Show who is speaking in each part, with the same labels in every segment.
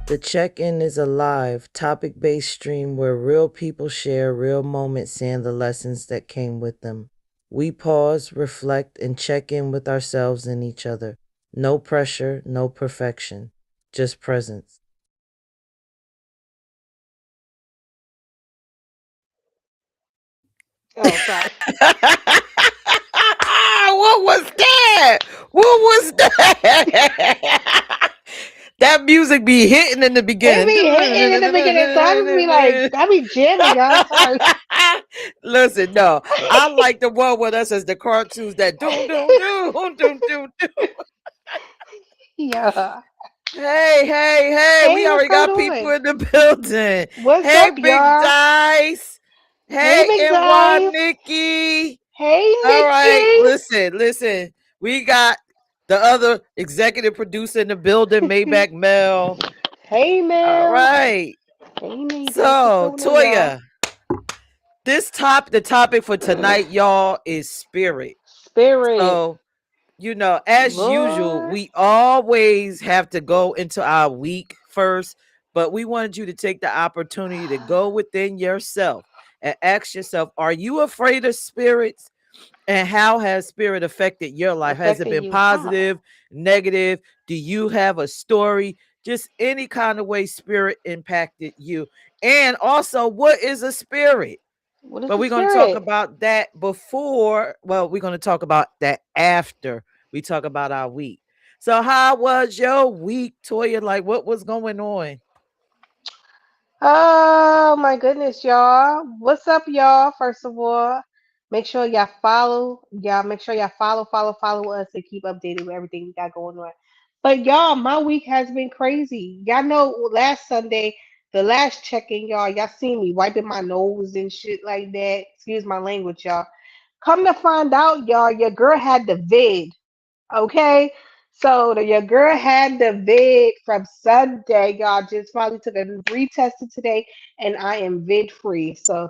Speaker 1: The check-in is a live, topic-based stream where real people share real moments and the lessons that came with them. We pause, reflect, and check in with ourselves and each other. No pressure, no perfection, just presence.
Speaker 2: Oh, sorry.
Speaker 1: What was that? What was that? That music be hitting in the
Speaker 2: It
Speaker 1: beginning.
Speaker 2: be hitting in the beginning, so I just be like, I be jamming, y'all. Sorry.
Speaker 1: Listen, no, I like the one with us as the cartoons that doom doom doom doom doom doom.
Speaker 2: Yeah.
Speaker 1: Hey,
Speaker 2: Hey,
Speaker 1: we
Speaker 2: what's
Speaker 1: already
Speaker 2: going
Speaker 1: got people
Speaker 2: on?
Speaker 1: in the building.
Speaker 2: What's
Speaker 1: Hey,
Speaker 2: up,
Speaker 1: Big
Speaker 2: y'all?
Speaker 1: Dice.
Speaker 2: Hey,
Speaker 1: Hey,
Speaker 2: Big
Speaker 1: NY
Speaker 2: Dive.
Speaker 1: Nikki.
Speaker 2: Hey,
Speaker 1: All right,
Speaker 2: Nikki.
Speaker 1: listen. We got the other executive producer in the building, Maybach Mel.
Speaker 2: Hey,
Speaker 1: All
Speaker 2: Mel.
Speaker 1: right.
Speaker 2: Hey, Maybach. What's
Speaker 1: So,
Speaker 2: going on, y'all?
Speaker 1: Toya, the topic for tonight, y'all, is spirit.
Speaker 2: Spirit.
Speaker 1: So, as usual,
Speaker 2: Lord.
Speaker 1: we always have to go into our week first, but we wanted you to take the opportunity to go within yourself and ask yourself, are you afraid of spirits? And how has spirit affected your life? Has it
Speaker 2: Affected
Speaker 1: been
Speaker 2: you how?
Speaker 1: positive, negative? Do you have a story? Just any kind of way spirit impacted you. And also, what is a spirit?
Speaker 2: What is
Speaker 1: But
Speaker 2: the
Speaker 1: we're going to talk
Speaker 2: spirit?
Speaker 1: about that before, well, we're going to talk about that after we talk about our week. So, how was your week, Toya? Like, what was going on?
Speaker 2: Oh my goodness, y'all. What's up, y'all? First of all, make sure y'all follow. Y'all make sure y'all follow us to keep updated with everything we got going on. But y'all, my week has been crazy. Y'all know last Sunday, the last check-in, y'all seen me wiping my nose and shit like that. Excuse my language, y'all. Come to find out, y'all, your girl had the vid. Okay. So your girl had the vid from Sunday. Y'all just finally took a retested today, and I am vid free. So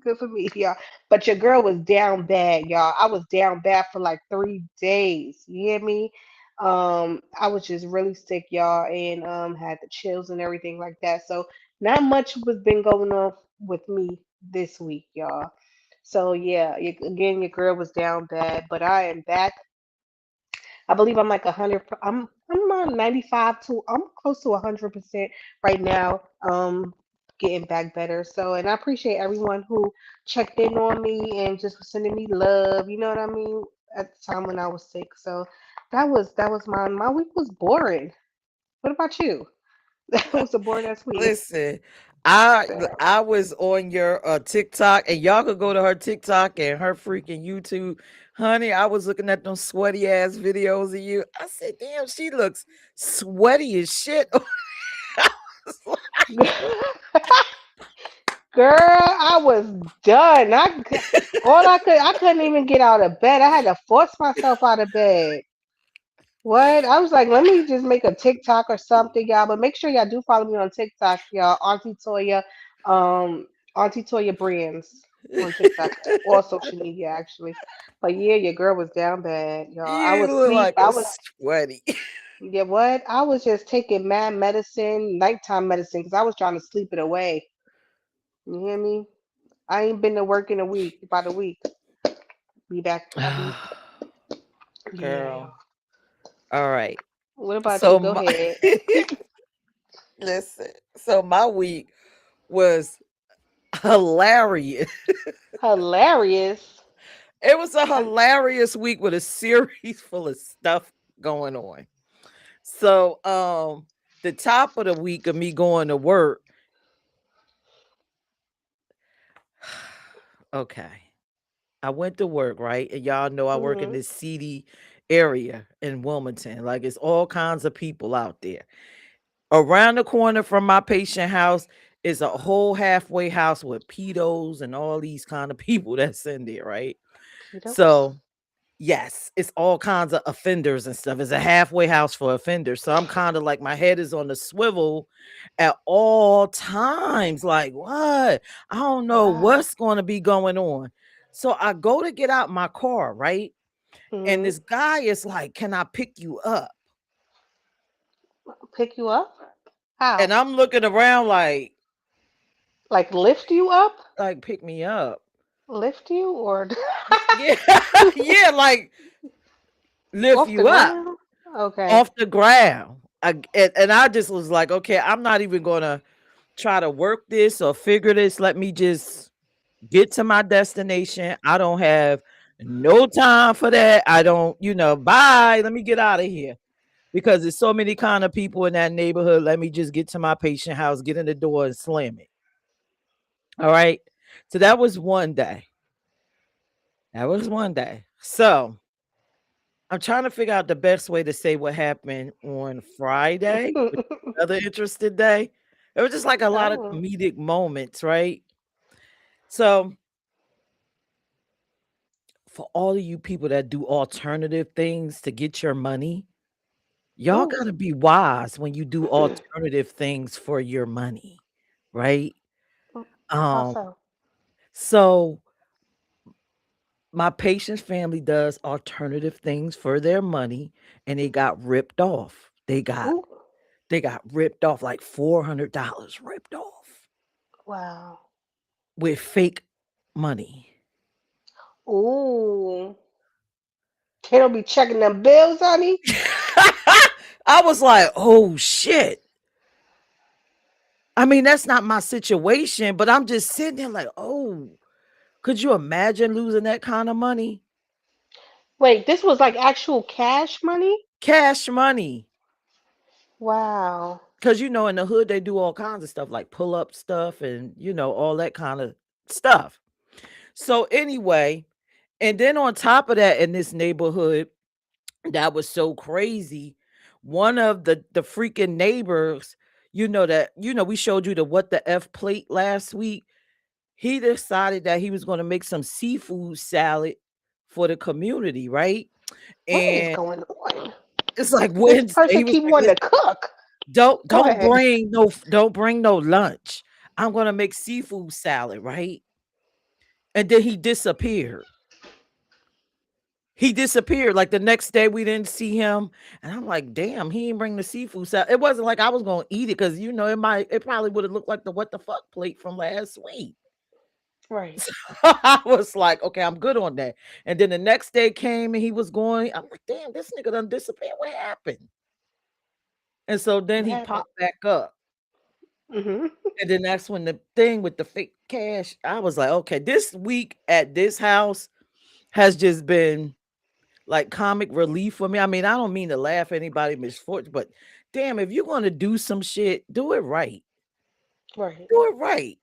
Speaker 2: good for me, y'all. But your girl was down bad, y'all. I was down bad for like 3 days. You hear me? I was just really sick, y'all, and had the chills and everything like that. So not much was been going on with me this week, y'all. So yeah, again, your girl was down bad, but I am back. I believe I'm like 100. I'm around 95 to I'm close to 100% right now. Getting back better. So, and I appreciate everyone who checked in on me and just was sending me love. You know what I mean? At the time when I was sick. So that was my week was boring. What about you? That was a boring ass week.
Speaker 1: Listen, I was on your TikTok, and y'all could go to her TikTok and her freaking YouTube. Honey, I was looking at them sweaty ass videos of you. I said, damn, she looks sweaty as shit. I was like,
Speaker 2: Girl, I was done. I couldn't even get out of bed. I had to force myself out of bed. What? I was like, let me just make a TikTok or something, y'all. But make sure y'all do follow me on TikTok, y'all. Auntie Toya Brands on TikTok or social media actually. But yeah, your girl was down bad, y'all. I
Speaker 1: you
Speaker 2: was
Speaker 1: look
Speaker 2: sleep.
Speaker 1: like a sweaty.
Speaker 2: Yeah, what? I was just taking mad medicine, nighttime medicine, because I was trying to sleep it away. You hear me? I ain't been to work in a week, about a week. Be back. I'll be, yeah,
Speaker 1: Girl.
Speaker 2: y'all.
Speaker 1: All right.
Speaker 2: What about
Speaker 1: So
Speaker 2: you? Go
Speaker 1: my,
Speaker 2: ahead.
Speaker 1: listen. So my week was hilarious.
Speaker 2: Hilarious.
Speaker 1: It was a hilarious week with a series full of stuff going on. So, the top of the week of me going to work, okay. I went to work, right? And y'all know I work in
Speaker 2: Hmm.
Speaker 1: this seedy area in Wilmington. Like it's all kinds of people out there. Around the corner from my patient house is a whole halfway house with pedos and all these kind of people that's in there, right?
Speaker 2: Ketos?
Speaker 1: So yes, it's all kinds of offenders and stuff. It's a halfway house for offenders. So I'm kind of like my head is on the swivel at all times. Like, what? I don't know
Speaker 2: Wow.
Speaker 1: what's going to be going on. So I go to get out my car, right? And
Speaker 2: Hmm.
Speaker 1: this guy is like, can I pick you up?
Speaker 2: Pick you up?
Speaker 1: and
Speaker 2: How?
Speaker 1: I'm looking around
Speaker 2: Like lift you up?
Speaker 1: like pick me up.
Speaker 2: Lift you or
Speaker 1: Yeah, yeah, like lift
Speaker 2: off the
Speaker 1: you up
Speaker 2: ground? Okay.
Speaker 1: off the ground. And I just was like, okay, I'm not even gonna try to work this or figure this. Let me just get to my destination. I don't have no time for that. I don't, bye. Let me get out of here. Because there's so many kind of people in that neighborhood. Let me just get to my patient house, get in the door and slam it. All right. So that was one day. That was one day. So I'm trying to figure out the best way to say what happened on Friday, which is another interesting day. It was just like a lot of
Speaker 2: Oh.
Speaker 1: comedic moments, right? So for all of you people that do alternative things to get your money, y'all
Speaker 2: Ooh.
Speaker 1: gotta be wise when you do alternative things for your money, right?
Speaker 2: How
Speaker 1: Um,
Speaker 2: so?
Speaker 1: so my patient's family does alternative things for their money, and they got ripped off.
Speaker 2: Ooh.
Speaker 1: They got ripped off like $400 ripped off
Speaker 2: Wow.
Speaker 1: with fake money.
Speaker 2: Ooh. They don't be checking them bills, honey.
Speaker 1: I was like, oh shit. I mean, that's not my situation, but I'm just sitting there like, oh, could you imagine losing that kind of money?
Speaker 2: Wait, this was like actual cash money?
Speaker 1: Cash money.
Speaker 2: Wow.
Speaker 1: Because, in the hood, they do all kinds of stuff like pull up stuff and, all that kind of stuff. So, anyway, and then on top of that, in this neighborhood, that was so crazy. One of the freaking neighbors, we showed you the what the F plate last week. He decided that he was going to make some seafood salad for the community, right?
Speaker 2: What is
Speaker 1: And
Speaker 2: going on?
Speaker 1: it's like
Speaker 2: This
Speaker 1: Wednesday.
Speaker 2: person
Speaker 1: He was
Speaker 2: keep
Speaker 1: like,
Speaker 2: wanting to
Speaker 1: "Listen,
Speaker 2: cook.
Speaker 1: don't
Speaker 2: Go
Speaker 1: don't
Speaker 2: ahead.
Speaker 1: bring no don't bring no lunch. I'm gonna make seafood salad, right?" And then he disappeared. He disappeared. Like the next day, we didn't see him, and I'm like, "Damn, he didn't bring the seafood salad." It wasn't like I was gonna eat it because it probably would have looked like the what the fuck plate from last week.
Speaker 2: Right.
Speaker 1: I was like, okay, I'm good on that. And then the next day came and he was going. I'm like, damn, this nigga done disappeared. What happened? And so then
Speaker 2: What
Speaker 1: he
Speaker 2: happened?
Speaker 1: popped back up.
Speaker 2: Mm-hmm.
Speaker 1: And then that's when the thing with the fake cash, I was like, okay, this week at this house has just been like comic relief for me. I mean, I don't mean to laugh at anybody misfortune, but damn, if you're gonna do some shit, do it right.
Speaker 2: Right.
Speaker 1: Do it right.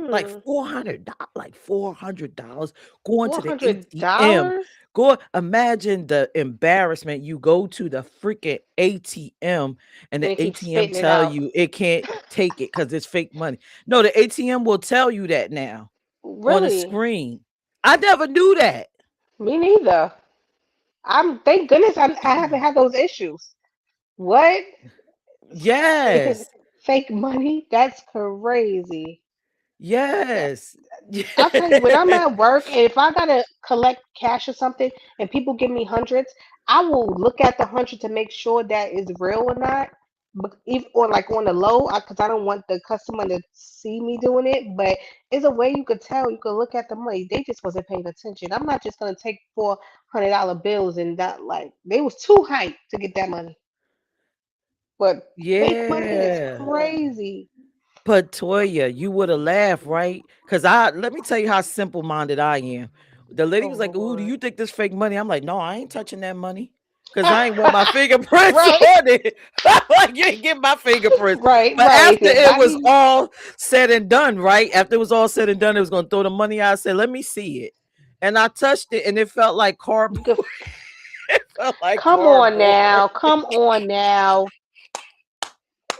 Speaker 1: Like
Speaker 2: Hmm.
Speaker 1: $400 going to
Speaker 2: Four
Speaker 1: the
Speaker 2: hundred
Speaker 1: ATM.
Speaker 2: dollars?
Speaker 1: Go imagine the embarrassment. You go to the freaking ATM and
Speaker 2: And
Speaker 1: the
Speaker 2: they keep
Speaker 1: ATM
Speaker 2: spitting it
Speaker 1: tell
Speaker 2: out.
Speaker 1: you it can't take it because it's fake money. No, the ATM will tell you that now on the
Speaker 2: Really?
Speaker 1: screen. I never knew that.
Speaker 2: Me neither. I'm thank goodness I haven't had those issues. What?
Speaker 1: Yes.
Speaker 2: Fake money? That's crazy. That
Speaker 1: Yes.
Speaker 2: I'll tell you, when I'm at work and if I gotta collect cash or something and people give me hundreds, I will look at the hundred to make sure that is real or not. But if or like on the low, because I don't want the customer to see me doing it. But it's a way you could tell. You could look at the money. They just wasn't paying attention. I'm not just gonna take $400 bills and not like they was too hyped to get that money. But fake money is
Speaker 1: Yeah.
Speaker 2: crazy.
Speaker 1: But Toya, you would have laughed, right? Because let me tell you how simple minded I am. The lady
Speaker 2: Oh
Speaker 1: was like, "Ooh, do
Speaker 2: Lord.
Speaker 1: you think this fake money?" I'm like, "No, I ain't touching that money because I ain't want my fingerprints
Speaker 2: Right.
Speaker 1: on it." I'm like, "You ain't get my fingerprints."
Speaker 2: Right,
Speaker 1: But
Speaker 2: right.
Speaker 1: after
Speaker 2: If
Speaker 1: it
Speaker 2: I
Speaker 1: was
Speaker 2: need
Speaker 1: all said and done, right? After it was all said and done, it was gonna throw the money out. I said, "Let me see it," and I touched it, and it felt like
Speaker 2: you
Speaker 1: cardboard.
Speaker 2: could
Speaker 1: It felt like
Speaker 2: come on
Speaker 1: cardboard.
Speaker 2: now, come on now.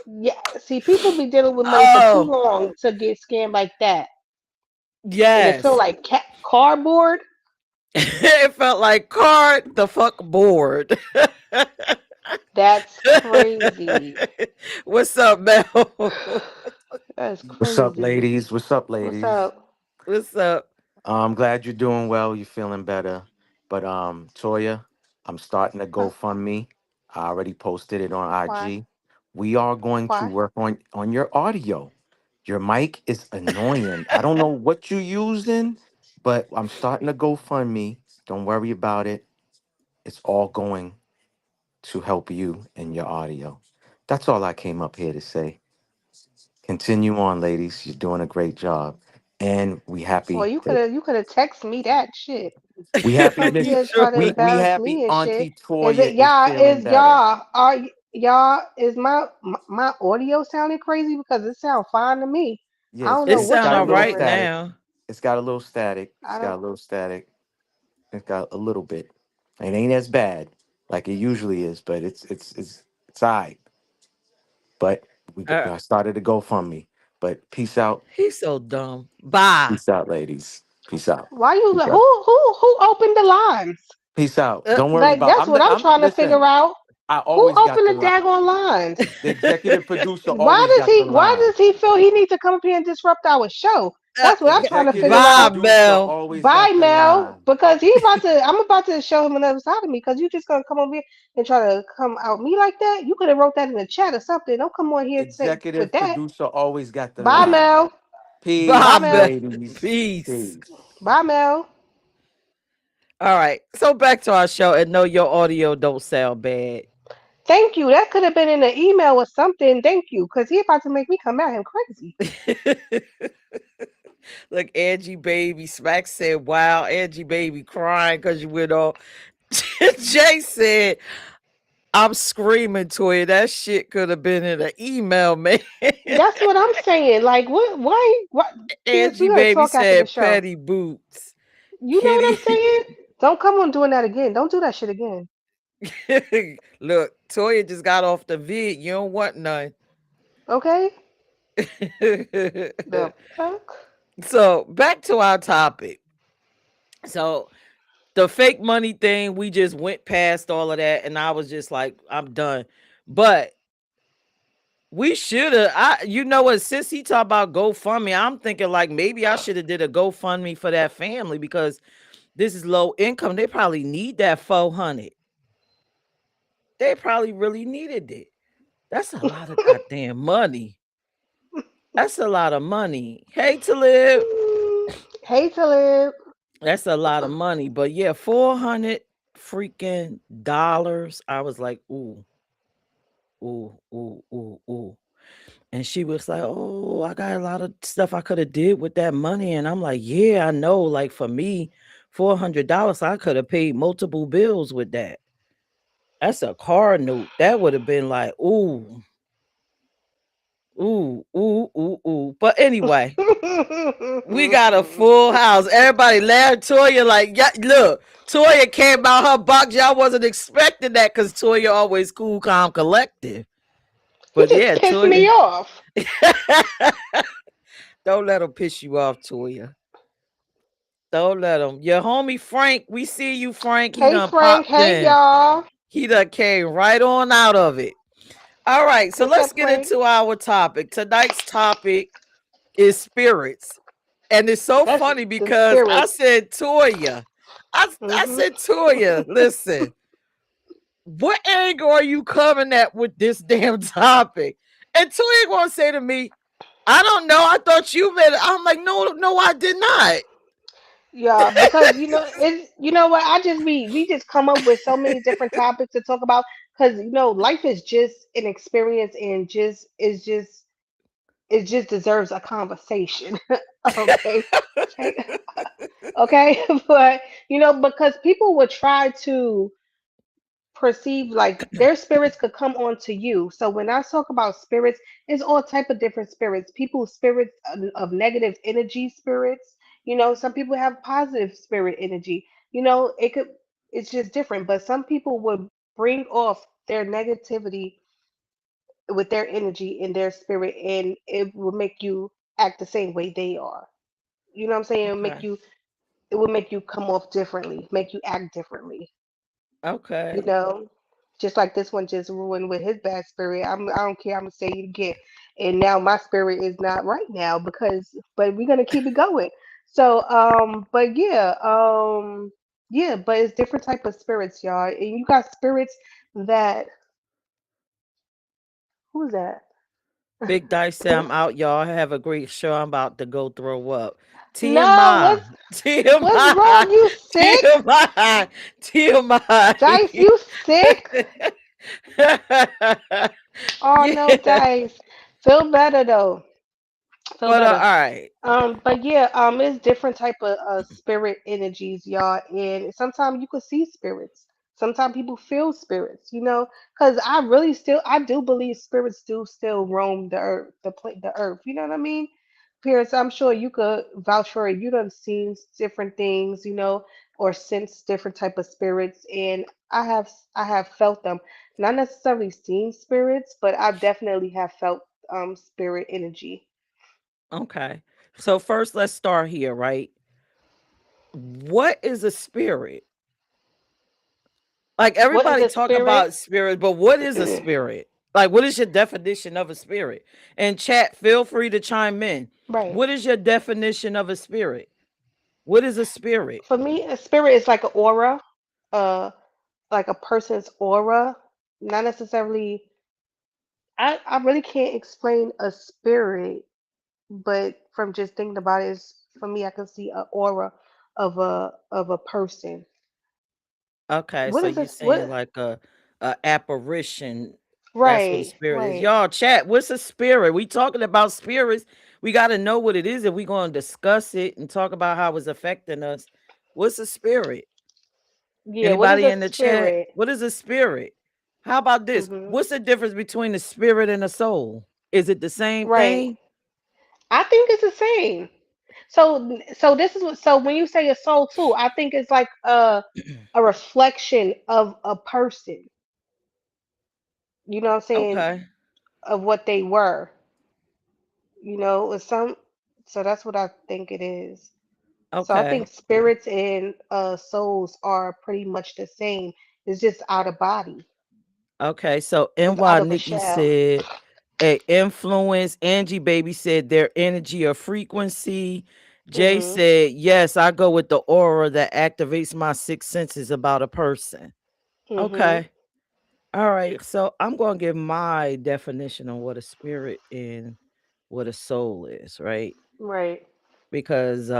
Speaker 2: Yeah, see, people be dealing with money for too
Speaker 1: Oh
Speaker 2: long to get scammed like that, and it feel
Speaker 1: yes.
Speaker 2: like cardboard.
Speaker 1: It felt like card the fuck board.
Speaker 2: That's crazy.
Speaker 1: What's up, Mel?
Speaker 2: That's
Speaker 3: What's up,
Speaker 2: crazy.
Speaker 3: ladies? What's up,
Speaker 2: What's
Speaker 3: ladies?
Speaker 2: up?
Speaker 1: What's up?
Speaker 3: I'm glad you're doing well. You're feeling better. But Toya, I'm starting a
Speaker 2: Huh,
Speaker 3: GoFundMe. I already posted it on
Speaker 2: why?
Speaker 3: IG. We are going to
Speaker 2: Why?
Speaker 3: work on your audio. Your mic is annoying. I don't know what you're using, but I'm starting to GoFundMe. Don't worry about it. It's all going to help you and your audio. That's all I came up here to say. Continue on, ladies. You're doing a great job. And
Speaker 2: Well, you could have texted me that shit.
Speaker 3: we happy
Speaker 2: Come
Speaker 3: Miss
Speaker 1: You
Speaker 2: here, try
Speaker 1: sure?
Speaker 2: to
Speaker 3: we
Speaker 2: embarrass
Speaker 3: happy
Speaker 2: me and shit.
Speaker 3: Auntie
Speaker 2: Is it
Speaker 3: Toya is
Speaker 2: y'all?
Speaker 3: feeling
Speaker 2: Is
Speaker 3: better.
Speaker 2: y'all? Is my audio sounding crazy? Because it sounds fine to me. I
Speaker 3: Yes,
Speaker 2: don't
Speaker 1: It
Speaker 2: know
Speaker 3: it's
Speaker 2: what
Speaker 1: sound
Speaker 3: got a
Speaker 2: y'all
Speaker 1: all
Speaker 3: little
Speaker 1: right
Speaker 2: doing.
Speaker 3: static.
Speaker 1: now.
Speaker 3: It's got a little static.
Speaker 2: I
Speaker 3: It's got
Speaker 2: don't.
Speaker 3: a little static. It's got a little bit. It ain't as bad like it usually is, but it's all right. But
Speaker 1: Uh,
Speaker 3: I started to GoFundMe. But peace out.
Speaker 1: he's so dumb. Bye.
Speaker 3: Peace out, ladies. Peace out.
Speaker 2: Why you?
Speaker 3: Peace out.
Speaker 2: Who opened the lines?
Speaker 3: Peace out.
Speaker 1: Uh,
Speaker 3: Don't worry
Speaker 2: Like
Speaker 3: about.
Speaker 2: that's what I'm
Speaker 3: I'm
Speaker 2: trying to figure
Speaker 3: listen.
Speaker 2: out.
Speaker 3: I
Speaker 2: Who
Speaker 3: always got
Speaker 2: opened
Speaker 3: the
Speaker 2: the daggone lines?
Speaker 3: the executive producer
Speaker 2: Why
Speaker 3: always
Speaker 2: does
Speaker 3: got the
Speaker 2: he? Why
Speaker 3: line.
Speaker 2: does he feel he needs to come up here and disrupt our show? That's what I'm trying to figure
Speaker 3: Executive
Speaker 1: bye,
Speaker 2: out.
Speaker 3: producer
Speaker 1: Mel.
Speaker 3: always
Speaker 2: Bye,
Speaker 3: got the
Speaker 2: Mel,
Speaker 3: line.
Speaker 2: because he about to. I'm about to show him another side of me. Because you just gonna come over here and try to come out me like that. You could have wrote that in the chat or something. Don't come on here and say with
Speaker 3: Executive
Speaker 2: that.
Speaker 3: producer always got the
Speaker 2: Bye,
Speaker 3: line.
Speaker 2: Mel. Bye,
Speaker 1: Bye,
Speaker 3: Peace,
Speaker 2: Mel.
Speaker 1: Mel.
Speaker 3: ladies.
Speaker 1: Peace.
Speaker 3: Peace.
Speaker 2: Bye, Mel.
Speaker 1: All right. So back to our show, and no, your audio don't sound bad.
Speaker 2: Thank you. That could have been in an email or something. Thank you, because he about to make me come at him crazy.
Speaker 1: Look, Angie Baby. Smack said, wow, Angie Baby crying because you went on. Jay said, I'm screaming to you. That shit could have been in an email, man.
Speaker 2: That's what I'm saying. Like, what? Why? What? Kids,
Speaker 1: Angie
Speaker 2: we're gonna
Speaker 1: Baby
Speaker 2: talk after the
Speaker 1: said,
Speaker 2: show.
Speaker 1: petty boots.
Speaker 2: You know what I'm
Speaker 1: Kitty.
Speaker 2: saying? Don't come on doing that again. Don't do that shit again.
Speaker 1: Look, Toya just got off the vid. You don't want none.
Speaker 2: Okay? The fuck?
Speaker 1: So back to our topic. So the fake money thing, we just went past all of that, and I was just like, I'm done. But we should have. You know what? Since he talked about GoFundMe, I'm thinking like maybe I should have did a GoFundMe for that family because this is low income. They probably need that 400. They probably really needed it. That's a lot of goddamn money. That's a lot of money. Hey, to live.
Speaker 2: Hate to live.
Speaker 1: That's a lot of money. But yeah, 400 freaking dollars. I was like, ooh, ooh, ooh, ooh, ooh. And she was like, oh, I got a lot of stuff I could have did with that money. And I'm like, yeah, I know. Like for me, $400, I could have paid multiple bills with that. That's a car note. That would have been like, ooh, ooh, ooh, ooh, ooh. But anyway, we got a full house. Everybody laughed. Toya, like, yeah, look, Toya came out her box. Y'all wasn't expecting that because Toya always cool, calm, collective.
Speaker 2: He
Speaker 1: But
Speaker 2: just
Speaker 1: yeah,
Speaker 2: pissed me
Speaker 1: Toya,
Speaker 2: off.
Speaker 1: don't let him piss you off, Toya. Don't let him. Your homie Frank, we see you, Frank. He
Speaker 2: Hey
Speaker 1: done
Speaker 2: Frank,
Speaker 1: popped
Speaker 2: hey
Speaker 1: in.
Speaker 2: y'all.
Speaker 1: He done came right on out of it. All right, so
Speaker 2: What's
Speaker 1: let's
Speaker 2: up,
Speaker 1: get
Speaker 2: Frank?
Speaker 1: into our topic. Tonight's topic is spirits. And it's so
Speaker 2: That's
Speaker 1: funny
Speaker 2: the
Speaker 1: because I
Speaker 2: spirits.
Speaker 1: said Toya. I
Speaker 2: Hmm.
Speaker 1: said Toya, listen, what angle are you coming at with this damn topic? And Toya gonna say to me, I don't know. I thought you meant it. I'm like, no, no, I did not.
Speaker 2: Yeah, because it's what I just we just come up with so many different topics to talk about because life is just an experience and just is just it just deserves a conversation. Okay. Okay. Okay. But because people would try to perceive like their spirits could come onto you. So when I talk about spirits, it's all type of different spirits. People's spirits of negative energy spirits. Some people have positive spirit energy. It's just different. But some people would bring off their negativity with their energy and their spirit, and it will make you act the same way they are. You know what I'm saying?
Speaker 1: Okay.
Speaker 2: It will make you come off differently, make you act differently. you
Speaker 1: Okay.
Speaker 2: know, just like this one just ruined with his bad spirit. I don't care. I'm gonna say it again. And now my spirit is not right now but we're gonna keep it going. So, yeah, but it's different type of spirits, y'all. And you got spirits that, Who's that?
Speaker 1: Big Dice say I'm out, y'all. Have a great show. I'm about to go throw up.
Speaker 2: No,
Speaker 1: TMI.
Speaker 2: what's wrong?
Speaker 1: TMI.
Speaker 2: You sick?
Speaker 1: TMI.
Speaker 2: Dice,
Speaker 1: TMI.
Speaker 2: you sick? Oh no,
Speaker 1: Yeah.
Speaker 2: Dice. Feel better though. Feel
Speaker 1: But
Speaker 2: better.
Speaker 1: all right.
Speaker 2: But yeah, it's different type of spirit energies, y'all, and sometimes you can see spirits. Sometimes people feel spirits, because I do believe spirits do still roam the earth, the earth. You know what I mean? Parents, I'm sure you could vouch for it. You done seen different things, or sensed different type of spirits, and I have felt them. Not necessarily seen spirits, but I definitely have felt spirit energy.
Speaker 1: Okay. So first let's start here, right? What is a spirit? Like
Speaker 2: What is
Speaker 1: everybody
Speaker 2: a
Speaker 1: talk
Speaker 2: spirit?
Speaker 1: about spirit, but what is a spirit? Like what is your definition of a spirit? And chat, feel free to chime in.
Speaker 2: Right.
Speaker 1: What is your definition of a spirit? What is a spirit?
Speaker 2: For me, a spirit is like an aura, uh, like a person's aura. Not necessarily. I really can't explain a spirit, but from just thinking about it, for me, I can see an aura of a person.
Speaker 1: Okay,
Speaker 2: What
Speaker 1: so
Speaker 2: is
Speaker 1: you
Speaker 2: this?
Speaker 1: saying
Speaker 2: What?
Speaker 1: like a apparition. That's what a
Speaker 2: Right,
Speaker 1: spirit is.
Speaker 2: right.
Speaker 1: Y'all chat, what's a spirit? We talking about spirits. We got to know what it is if we going to discuss it and talk about how it's affecting us. What's a spirit?
Speaker 2: Yeah. What is
Speaker 1: Anybody
Speaker 2: a
Speaker 1: in the chat?
Speaker 2: spirit?
Speaker 1: What is a spirit? How about this?
Speaker 2: Hmm.
Speaker 1: What's the difference between a spirit and a soul? Is it the same
Speaker 2: Right.
Speaker 1: thing?
Speaker 2: I think it's the same. So this is what. So when you say a soul too, I think it's like a reflection of a person. You know what I'm saying?
Speaker 1: Okay.
Speaker 2: Of what they were. It's some. So that's what I think it is. So I think
Speaker 1: Okay.
Speaker 2: spirits and souls are pretty much the same. It's just out of body.
Speaker 1: Okay. So
Speaker 2: It's out
Speaker 1: NY
Speaker 2: of a
Speaker 1: Nikki
Speaker 2: shell.
Speaker 1: said a influence. Angie Baby said their energy or frequency. Jay
Speaker 2: Mhm.
Speaker 1: said, yes, I go with the aura that activates my six senses about a person.
Speaker 2: Mhm.
Speaker 1: Okay. All right. So I'm going to give my definition on what a spirit and what a soul is, right?
Speaker 2: Right.
Speaker 1: Because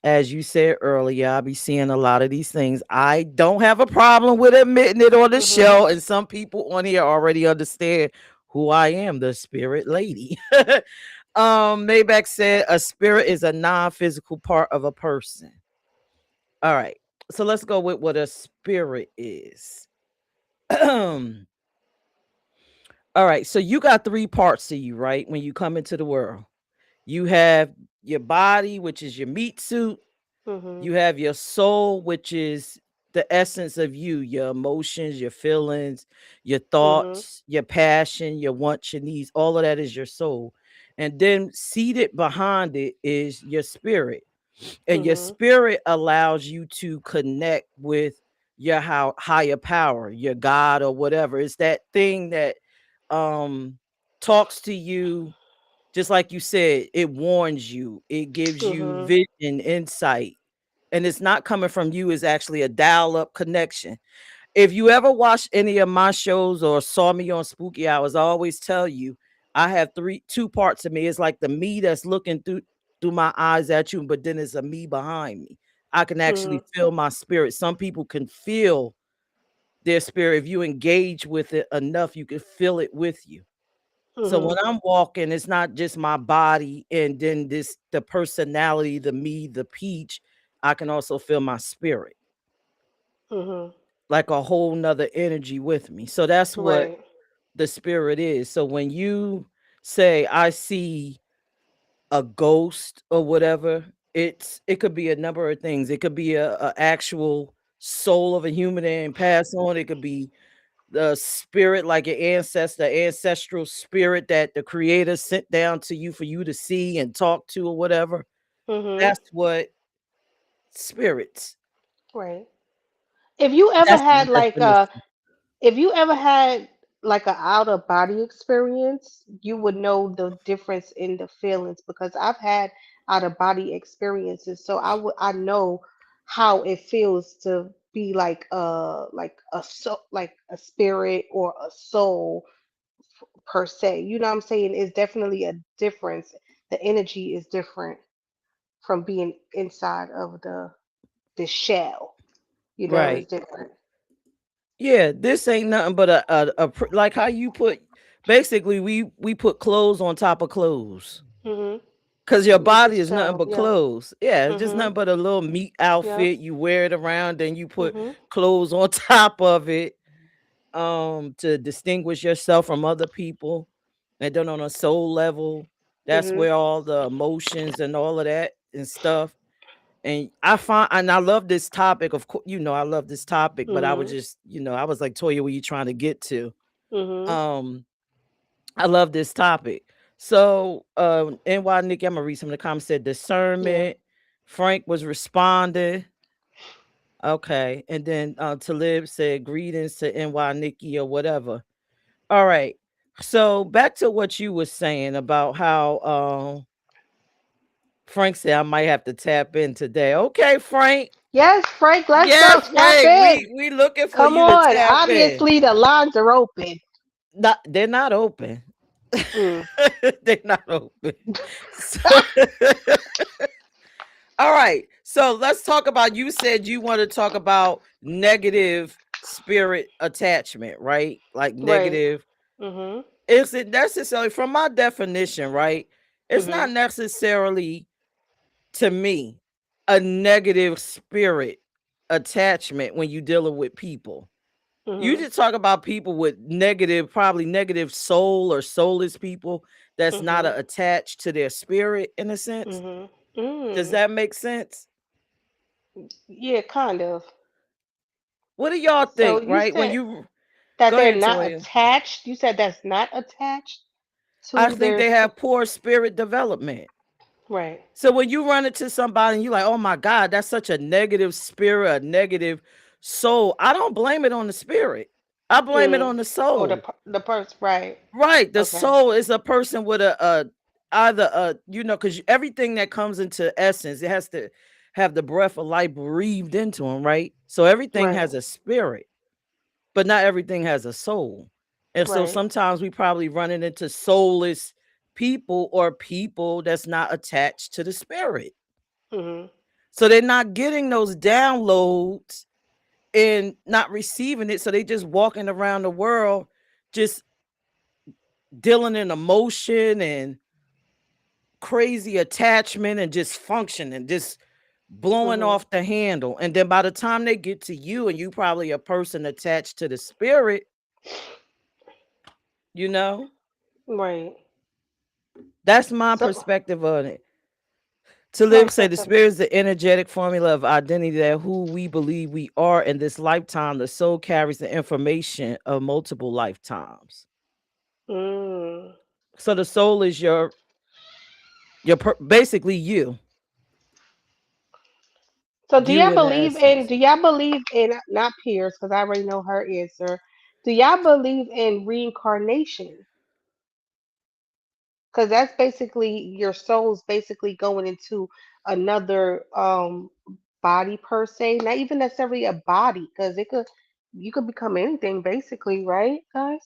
Speaker 1: as you said earlier, I'll be seeing a lot of these things. I don't have a problem with admitting it on the
Speaker 2: Mhm.
Speaker 1: show, and some people on here already understand who I am, the spirit lady. Maybach said a spirit is a non-physical part of a person. All right, so let's go with what a spirit is. All right, so you got three parts to you, right? When you come into the world, you have your body, which is your meat suit.
Speaker 2: Mhm.
Speaker 1: You have your soul, which is the essence of you, your emotions, your feelings, your
Speaker 2: Mhm.
Speaker 1: thoughts, your passion, your wants, your needs. All of that is your soul. And then seated behind it is your spirit. And your
Speaker 2: Mhm.
Speaker 1: spirit allows you to connect with your higher power, your God or whatever. It's that thing that um talks to you, just like you said, it warns you, it gives you
Speaker 2: Mhm.
Speaker 1: vision, insight, and it's not coming from you, it's actually a dial-up connection. If you ever watched any of my shows or saw me on Spooky Hours, I always tell you I have two parts of me. It's like the me that's looking through my eyes at you, but then there's a me behind me. I can actually
Speaker 2: Mhm.
Speaker 1: feel my spirit. Some people can feel their spirit. If you engage with it enough, you can feel it with you. So when
Speaker 2: Mhm.
Speaker 1: I'm walking, it's not just my body and then the personality, the me, the peach. I can also feel my spirit,
Speaker 2: Mhm.
Speaker 1: like a whole nother energy with me. So that's what
Speaker 2: Right.
Speaker 1: the spirit is. So when you say I see a ghost or whatever, it could be a number of things. It could be a actual soul of a human and pass on. It could be the spirit, like your ancestor, ancestral spirit that the creator sent down to you for you to see and talk to or whatever.
Speaker 2: Mhm.
Speaker 1: That's what spirits.
Speaker 2: Right. If you ever
Speaker 1: That's my
Speaker 2: had like
Speaker 1: definition.
Speaker 2: if you ever had like a out of body experience, you would know the difference in the feelings because I've had out of body experiences, so I know how it feels to be like a spirit or a soul per se. You know what I'm saying? It's definitely a difference. The energy is different from being inside of the shell. You know, it's
Speaker 1: Right.
Speaker 2: different.
Speaker 1: Yeah, this ain't nothing but like how you put basically we put clothes on top of clothes.
Speaker 2: Mhm.
Speaker 1: Cause your
Speaker 2: It's
Speaker 1: body
Speaker 2: just
Speaker 1: is nothing
Speaker 2: shell.
Speaker 1: but
Speaker 2: Yeah.
Speaker 1: clothes. Yeah, it's just
Speaker 2: Mhm.
Speaker 1: nothing but a little meat
Speaker 2: Yep.
Speaker 1: outfit. You wear it around, then you put
Speaker 2: Mhm.
Speaker 1: clothes on top of it to distinguish yourself from other people. And then on a soul level, that's
Speaker 2: Mhm.
Speaker 1: where all the emotions and all of that and stuff. And I love this topic. Of course, I love this topic, but I was
Speaker 2: Mhm.
Speaker 1: just, I was like, Toya, where you trying to get to?
Speaker 2: Mhm.
Speaker 1: Um, I love this topic. So, NY Nikki, I'm gonna read some of the comments. Said
Speaker 2: Yeah.
Speaker 1: discernment. Frank was responding. Okay, and then Talib said greetings to NY Nikki or whatever. All right. So back to what you were saying about how Frank said I might have to tap in today. Okay, Frank.
Speaker 2: Yes, Frank. Let's go.
Speaker 1: Yes,
Speaker 2: Tap
Speaker 1: Frank.
Speaker 2: in.
Speaker 1: We looking for
Speaker 2: Come
Speaker 1: you to
Speaker 2: on.
Speaker 1: tap in.
Speaker 2: Obviously, the lines are open.
Speaker 1: Not, they're not open.
Speaker 2: Mm.
Speaker 1: They're not open. So, all right. So let's talk about. You said you want to talk about negative spirit attachment, right? Like
Speaker 2: Right.
Speaker 1: negative.
Speaker 2: Mhm.
Speaker 1: Is it necessarily, from my definition, right? It's not
Speaker 2: Mhm.
Speaker 1: necessarily to me a negative spirit attachment when you're dealing with people. You
Speaker 2: Mhm.
Speaker 1: just talk about people with negative, probably negative soul or soulless people that's not
Speaker 2: Mhm.
Speaker 1: attached to their spirit in a sense.
Speaker 2: Mhm.
Speaker 1: Does
Speaker 2: Mm.
Speaker 1: that make sense?
Speaker 2: Yeah, kind of.
Speaker 1: What do y'all
Speaker 2: So
Speaker 1: think,
Speaker 2: you
Speaker 1: right? When
Speaker 2: said
Speaker 1: you
Speaker 2: that
Speaker 1: go
Speaker 2: they're
Speaker 1: ahead,
Speaker 2: not
Speaker 1: Toya.
Speaker 2: attached. You said that's not attached
Speaker 1: I
Speaker 2: to
Speaker 1: think
Speaker 2: their
Speaker 1: they have poor spirit development.
Speaker 2: right.
Speaker 1: So when you run into somebody and you're like, oh my God, that's such a negative spirit, a negative soul, I don't blame it on the spirit. I blame it
Speaker 2: Mm.
Speaker 1: on the
Speaker 2: Or
Speaker 1: soul.
Speaker 2: the person. Right.
Speaker 1: Right. The
Speaker 2: Okay.
Speaker 1: soul is a person with a either because everything that comes into essence, it has to have the breath of life breathed into them, right? So everything
Speaker 2: Right.
Speaker 1: has a spirit, but not everything has a soul. And so
Speaker 2: Right.
Speaker 1: sometimes we probably running into soulless people or people that's not attached to the spirit.
Speaker 2: Mhm.
Speaker 1: So they're not getting those downloads and not receiving it. So they just walking around the world just dealing in emotion and crazy attachment and just functioning, just blowing
Speaker 2: Mhm.
Speaker 1: off the handle. And then by the time they get to you and you probably a person attached to the spirit, you know,
Speaker 2: Right.
Speaker 1: that's my
Speaker 2: So
Speaker 1: perspective on it. To
Speaker 2: can I
Speaker 1: live, say
Speaker 2: say
Speaker 1: the
Speaker 2: something?
Speaker 1: spirit is the energetic formula of identity that who we believe we are in this lifetime. The soul carries the information of multiple lifetimes.
Speaker 2: Mm.
Speaker 1: So the soul is basically
Speaker 2: So
Speaker 1: you in the essence.
Speaker 2: do y'all believe in not Pierce because I already know her answer. Do y'all believe in reincarnation? Because that's basically your soul's basically going into another body per se, not even necessarily a body, because it could you could become anything basically, right, guys?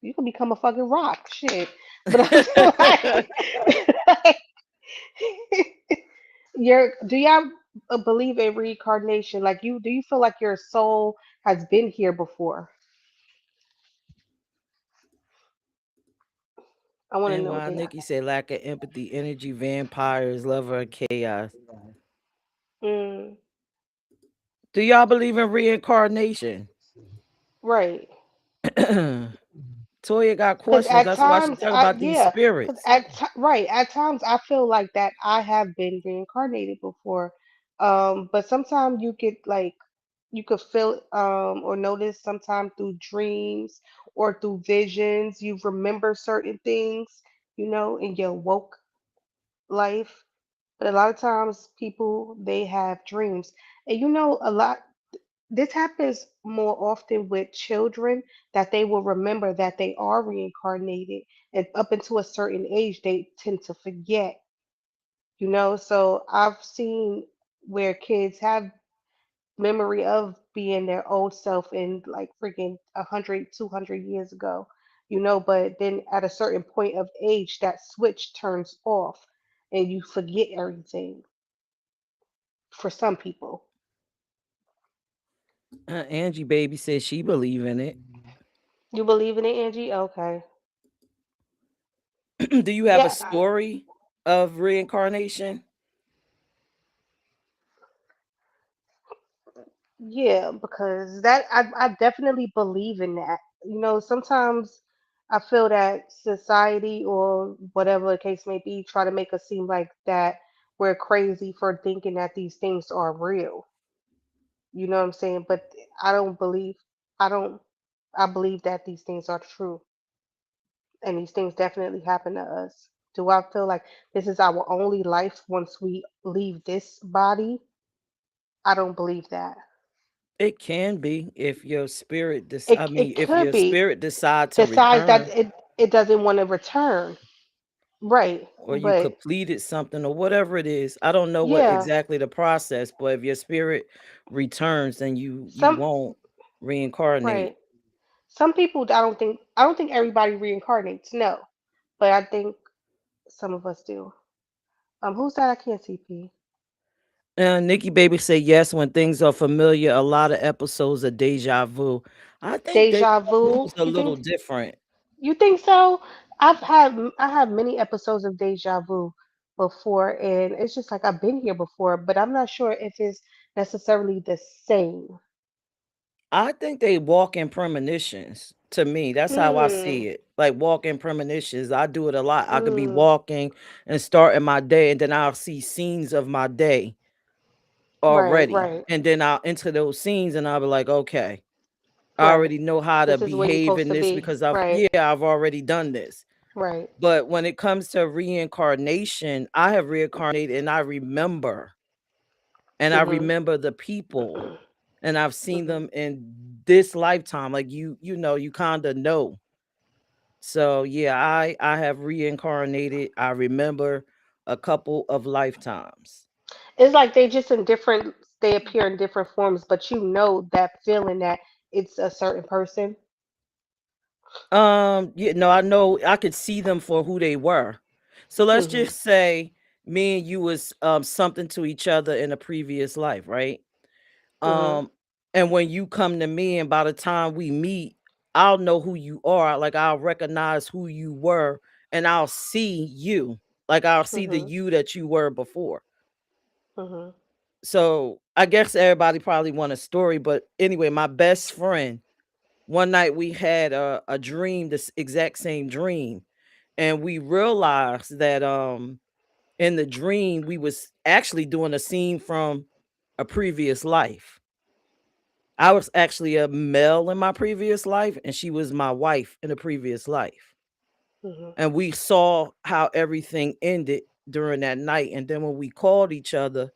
Speaker 2: You could become a fucking rock, shit. But I'm saying like, do y'all believe in reincarnation? Like do you feel like your soul has been here before? I want to
Speaker 1: And
Speaker 2: know
Speaker 1: while
Speaker 2: that.
Speaker 1: Nikki said lack of empathy, energy, vampires, lover of chaos.
Speaker 2: Mm,
Speaker 1: Do y'all believe in reincarnation?
Speaker 2: right.
Speaker 1: Toya got
Speaker 2: Because
Speaker 1: questions.
Speaker 2: at
Speaker 1: That's why she
Speaker 2: times,
Speaker 1: talk about these
Speaker 2: yeah, because
Speaker 1: spirits.
Speaker 2: right at times I feel like that I have been reincarnated before, but sometimes you get like you could feel or notice sometimes through dreams or through visions you remember certain things, in your woke life. But a lot of times people they have dreams, and a lot this happens more often with children that they will remember that they are reincarnated, and up until a certain age they tend to forget, so I've seen where kids have memory of being their old self in like freaking 100, 200 years ago. But then at a certain point of age, that switch turns off and you forget everything for some people.
Speaker 1: Angie baby says she believe in it.
Speaker 2: You believe in it, Angie? Okay.
Speaker 1: Do you have a
Speaker 2: Yeah,
Speaker 1: story of reincarnation?
Speaker 2: yeah, because I definitely believe in that. Sometimes I feel that society or whatever the case may be try to make us seem like that we're crazy for thinking that these things are real. You know what I'm saying? But I don't believe I don't I believe that these things are true and these things definitely happen to us. Do I feel like this is our only life once we leave this body? I don't believe that.
Speaker 1: It can be if your spirit I mean,
Speaker 2: It
Speaker 1: if
Speaker 2: could
Speaker 1: your
Speaker 2: be
Speaker 1: spirit decide to
Speaker 2: decides that
Speaker 1: return
Speaker 2: it doesn't want to return. Right.
Speaker 1: or you
Speaker 2: But
Speaker 1: completed something or whatever it is. I don't know what
Speaker 2: yeah,
Speaker 1: exactly the process, but if your spirit returns, then you
Speaker 2: some
Speaker 1: won't reincarnate.
Speaker 2: right. Some people I don't think everybody reincarnates, no. But I think some of us do. Who's that? I can't see P.
Speaker 1: Nikki Baby say yes when things are familiar. A lot of episodes of deja vu. I think deja
Speaker 2: Deja
Speaker 1: vu
Speaker 2: vu.
Speaker 1: is a little different.
Speaker 2: You think so? I have many episodes of deja vu before, and it's just like I've been here before, but I'm not sure if it's necessarily the same.
Speaker 1: I think they walk in premonitions. To me, that's how I
Speaker 2: Hmm.
Speaker 1: see it. Like walk in premonitions. I do it a lot. I could be
Speaker 2: Mm.
Speaker 1: walking and starting my day, and then I'll see scenes of my day
Speaker 2: Right,
Speaker 1: already.
Speaker 2: right,
Speaker 1: And then I'll enter those scenes and I'll be like, okay, I
Speaker 2: right.
Speaker 1: already know how to
Speaker 2: This is where you're
Speaker 1: behave
Speaker 2: supposed
Speaker 1: in
Speaker 2: to
Speaker 1: this
Speaker 2: be.
Speaker 1: because
Speaker 2: Right,
Speaker 1: I've already done this.
Speaker 2: right.
Speaker 1: But when it comes to reincarnation, I have reincarnated and I
Speaker 2: Mhm.
Speaker 1: remember the people and I've seen
Speaker 2: Mhm.
Speaker 1: them in this lifetime. Like you kind of know. So yeah, I have reincarnated. I remember a couple of lifetimes.
Speaker 2: It's like they just in different. They appear in different forms, but you know that feeling that it's a certain person.
Speaker 1: Yeah, no, I know I could see them for who they were. So let's
Speaker 2: Mhm.
Speaker 1: just say me and you was something to each other in a previous life, right?
Speaker 2: Mhm.
Speaker 1: Um, and when you come to me, and by the time we meet, I'll know who you are. Like I'll recognize who you were, and I'll see you. Like I'll see the
Speaker 2: Mhm.
Speaker 1: you that you were before.
Speaker 2: Mhm.
Speaker 1: So I guess everybody probably want a story, but anyway, my best friend, one night we had a dream, this exact same dream, and we realized that in the dream we was actually doing a scene from a previous life. I was actually a male in my previous life, and she was my wife in a previous life.
Speaker 2: Mhm.
Speaker 1: And we saw how everything ended during that night. And then when we called each other,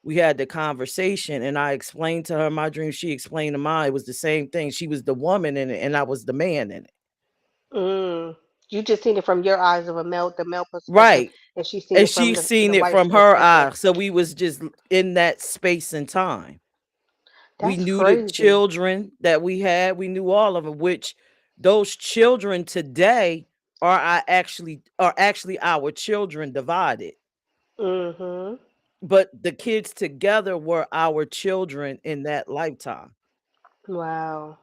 Speaker 1: we had the conversation, and I explained to her my dream. She explained to mine. It was the same thing. She was the woman in it, and I was the man in it.
Speaker 2: Mm. You just seen it from your eyes of the male perspective,
Speaker 1: Right.
Speaker 2: and she's seen
Speaker 1: And
Speaker 2: it from
Speaker 1: she
Speaker 2: the
Speaker 1: seen it
Speaker 2: wife's
Speaker 1: from her
Speaker 2: perspective.
Speaker 1: eyes. So we was just in that space and time. We
Speaker 2: That's
Speaker 1: knew the
Speaker 2: crazy.
Speaker 1: children that we had. We knew all of them, which those children today are actually our children divided.
Speaker 2: Mhm.
Speaker 1: But the kids together were our children in that lifetime.
Speaker 2: Wow.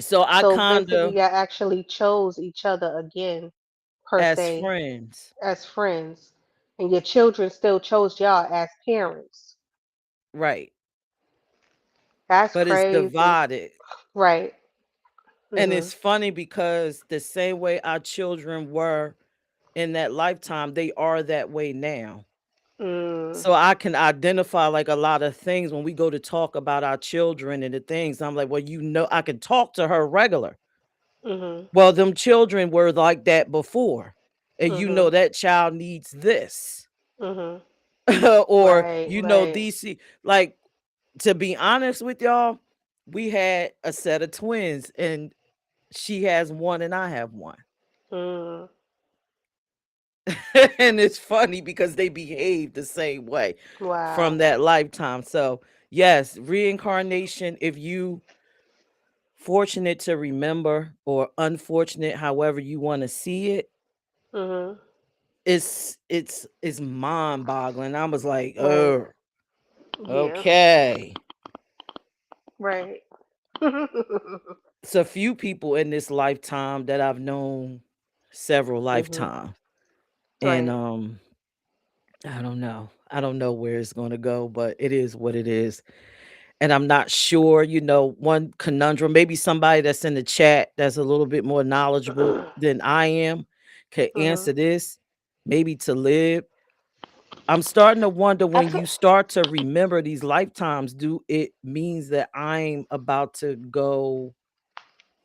Speaker 1: So I
Speaker 2: So
Speaker 1: kind
Speaker 2: basically,
Speaker 1: of
Speaker 2: you actually chose each other again, per
Speaker 1: as
Speaker 2: se,
Speaker 1: friends,
Speaker 2: as friends, and your children still chose y'all as parents.
Speaker 1: right?
Speaker 2: That's
Speaker 1: But it's
Speaker 2: crazy.
Speaker 1: divided.
Speaker 2: Right.
Speaker 1: And
Speaker 2: Mhm.
Speaker 1: it's funny because the same way our children were in that lifetime, they are that way now.
Speaker 2: Mm.
Speaker 1: So I can identify like a lot of things when we go to talk about our children and the things. I'm like, well, I can talk to her regular.
Speaker 2: Mhm.
Speaker 1: Well, them children were like that before. And
Speaker 2: Mhm.
Speaker 1: that child needs this.
Speaker 2: Mhm.
Speaker 1: Or
Speaker 2: Right. Right.
Speaker 1: these like to be honest with y'all, we had a set of twins and she has one and I have one.
Speaker 2: Mm.
Speaker 1: And it's funny because they behave the same way from
Speaker 2: Wow.
Speaker 1: that lifetime. So, yes, reincarnation, if you fortunate to remember or unfortunate, however you want to see it,
Speaker 2: Mhm.
Speaker 1: it's mind boggling. I was like,
Speaker 2: Right.
Speaker 1: oh,
Speaker 2: Yeah.
Speaker 1: okay.
Speaker 2: Right.
Speaker 1: It's a few people in this lifetime that I've known several
Speaker 2: Mhm.
Speaker 1: lifetime. And
Speaker 2: Right.
Speaker 1: I don't know. I don't know where it's going to go, but it is what it is. And I'm not sure, one conundrum, maybe somebody that's in the chat that's a little bit more knowledgeable than I am could
Speaker 2: Mhm.
Speaker 1: answer this. Maybe to live. I'm starting to wonder,
Speaker 2: I
Speaker 1: when
Speaker 2: feel.
Speaker 1: you start to remember these lifetimes, do it means that I'm about to go,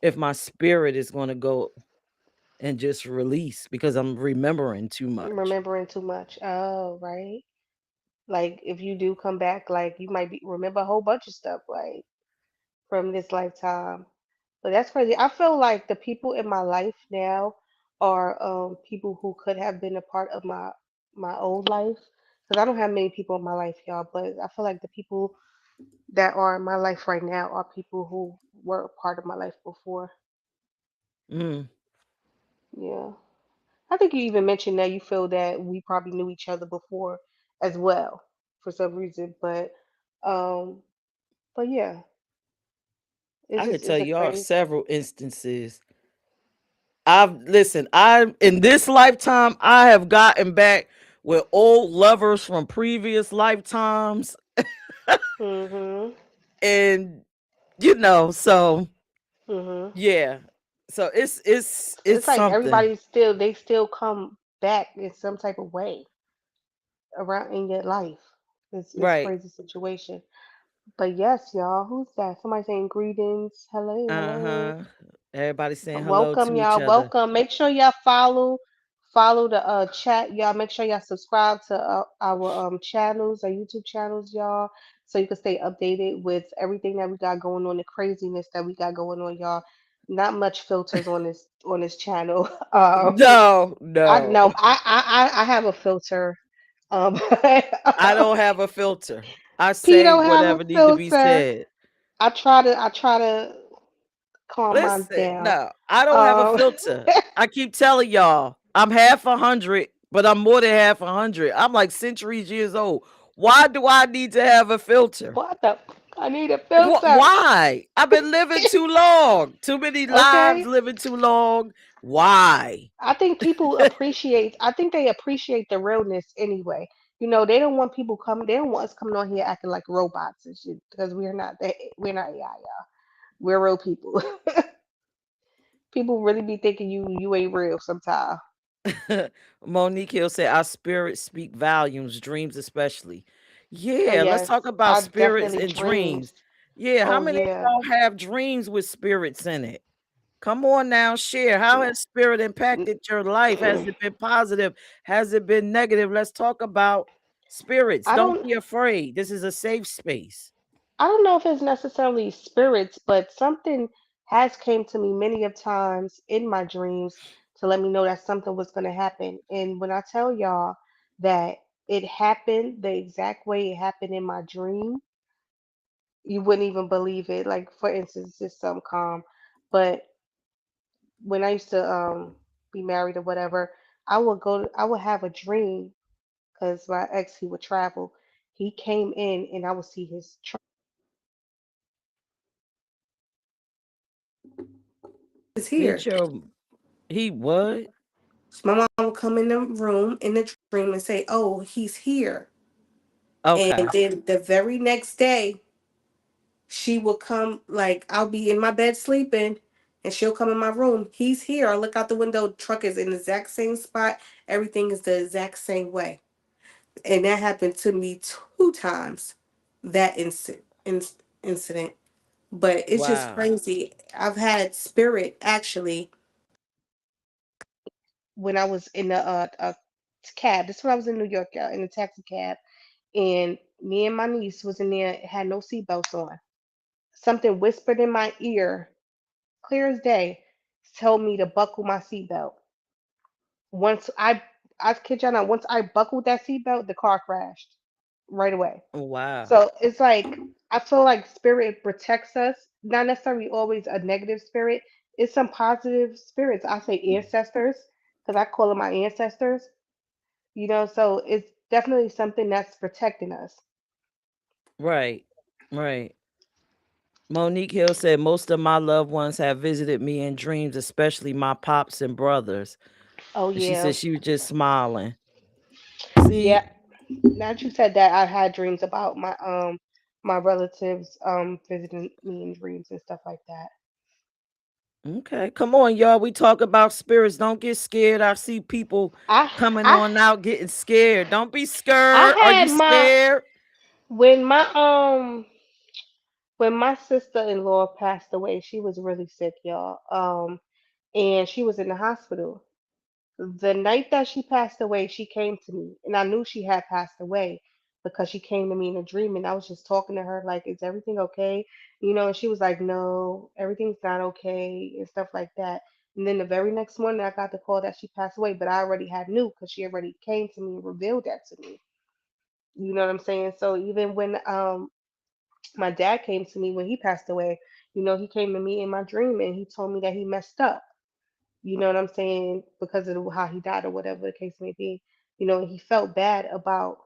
Speaker 1: if my spirit is going to go and just release because I'm remembering too much.
Speaker 2: Remembering too much. Oh, right. Like if you do come back, like you might be remember a whole bunch of stuff like from this lifetime. But that's crazy. I feel like the people in my life now are people who could have been a part of my old life. Because I don't have many people in my life, y'all. But I feel like the people that are in my life right now are people who were a part of my life before.
Speaker 1: Mm,
Speaker 2: Yeah. I think you even mentioned that you feel that we probably knew each other before as well for some reason. Um but yeah, it's
Speaker 1: I could
Speaker 2: just
Speaker 1: tell
Speaker 2: it's a
Speaker 1: you all
Speaker 2: crazy.
Speaker 1: several instances. I in this lifetime, I have gotten back with old lovers from previous lifetimes.
Speaker 2: Mhm.
Speaker 1: And so
Speaker 2: Mhm.
Speaker 1: yeah. So
Speaker 2: So
Speaker 1: it's
Speaker 2: it's like
Speaker 1: something.
Speaker 2: everybody still they still come back in some type of way around in your life. It's
Speaker 1: Right.
Speaker 2: crazy situation. But yes, y'all, who's that? Somebody saying greetings. Hello, hello.
Speaker 1: Uh-huh. Everybody saying hello
Speaker 2: Welcome,
Speaker 1: to each
Speaker 2: y'all.
Speaker 1: other.
Speaker 2: Welcome. Make sure y'all follow the chat, y'all. Make sure y'all subscribe to our channels, our YouTube channels, y'all, so you can stay updated with everything that we got going on, the craziness that we got going on, y'all. Not much filters on this channel.
Speaker 1: No,
Speaker 2: I
Speaker 1: no.
Speaker 2: know I have a filter. Um,
Speaker 1: I don't have a filter. I
Speaker 2: P
Speaker 1: say
Speaker 2: don't have a
Speaker 1: whatever need to be
Speaker 2: filter.
Speaker 1: said.
Speaker 2: I try to calm mine
Speaker 1: Listen,
Speaker 2: down.
Speaker 1: no, I don't have a
Speaker 2: Um,
Speaker 1: filter. I keep telling y'all, I'm half 100, but I'm more than half 100. I'm like centuries years old. Why do I need to have a filter?
Speaker 2: what the? I need a filter.
Speaker 1: Why? I've been living too long. Too many lives
Speaker 2: Okay.
Speaker 1: living too long. Why?
Speaker 2: I think they appreciate the realness anyway. They don't want people coming. They don't want us coming on here acting like robots and shit because we're not AI, y'all. We're real people. People really be thinking you ain't real sometimes.
Speaker 1: Monique Hill said, our spirits speak volumes, dreams especially.
Speaker 2: Oh
Speaker 1: Yeah, let's
Speaker 2: yes,
Speaker 1: talk about
Speaker 2: I
Speaker 1: spirits
Speaker 2: definitely
Speaker 1: and dreams.
Speaker 2: dreams.
Speaker 1: Yeah, how
Speaker 2: Oh
Speaker 1: many of
Speaker 2: yeah.
Speaker 1: y'all have dreams with spirits in it? Come on now, share. How
Speaker 2: No.
Speaker 1: has spirit impacted your life? Has it been positive? Has it been negative? Let's talk about spirits.
Speaker 2: I
Speaker 1: Don't
Speaker 2: don't
Speaker 1: be afraid. This is a safe space.
Speaker 2: I don't know if it's necessarily spirits, but something has came to me many of times in my dreams to let me know that something was going to happen. And when I tell y'all that it happened the exact way it happened in my dream, you wouldn't even believe it. Like for instance, just some calm. But when I used to be married or whatever, I would have a dream because my ex he would travel. He came in and I would see his truck is
Speaker 1: Get
Speaker 2: here.
Speaker 1: your he what?
Speaker 2: So my mom would come in the room in the dream and say, "Oh, he's here." And
Speaker 1: Okay.
Speaker 2: then the very next day, she would come. Like I'll be in my bed sleeping, and she'll come in my room. He's here. I look out the window. Truck is in the exact same spot. Everything is the exact same way. And that happened to me two times. That incident. But it's just
Speaker 1: Wow.
Speaker 2: crazy. I've had spirit actually when I was in a cab. This is when I was in New York, y'all, in a taxi cab, and me and my niece was in there, had no seatbelts on. Something whispered in my ear, clear as day, told me to buckle my seatbelt. Once I kid y'all not, once I buckled that seatbelt, the car crashed right away.
Speaker 1: Wow.
Speaker 2: So it's like I feel like spirit protects us, not necessarily always a negative spirit. It's some positive spirits. I say ancestors because I call them my ancestors. So it's definitely something that's protecting us.
Speaker 1: Right. Right. Monique Hill said most of my loved ones have visited me in dreams, especially my pops and brothers.
Speaker 2: Oh
Speaker 1: And she
Speaker 2: yeah,
Speaker 1: said she was just smiling. See,
Speaker 2: yeah. Now that you said that, I had dreams about my relatives visiting me in dreams and stuff like that.
Speaker 1: okay, come on, y'all. We talk about spirits. Don't get scared. I see people
Speaker 2: I
Speaker 1: coming
Speaker 2: I
Speaker 1: on out getting scared. Don't be
Speaker 2: I
Speaker 1: scared. Are
Speaker 2: had
Speaker 1: you
Speaker 2: my
Speaker 1: scared?
Speaker 2: when my when my sister-in-law passed away, she was really sick, y'all. And she was in the hospital. The night that she passed away, she came to me, and I knew she had passed away because she came to me in a dream, and I was just talking to her like, "Is everything okay?" And she was like, "No, everything's not okay," and stuff like that. And then the very next morning, I got the call that she passed away, but I already had knew because she already came to me and revealed that to me. You know what I'm saying? So even when my dad came to me when he passed away, he came to me in my dream and he told me that he messed up. You know what I'm saying? Because of how he died or whatever the case may be. He felt bad about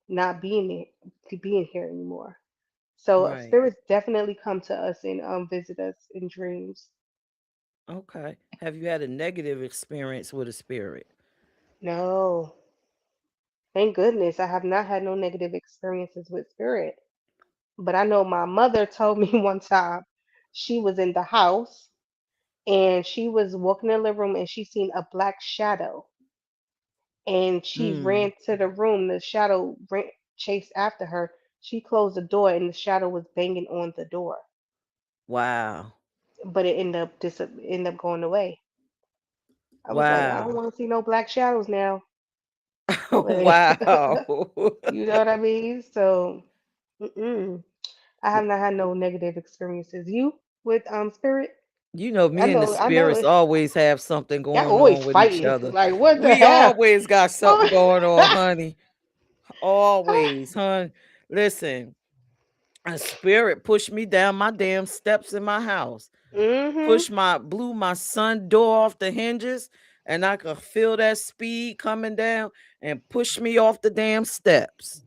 Speaker 2: not being here anymore. So
Speaker 1: Right.
Speaker 2: spirits definitely come to us and visit us in dreams.
Speaker 1: Okay. Have you had a negative experience with a spirit?
Speaker 2: No, thank goodness I have not had no negative experiences with spirit. But I know my mother told me one time she was in the house and she was walking in the living room and she seen a black shadow and she
Speaker 1: Mm.
Speaker 2: ran to the room. The shadow chased after her. She closed the door, and the shadow was banging on the door,
Speaker 1: Wow.
Speaker 2: but it ended up going away. I was like, I don't
Speaker 1: Wow.
Speaker 2: want to see no black shadows now. But
Speaker 1: Wow.
Speaker 2: you know what I mean? So, I have not had no negative experiences. You with spirit?
Speaker 1: You know,
Speaker 2: I
Speaker 1: me and the
Speaker 2: know, I know.
Speaker 1: spirits always have something
Speaker 2: Y'all
Speaker 1: going
Speaker 2: always
Speaker 1: on with each
Speaker 2: fighting.
Speaker 1: other.
Speaker 2: Like, what the
Speaker 1: We
Speaker 2: hell?
Speaker 1: always got something
Speaker 2: Oh.
Speaker 1: going on, honey. Always, hun. Listen, a spirit pushed me down my damn steps in my house.
Speaker 2: Mhm.
Speaker 1: Blew my sun door off the hinges, and I could feel that speed coming down and push me off the damn steps.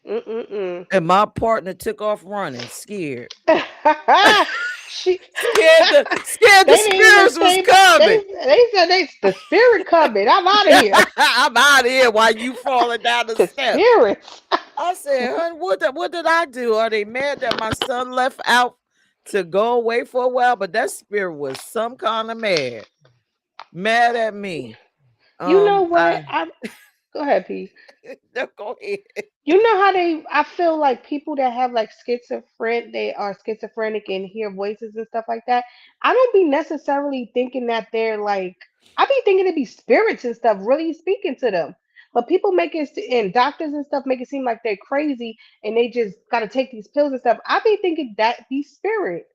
Speaker 2: Mm.
Speaker 1: And my partner took off running, scared.
Speaker 2: she
Speaker 1: Scared
Speaker 2: they
Speaker 1: the
Speaker 2: didn't even
Speaker 1: spirits was
Speaker 2: say
Speaker 1: coming.
Speaker 2: they said the spirit coming. I'm out of here.
Speaker 1: I'm out of here while you falling down the
Speaker 2: The
Speaker 1: steps.
Speaker 2: spirits.
Speaker 1: I said, "Hun, what did I do? Are they mad that my son left out to go away for a while?" But that spirit was some kind of mad at me.
Speaker 2: You know what?
Speaker 1: I
Speaker 2: I Go ahead, P.
Speaker 1: no, go ahead.
Speaker 2: You know how I feel like people that have like they are schizophrenic and hear voices and stuff like that. I don't be necessarily thinking that they're like, I be thinking it be spirits and stuff really speaking to them. But people make and doctors and stuff make it seem like they're crazy and they just got to take these pills and stuff. I be thinking that be spirit.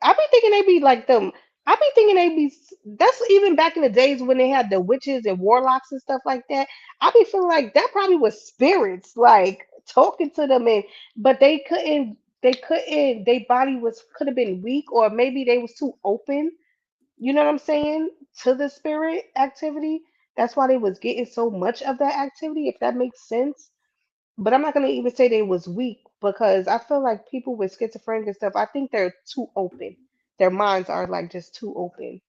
Speaker 2: I be thinking they be like them. I be thinking they be. That's even back in the days when they had the witches and warlocks and stuff like that. I be feeling like that probably was spirits, like talking to them, and but they couldn't. They couldn't. Their body was could have been weak, or maybe they was too open. You know what I'm saying? To the spirit activity. That's why they was getting so much of that activity. If that makes sense. But I'm not gonna even say they was weak because I feel like people with schizophrenia and stuff, I think they're too open. Their minds are like just too open.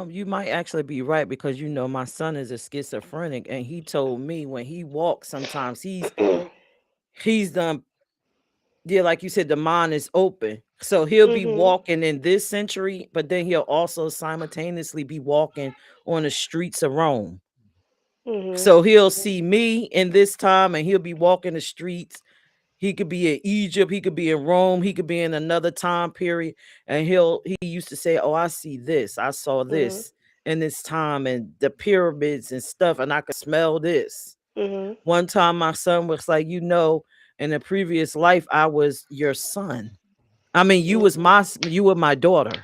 Speaker 1: You might actually be right because my son is a schizophrenic, and he told me when he walks, sometimes he's done. Yeah, like you said, the mind is open. So he'll be
Speaker 2: Mhm.
Speaker 1: walking in this century, but then he'll also simultaneously be walking on the streets of Rome.
Speaker 2: Mhm.
Speaker 1: So he'll see me in this time and he'll be walking the streets. He could be in Egypt, he could be in Rome, he could be in another time period. And he used to say, "Oh, I see this. I saw
Speaker 2: Mhm.
Speaker 1: this in this time and the pyramids and stuff, and I could smell this."
Speaker 2: Mhm.
Speaker 1: One time my son was like, in a previous life, I was your son. I mean,
Speaker 2: Mhm.
Speaker 1: you were my daughter,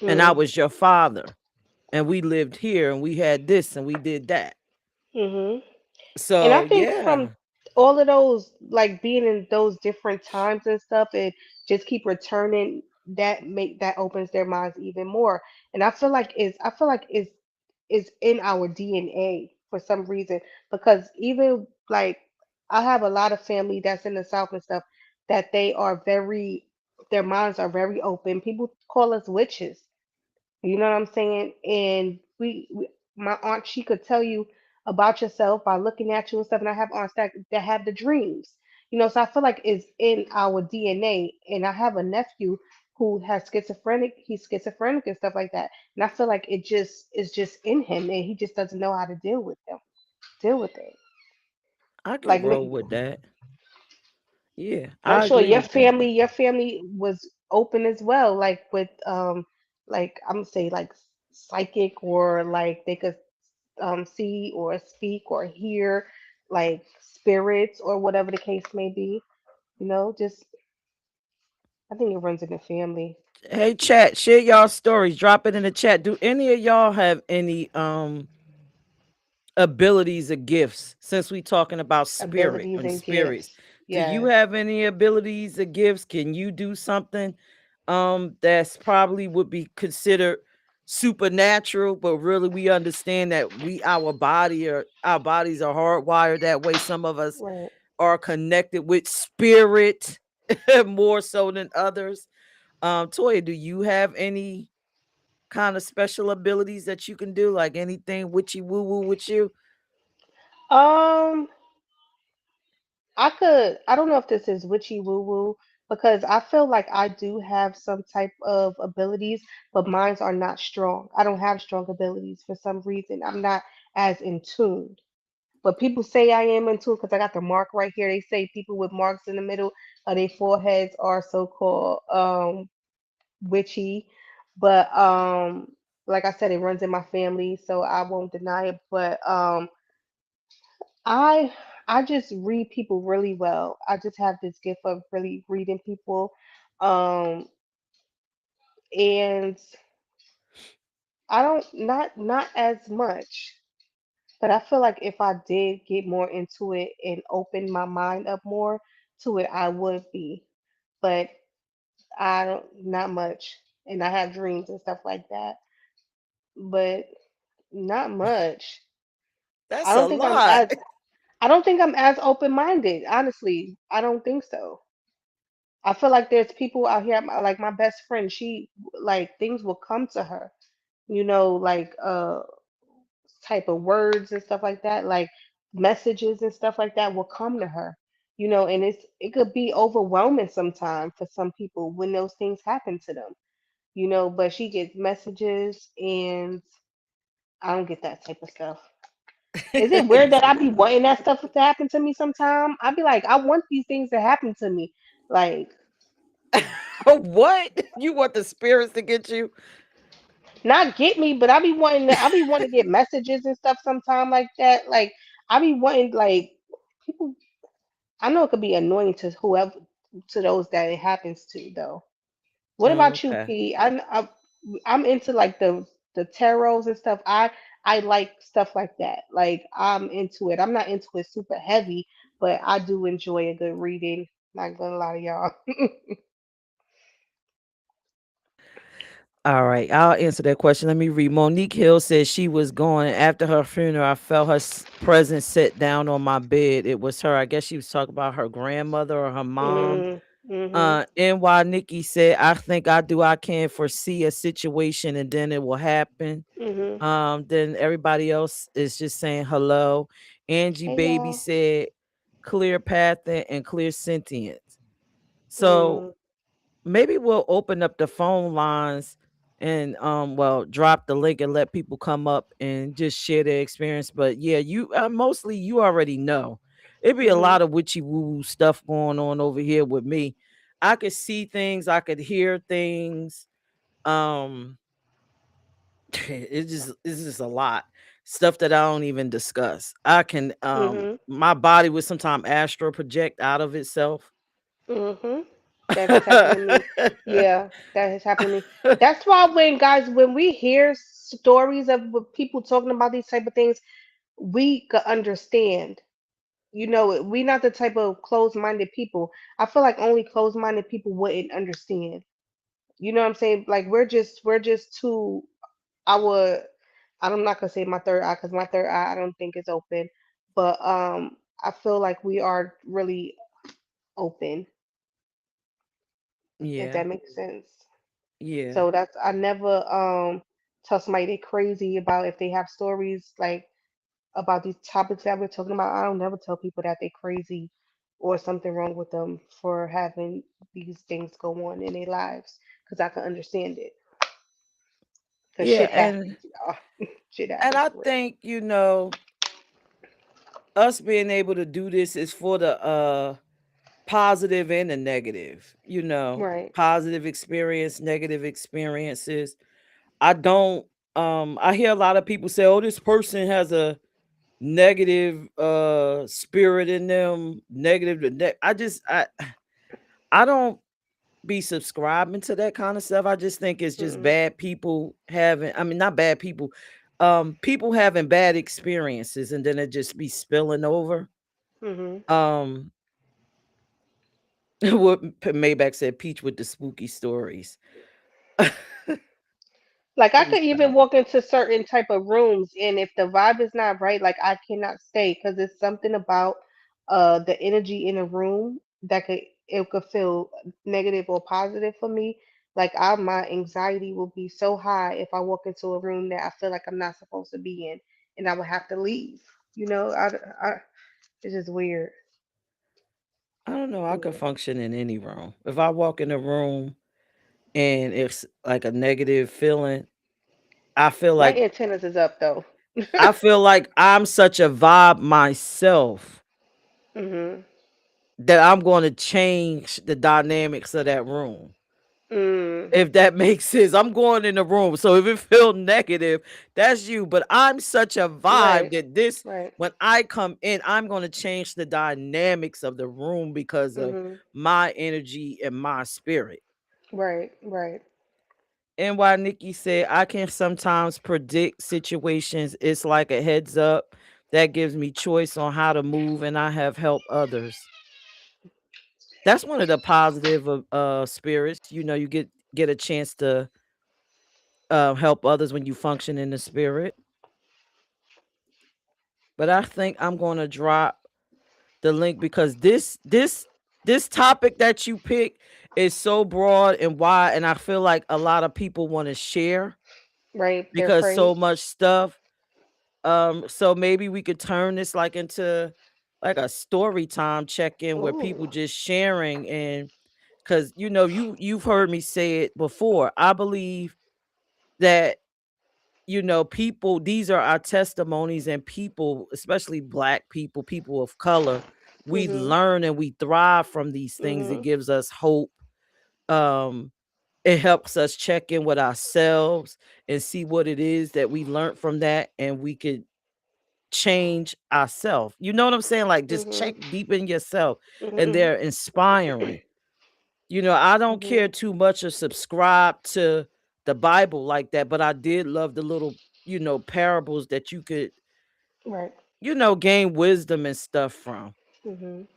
Speaker 1: and I
Speaker 2: Mhm.
Speaker 1: was your father. And we lived here and we had this and we did that.
Speaker 2: Mhm. And I
Speaker 1: So
Speaker 2: think from
Speaker 1: yeah.
Speaker 2: all of those, like being in those different times and stuff, and just keep returning, that opens their minds even more. And I feel like it's in our DNA for some reason, because even like I have a lot of family that's in the South and stuff, that they are very, their minds are very open. People call us witches, you know what I'm saying? And my aunt, she could tell you about yourself by looking at you and stuff. And I have aunts that have the dreams, you know. So I feel like it's in our DNA. And I have a nephew who has schizophrenic. He's schizophrenic and stuff like that. And I feel like it just is just in him, and he just doesn't know how to deal with it.
Speaker 1: I could
Speaker 2: Like
Speaker 1: roll with that. Yeah,
Speaker 2: and I'm
Speaker 1: I
Speaker 2: sure
Speaker 1: agree with that.
Speaker 2: your family was open as well, like with like I'm gonna say like psychic, or like they could see or speak or hear like spirits or whatever the case may be. You know, just I think it runs in the family.
Speaker 1: Hey, chat, share y'all stories. Drop it in the chat. Do any of y'all have any abilities or gifts, since we talking about spirit
Speaker 2: Abilities
Speaker 1: and
Speaker 2: and
Speaker 1: spirits?
Speaker 2: gifts.
Speaker 1: Do you
Speaker 2: Yes.
Speaker 1: have any abilities or gifts? Can you do something that's probably would be considered supernatural, but really we understand that our bodies are hardwired that way? Some of us
Speaker 2: Right.
Speaker 1: are connected with spirit more so than others. Toya, do you have any kind of special abilities that you can do, like anything witchy woo woo with you?
Speaker 2: Um, I don't know if this is witchy woo woo, because I feel like I do have some type of abilities, but mines are not strong. I don't have strong abilities for some reason. I'm not as in tune. But people say I am in tune because I got the mark right here. They say people with marks in the middle of their foreheads are so called witchy. But like I said, it runs in my family, so I won't deny it. But I I just read people really well. I just have this gift of really reading people. Um and I don't, not as much, but I feel like if I did get more into it and open my mind up more to it, I would be. But I don't, not much. And I have dreams and stuff like that, but not much. I
Speaker 1: That's a
Speaker 2: don't think I'm
Speaker 1: lot.
Speaker 2: as I don't think I'm as open minded. Honestly, I don't think so. I feel like there's people out here, like my best friend. She, like, things will come to her, you know, like type of words and stuff like that, like messages and stuff like that will come to her, you know. And it could be overwhelming sometimes for some people when those things happen to them, you know. But she gets messages, and I don't get that type of stuff. Is it weird that I be wanting that stuff to happen to me sometime? I be like, I want these things to happen to me. Like,
Speaker 1: What? You want the spirits to get you?
Speaker 2: not get me, but I be wanting to get messages and stuff sometime like that. Like, I be wanting, like, people, I know it could be annoying to whoever, to those that it happens to, though. What
Speaker 1: Oh,
Speaker 2: about you,
Speaker 1: okay.
Speaker 2: P? I'm into like the tarots and stuff. I like stuff like that. Like, I'm into it. I'm not into it super heavy, but I do enjoy a good reading. Not gonna lie to y'all.
Speaker 1: All right, I'll answer that question. Let me read. Monique Hill says she was gone, and after her funeral, I felt her presence sit down on my bed. It was her. I guess she was talking about her grandmother or her mom.
Speaker 2: Mm, mhm,
Speaker 1: NY Nikki said, I think I can foresee a situation and then it will happen.
Speaker 2: mhm.
Speaker 1: Then everybody else is just saying hello. Angie
Speaker 2: Hey
Speaker 1: Baby
Speaker 2: y'all.
Speaker 1: said, clear path and clear sentience. So
Speaker 2: Mm,
Speaker 1: maybe we'll open up the phone lines and well, drop the link and let people come up and just share their experience. But yeah, you mostly you already know. It'd be a
Speaker 2: mhm,
Speaker 1: lot of witchy woo stuff going on over here with me. I could see things, I could hear things. Um it's just a lot. Stuff that I don't even discuss. I can
Speaker 2: mhm,
Speaker 1: my body would sometimes astral project out of itself.
Speaker 2: mhm. That has happened to me. Yeah, that has happened to me. That's why when, guys, when we hear stories of people talking about these type of things, we could understand. we not the type of closed-minded people. I feel like only closed-minded people wouldn't understand. You know what I'm saying? Like we're just too our I'm not gonna say my third eye because my third eye I don't think is open, but I feel like we are really open, if
Speaker 1: Yeah.
Speaker 2: that makes sense.
Speaker 1: Yeah.
Speaker 2: So that's I never tell somebody they crazy about if they have stories like about these topics that we're talking about. I don't never tell people that they crazy or something wrong with them for having these things go on in their lives because I can understand it. Because
Speaker 1: Yeah.
Speaker 2: shit happens, y'all. Shit
Speaker 1: And
Speaker 2: happens
Speaker 1: I
Speaker 2: for real.
Speaker 1: think, us being able to do this is for the positive and the negative,
Speaker 2: Right.
Speaker 1: positive experience, negative experiences. I don't I hear a lot of people say, "Oh, this person has a negative spirit in them, negative to I don't be subscribing to that kind of stuff. I just think it's just
Speaker 2: Mm-mm.
Speaker 1: bad people having, I mean, not bad people, people having bad experiences and then it just be spilling over.
Speaker 2: Mhm.
Speaker 1: Um what Maybach said, Peach with the spooky stories.
Speaker 2: Like I
Speaker 1: Let me
Speaker 2: could even
Speaker 1: stop.
Speaker 2: walk into certain type of rooms, and if the vibe is not right, like I cannot stay because it's something about the energy in a room that could feel negative or positive for me. Like my anxiety will be so high if I walk into a room that I feel like I'm not supposed to be in, and I would have to leave. You know, it's just weird.
Speaker 1: I don't know. I could
Speaker 2: Yeah.
Speaker 1: function in any room. If I walk in a room and it's like a negative feeling, I feel
Speaker 2: My
Speaker 1: like
Speaker 2: antennas is up though.
Speaker 1: I'm such a vibe myself
Speaker 2: Mhm.
Speaker 1: that I'm going to change the dynamics of that room.
Speaker 2: Mm.
Speaker 1: If that makes sense, I'm going in the room. So if it feels negative, that's you. But I'm such a vibe
Speaker 2: Right.
Speaker 1: that this,
Speaker 2: Right.
Speaker 1: when I come in, I'm going to change the dynamics of the room because of
Speaker 2: Mhm.
Speaker 1: my energy and my spirit.
Speaker 2: Right. Right.
Speaker 1: And why Nikki said, I can sometimes predict situations. It's like a heads up that gives me choice on how to move, and I have helped others. That's one of the positive of spirits. You get a chance to help others when you function in the spirit. But I think I'm going to drop the link because this topic that you pick is so broad and wide, and I feel like a lot of people want to share
Speaker 2: Right. They're
Speaker 1: because
Speaker 2: afraid.
Speaker 1: so much stuff. So maybe we could turn this like into like a story time check-in where people
Speaker 2: Ooh.
Speaker 1: just sharing, and because you've heard me say it before. I believe that people, these are our testimonies, and people, especially black people, people of color, we
Speaker 2: Mhm.
Speaker 1: learn and we thrive from these things. It
Speaker 2: Mhm.
Speaker 1: gives us hope. Um, it helps us check in with ourselves and see what it is that we learned from that, and we could change ourselves. You know what I'm saying? Like just
Speaker 2: Mhm.
Speaker 1: check deep in yourself, and
Speaker 2: Mhm.
Speaker 1: they're inspiring. I don't care
Speaker 2: Mhm.
Speaker 1: too much or subscribe to the Bible like that, but I did love the little, parables that you could,
Speaker 2: Right.
Speaker 1: gain wisdom and stuff from.
Speaker 2: Mhm.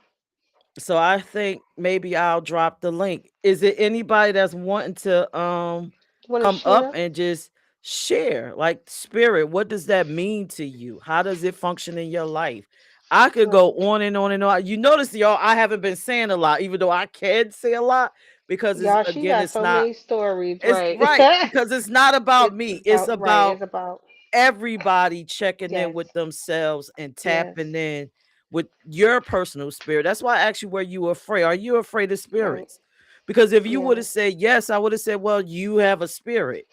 Speaker 1: So I think maybe I'll drop the link. Is it anybody that's wanting to
Speaker 2: Want to
Speaker 1: come up
Speaker 2: share?
Speaker 1: and just share like spirit? What does that mean to you? How does it function in your life? I could go
Speaker 2: Right.
Speaker 1: on and on and on. You notice, y'all, I haven't been saying a lot, even though I can say a lot, because
Speaker 2: Y'all, she got
Speaker 1: it's
Speaker 2: so
Speaker 1: not,
Speaker 2: many stories.
Speaker 1: it's
Speaker 2: Right.
Speaker 1: right, because it's not about
Speaker 2: It's
Speaker 1: me. It's
Speaker 2: about right.
Speaker 1: about
Speaker 2: It's about
Speaker 1: everybody checking in
Speaker 2: yes.
Speaker 1: with themselves and
Speaker 2: Yes.
Speaker 1: tapping in with your personal spirit. That's why I asked you, were you afraid? Are you afraid of
Speaker 2: Right.
Speaker 1: spirits? Because if you would
Speaker 2: Yeah.
Speaker 1: have said yes, I would have said, well, you have a spirit.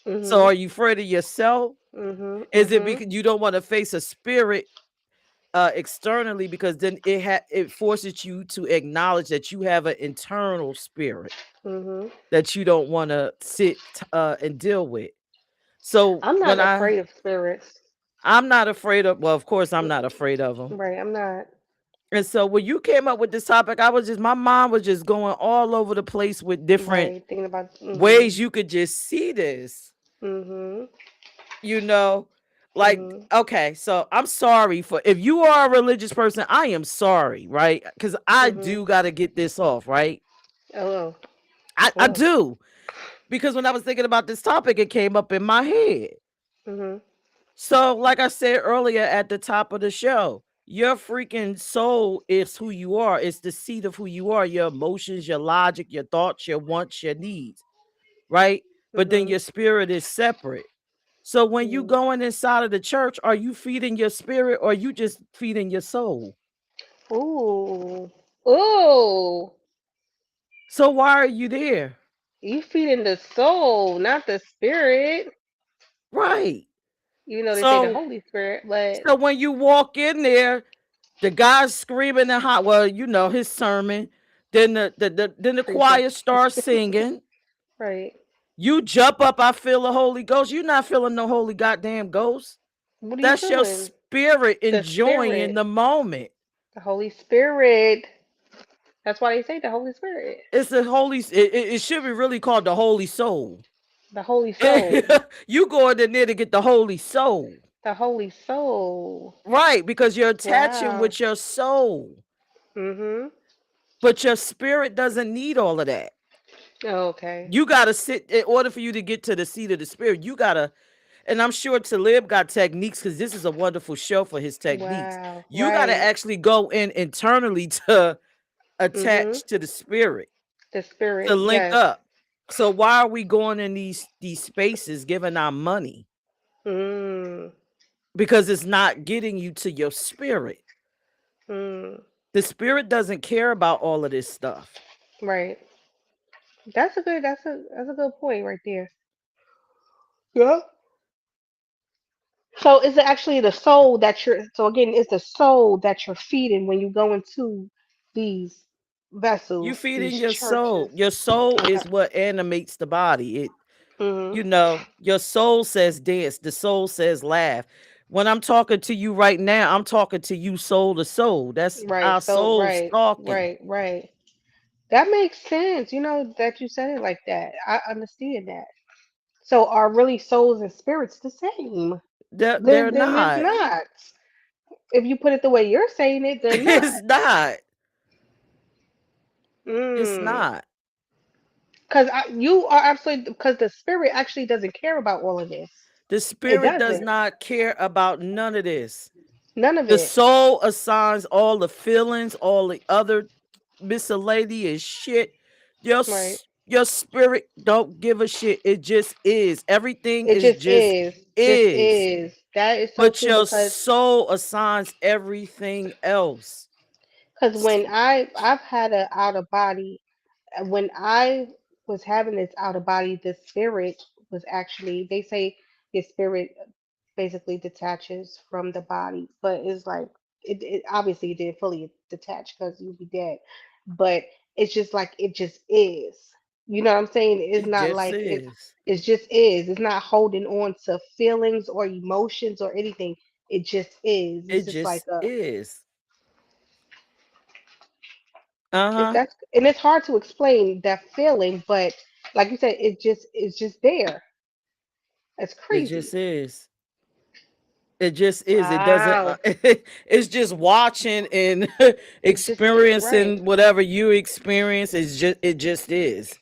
Speaker 1: So
Speaker 2: Mhm.
Speaker 1: are you afraid of yourself?
Speaker 2: Mhm.
Speaker 1: Is it
Speaker 2: Mhm.
Speaker 1: because you don't want to face a spirit externally, because then it forces you to acknowledge that you have an internal spirit
Speaker 2: Mhm.
Speaker 1: that you don't want to sit and deal with. So
Speaker 2: I'm not
Speaker 1: when
Speaker 2: afraid of spirits.
Speaker 1: I'm not afraid of, well, of course, I'm
Speaker 2: Mm,
Speaker 1: not afraid of them.
Speaker 2: right. I'm not.
Speaker 1: And so when you came up with this topic, my mind was just going all over the place with different
Speaker 2: Right. Thinking about. Mhm.
Speaker 1: ways you could just see this,
Speaker 2: Mhm.
Speaker 1: you know. Like,
Speaker 2: Mhm.
Speaker 1: okay, so I'm sorry for if you are a religious person, I am sorry, right? Because I
Speaker 2: Mhm.
Speaker 1: do got to get this off, right?
Speaker 2: Oh.
Speaker 1: I
Speaker 2: Oh.
Speaker 1: do. Because when I was thinking about this topic, it came up in my head.
Speaker 2: Mhm.
Speaker 1: So, like I said earlier at the top of the show, your freaking soul is who you are. It's the seat of who you are, your emotions, your logic, your thoughts, your wants, your needs, right? But then
Speaker 2: Mhm.
Speaker 1: your spirit is separate. So when you
Speaker 2: Mhm.
Speaker 1: going inside of the church, are you feeding your spirit or you just feeding your soul?
Speaker 2: Ooh. Ooh.
Speaker 1: So why are you there?
Speaker 2: You feeding the soul, not the spirit.
Speaker 1: Right.
Speaker 2: Even though they say the
Speaker 1: So
Speaker 2: Holy Spirit, but
Speaker 1: so when you walk in there, the guy's screaming and hot. Well, you know his sermon. Then the
Speaker 2: preaching.
Speaker 1: choir starts singing.
Speaker 2: Right.
Speaker 1: You jump up. I feel the Holy Ghost. You're not feeling no holy goddamn ghost.
Speaker 2: What are you
Speaker 1: That's your
Speaker 2: feeling?
Speaker 1: spirit
Speaker 2: The
Speaker 1: enjoying
Speaker 2: Spirit.
Speaker 1: the moment.
Speaker 2: The Holy Spirit. That's why they say the Holy Spirit.
Speaker 1: It's the holy. It should be really called the Holy Soul.
Speaker 2: The Holy Soul.
Speaker 1: You going in there to get the Holy Soul,
Speaker 2: The Holy Soul.
Speaker 1: right? Because you're attaching
Speaker 2: Wow.
Speaker 1: with your soul,
Speaker 2: Mhm.
Speaker 1: but your spirit doesn't need all of that.
Speaker 2: Okay.
Speaker 1: You got to sit in order for you to get to the seat of the spirit. You got to, and I'm sure Talib got techniques because this is a wonderful show for his techniques.
Speaker 2: Wow.
Speaker 1: You got to
Speaker 2: Right.
Speaker 1: actually go in internally to
Speaker 2: Mhm.
Speaker 1: attach to the spirit
Speaker 2: The
Speaker 1: to
Speaker 2: Spirit.
Speaker 1: link
Speaker 2: Yes.
Speaker 1: up. So why are we going in these spaces giving our money?
Speaker 2: Mm.
Speaker 1: Because it's not getting you to your spirit.
Speaker 2: Mm.
Speaker 1: The spirit doesn't care about all of this stuff.
Speaker 2: Right. That's a good point right there. Yeah. So is it actually the soul that you're so again, it's the soul that you're feeding when you go into these
Speaker 1: You
Speaker 2: vessels, these
Speaker 1: feeding your
Speaker 2: churches.
Speaker 1: soul. Your soul
Speaker 2: Okay.
Speaker 1: is what animates the body. It,
Speaker 2: Mhm.
Speaker 1: your soul says dance, the soul says laugh. When I'm talking to you right now, I'm talking to you soul to soul. That's
Speaker 2: Right.
Speaker 1: our
Speaker 2: So
Speaker 1: souls
Speaker 2: right,
Speaker 1: talking.
Speaker 2: right, right. That makes sense. You know that you said it like that. I understand that. So are really souls and spirits the same?
Speaker 1: They're
Speaker 2: Then it's
Speaker 1: not.
Speaker 2: not. If you put it the way you're saying it, they're
Speaker 1: It's
Speaker 2: not.
Speaker 1: not. It's
Speaker 2: Mm.
Speaker 1: not.
Speaker 2: Because you are absolutely because the spirit actually doesn't care about all of this.
Speaker 1: The
Speaker 2: It
Speaker 1: spirit does
Speaker 2: doesn't.
Speaker 1: not care about none of this.
Speaker 2: None of
Speaker 1: The
Speaker 2: it.
Speaker 1: soul assigns all the feelings, all the other miscellaneous shit.
Speaker 2: Right.
Speaker 1: Your spirit don't give a shit. It just is. Everything
Speaker 2: It
Speaker 1: is
Speaker 2: just
Speaker 1: just
Speaker 2: is. Just
Speaker 1: is.
Speaker 2: is. That is so
Speaker 1: But
Speaker 2: true
Speaker 1: your soul assigns everything else.
Speaker 2: because when I've had a out of body when I was having this out of body, the spirit was actually they say your spirit basically detaches from the body, but it's like it obviously it didn't fully detach because you'd be dead, but it's just like it just is. You know what I'm saying? It's
Speaker 1: It
Speaker 2: not
Speaker 1: just
Speaker 2: like
Speaker 1: is.
Speaker 2: it just is. It's not holding on to feelings or emotions or anything. It just is.
Speaker 1: It
Speaker 2: It's just like
Speaker 1: just
Speaker 2: a
Speaker 1: is.
Speaker 2: it's
Speaker 1: Uh-huh.
Speaker 2: that's and it's hard to explain that feeling, but like you said, it's just there. It's
Speaker 1: It just
Speaker 2: crazy.
Speaker 1: is. It just is. It doesn't
Speaker 2: Wow.
Speaker 1: it's just watching and
Speaker 2: It's just it, right.
Speaker 1: experiencing whatever you experience. It just is.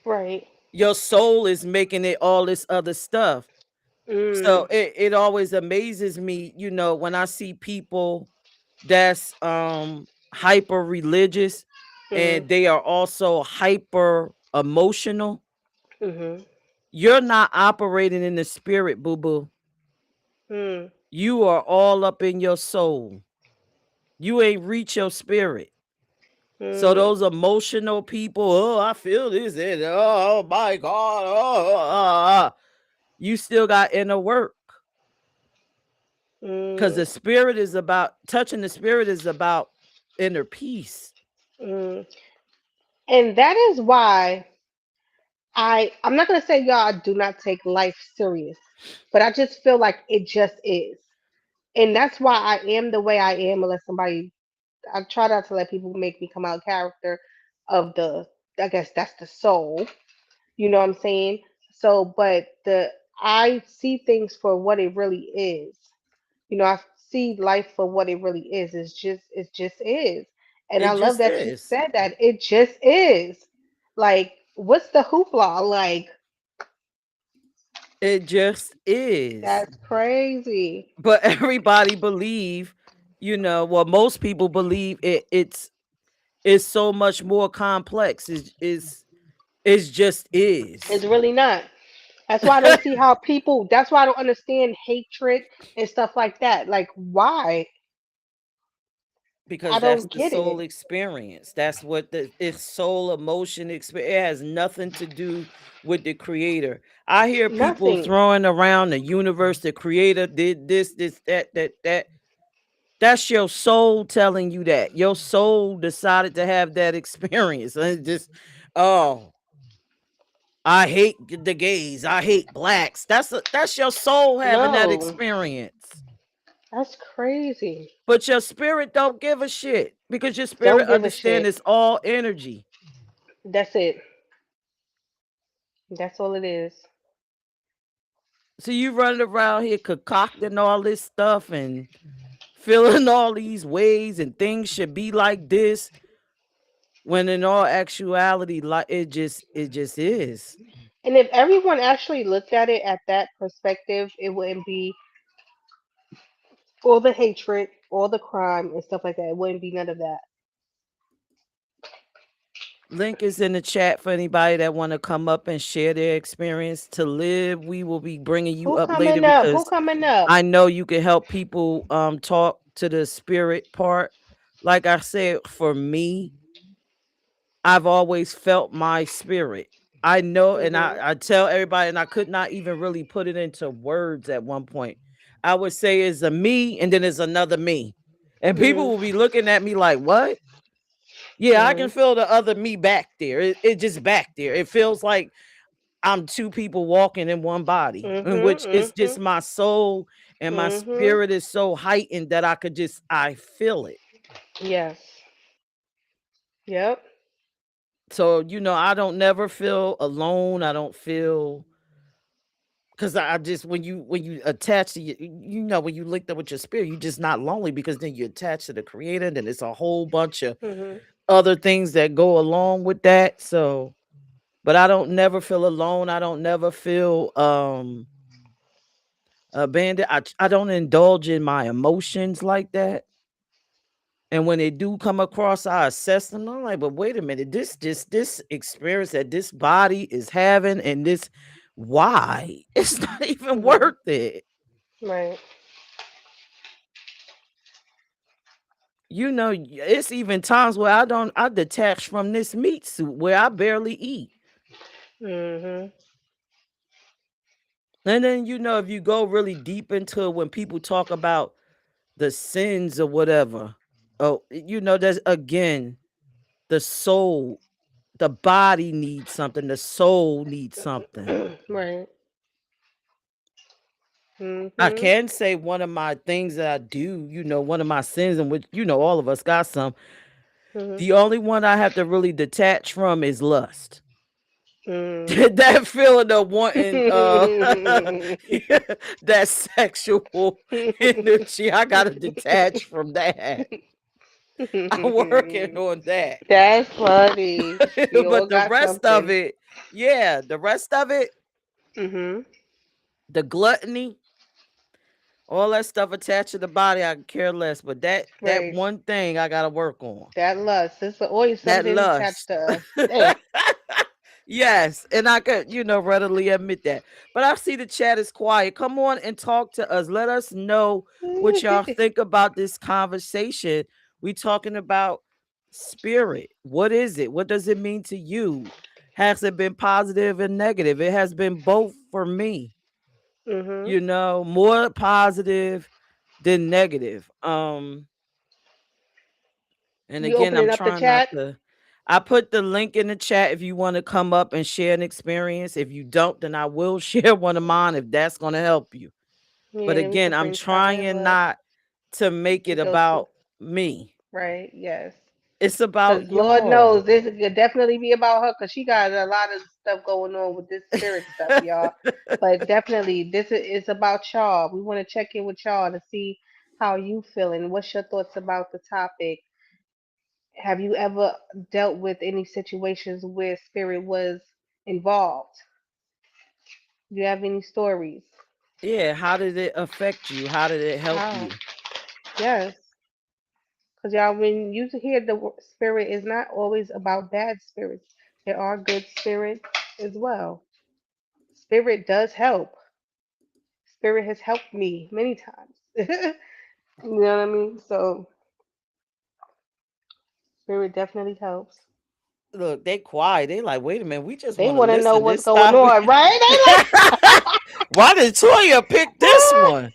Speaker 2: Right.
Speaker 1: Your soul is making it all this other stuff. So
Speaker 2: Mm.
Speaker 1: it always amazes me, when I see people that's hyper religious
Speaker 2: Mhm.
Speaker 1: and they are also hyper emotional.
Speaker 2: Mhm.
Speaker 1: You're not operating in the spirit, boo boo.
Speaker 2: Mm.
Speaker 1: You are all up in your soul. You ain't reach your spirit. So
Speaker 2: Mm.
Speaker 1: those emotional people, oh, I feel this, and oh my God, you still got inner work. Because the
Speaker 2: Mm.
Speaker 1: spirit is about touching the spirit is about inner peace.
Speaker 2: Mm. And that is why I'm not gonna say y'all do not take life serious, but I just feel like it just is. And that's why I am the way I am unless somebody I try not to let people make me come out character of the I guess that's the soul. You know what I'm saying? So, but the I see things for what it really is. I see life for what it really is. It just is. And I
Speaker 1: It
Speaker 2: love
Speaker 1: just
Speaker 2: that you
Speaker 1: is.
Speaker 2: said that. It just is. Like, what's the hoopla? Like,
Speaker 1: It just is.
Speaker 2: that's crazy.
Speaker 1: But everybody believe, well, most people believe it's so much more complex. It's just
Speaker 2: It's
Speaker 1: is.
Speaker 2: really not. That's why I don't see how people, that's why I don't understand hatred and stuff like that. Like, why? I
Speaker 1: Because that's
Speaker 2: don't
Speaker 1: the
Speaker 2: get
Speaker 1: soul
Speaker 2: it.
Speaker 1: experience. That's what it's soul emotion experience. It has nothing to do with the creator. I hear people
Speaker 2: Nothing.
Speaker 1: throwing around the universe, the creator did this, that. That's your soul telling you that. Your soul decided to have that experience. And it just, oh, I hate the gays. I hate blacks. That's your soul having that
Speaker 2: No,
Speaker 1: experience.
Speaker 2: that's crazy.
Speaker 1: But your spirit don't give a shit because your spirit
Speaker 2: Don't give a
Speaker 1: understand
Speaker 2: shit.
Speaker 1: it's all energy.
Speaker 2: That's it. That's all it is.
Speaker 1: So you running around here concocting all this stuff and feeling all these ways and things should be like this when in all actuality, like it just is.
Speaker 2: And if everyone actually looked at it at that perspective, it wouldn't be all the hatred, all the crime and stuff like that. It wouldn't be none of that.
Speaker 1: Link is in the chat for anybody that want to come up and share their experience. To live, we will be bringing you
Speaker 2: Who
Speaker 1: up later
Speaker 2: coming up? Who
Speaker 1: because
Speaker 2: coming up?
Speaker 1: I know you can help people talk to the spirit part. Like I said, for me, I've always felt my spirit. I know, and I,
Speaker 2: Mhm.
Speaker 1: I tell everybody, and I could not even really put it into words at one point. I would say it's a me, and then it's another me. And people
Speaker 2: Mhm.
Speaker 1: will be looking at me like, what? Yeah, I can
Speaker 2: Mhm.
Speaker 1: feel the other me back there. It just back there. It feels like I'm two people walking in one body, in
Speaker 2: Mhm.
Speaker 1: which it's just
Speaker 2: Mhm.
Speaker 1: my soul and my
Speaker 2: Mhm.
Speaker 1: spirit is so heightened that I feel it.
Speaker 2: Yes. Yep.
Speaker 1: So, I don't never feel alone. I don't feel because I just when you attach to when you link up with your spirit, you're just not lonely because then you attach to the creator, and then it's a whole bunch of
Speaker 2: Mhm.
Speaker 1: other things that go along with that. So, but I don't never feel alone. I don't never feel abandoned. I don't indulge in my emotions like that. And when they do come across, I assess them. I'm like, but wait a minute, this experience that this body is having and this why? It's not even
Speaker 2: Mhm.
Speaker 1: worth it.
Speaker 2: Right.
Speaker 1: It's even times where I detach from this meat suit where I barely eat.
Speaker 2: Mhm.
Speaker 1: And then if you go really deep into it, when people talk about the sins or whatever, oh, that's again the soul, the body needs something, the soul needs something.
Speaker 2: Right.
Speaker 1: I
Speaker 2: Mhm.
Speaker 1: can say one of my things that I do, one of my sins, in which all of us got some.
Speaker 2: Mhm.
Speaker 1: The only one I have to really detach from is lust.
Speaker 2: Mhm.
Speaker 1: That feeling of wanting that sexual energy. I gotta detach from that. I'm working on that.
Speaker 2: That's funny. We all
Speaker 1: But the
Speaker 2: got
Speaker 1: rest of
Speaker 2: something.
Speaker 1: it, yeah, the rest of it,
Speaker 2: Mhm.
Speaker 1: the gluttony, all that stuff attached to the body, I can care less. But that
Speaker 2: Right.
Speaker 1: one thing I gotta work on.
Speaker 2: That lust. It's always
Speaker 1: That
Speaker 2: something attached
Speaker 1: lust.
Speaker 2: to us. Damn.
Speaker 1: Yes, and I could, readily admit that. But I see the chat is quiet. Come on and talk to us. Let us know what y'all think about this conversation. We talking about spirit. What is it? What does it mean to you? Has it been positive and negative? It has been both for me.
Speaker 2: Mhm.
Speaker 1: More positive than negative. And
Speaker 2: You
Speaker 1: again,
Speaker 2: opening
Speaker 1: I'm
Speaker 2: up the
Speaker 1: trying not
Speaker 2: chat?
Speaker 1: to. I put the link in the chat if you want to come up and share an experience. If you don't, then I will share one of mine if that's going to help you. But
Speaker 2: Yeah, then we
Speaker 1: again,
Speaker 2: could
Speaker 1: I'm
Speaker 2: bring some of them
Speaker 1: trying
Speaker 2: up.
Speaker 1: not to make it
Speaker 2: Go to
Speaker 1: about me.
Speaker 2: right. Yes.
Speaker 1: It's about
Speaker 2: Cause Lord
Speaker 1: y'all.
Speaker 2: knows this could definitely be about her. Cause she got a lot of stuff going on with this spirit stuff, y'all. But definitely, is about y'all. We want to check in with y'all to see how you feeling. What's your thoughts about the topic? Have you ever dealt with any situations where spirit was involved? Do you have any stories?
Speaker 1: Yeah, how did it affect you? How did it help
Speaker 2: How?
Speaker 1: you?
Speaker 2: Yes. Because y'all, when you hear the spirit is not always about bad spirits. There are good spirits as well. Spirit does help. Spirit has helped me many times. You know what I mean? So spirit definitely helps.
Speaker 1: Look, they quiet. They like, wait a minute, we just
Speaker 2: They
Speaker 1: want to
Speaker 2: want to know
Speaker 1: listen.
Speaker 2: what's
Speaker 1: This
Speaker 2: going
Speaker 1: topic.
Speaker 2: on, right?
Speaker 1: Why did Toya pick this one?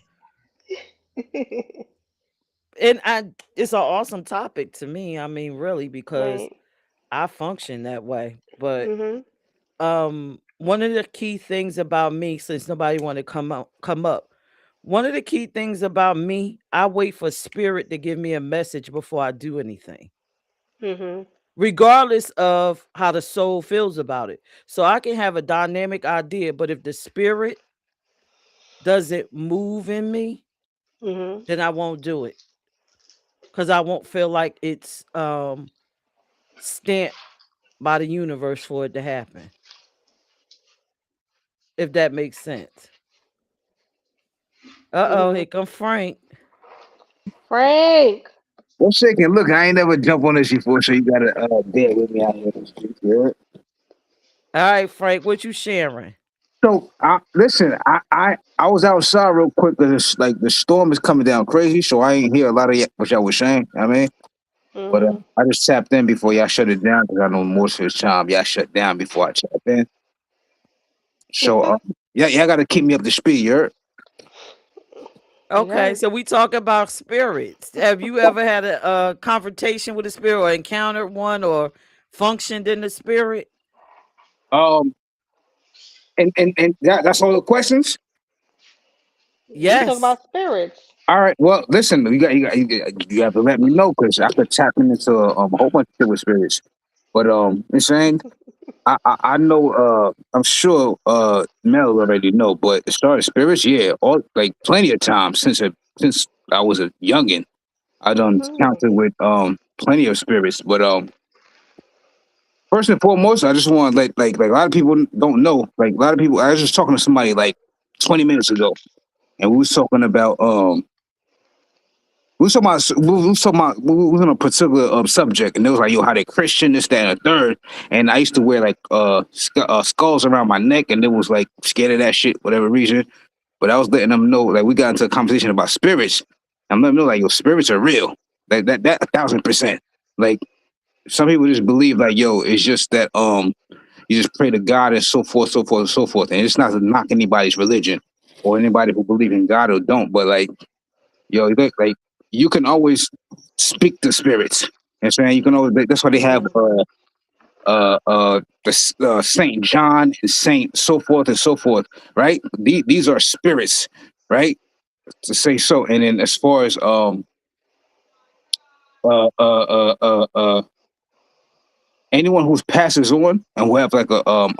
Speaker 2: They like,
Speaker 1: And it's an awesome topic to me. I mean, really, because
Speaker 2: right.
Speaker 1: I function that way. But
Speaker 2: Mhm.
Speaker 1: one of the key things about me, since nobody want to come up, one of the key things about me, I wait for spirit to give me a message before I do anything,
Speaker 2: Mhm.
Speaker 1: regardless of how the soul feels about it. So I can have a dynamic idea, but if the spirit doesn't move in me,
Speaker 2: Mhm.
Speaker 1: then I won't do it, because I won't feel like it's stamped by the universe for it to happen, if that makes sense. Uh-oh,
Speaker 2: Mhm.
Speaker 1: here come Frank.
Speaker 2: Frank.
Speaker 4: Well, shaking. Look, I ain't never jump on this before, so you gotta bear with me out here in the streets. Yeah?
Speaker 1: All right, Frank, what you sharing?
Speaker 4: So, listen, I was outside real quick because like the storm is coming down crazy, so I ain't hear a lot of what y'all was saying. I mean, but
Speaker 2: Mhm.
Speaker 4: I just tapped in before y'all shut it down because I know most of the time y'all shut down before I tap in. So, yeah, y'all got to keep me up to speed. You heard?
Speaker 1: Okay,
Speaker 2: Yes.
Speaker 1: so we talk about spirits. Have you ever had a confrontation with a spirit, or encountered one, or functioned in the spirit?
Speaker 4: Um, and that's all the questions.
Speaker 2: We talk
Speaker 1: Yes.
Speaker 2: about spirits.
Speaker 4: All right. Well, listen, you have to let me know because I could tap into a whole bunch of different spirits. But I'm saying I know I'm sure Mel already know, but as far as spirits, yeah, all like plenty of times since I was a youngin, I done
Speaker 2: Mhm.
Speaker 4: counted with plenty of spirits. But first and foremost, I just want like a lot of people don't know. Like a lot of people, I was just talking to somebody like 20 minutes ago, and we was talking about we was on a particular subject, and it was like, yo, how they Christian, this, that, and a third. And I used to wear like skulls around my neck, and it was like scared of that shit, whatever reason. But I was letting them know, like we got into a conversation about spirits. I'm letting them know, like, yo, spirits are real. Like that 1,000%. Like some people just believe, like, yo, it's just that you just pray to God and so forth, so forth, so forth. And it's not to knock anybody's religion or anybody who believe in God or don't, but like yo, look, like you can always speak to spirits. You know what I'm saying? You can always. That's why they have
Speaker 2: Mhm.
Speaker 4: Saint John and Saint so forth and so forth. Right? These are spirits, right? To say so. And then as far as uh uh uh uh, uh anyone who passes on and who have like a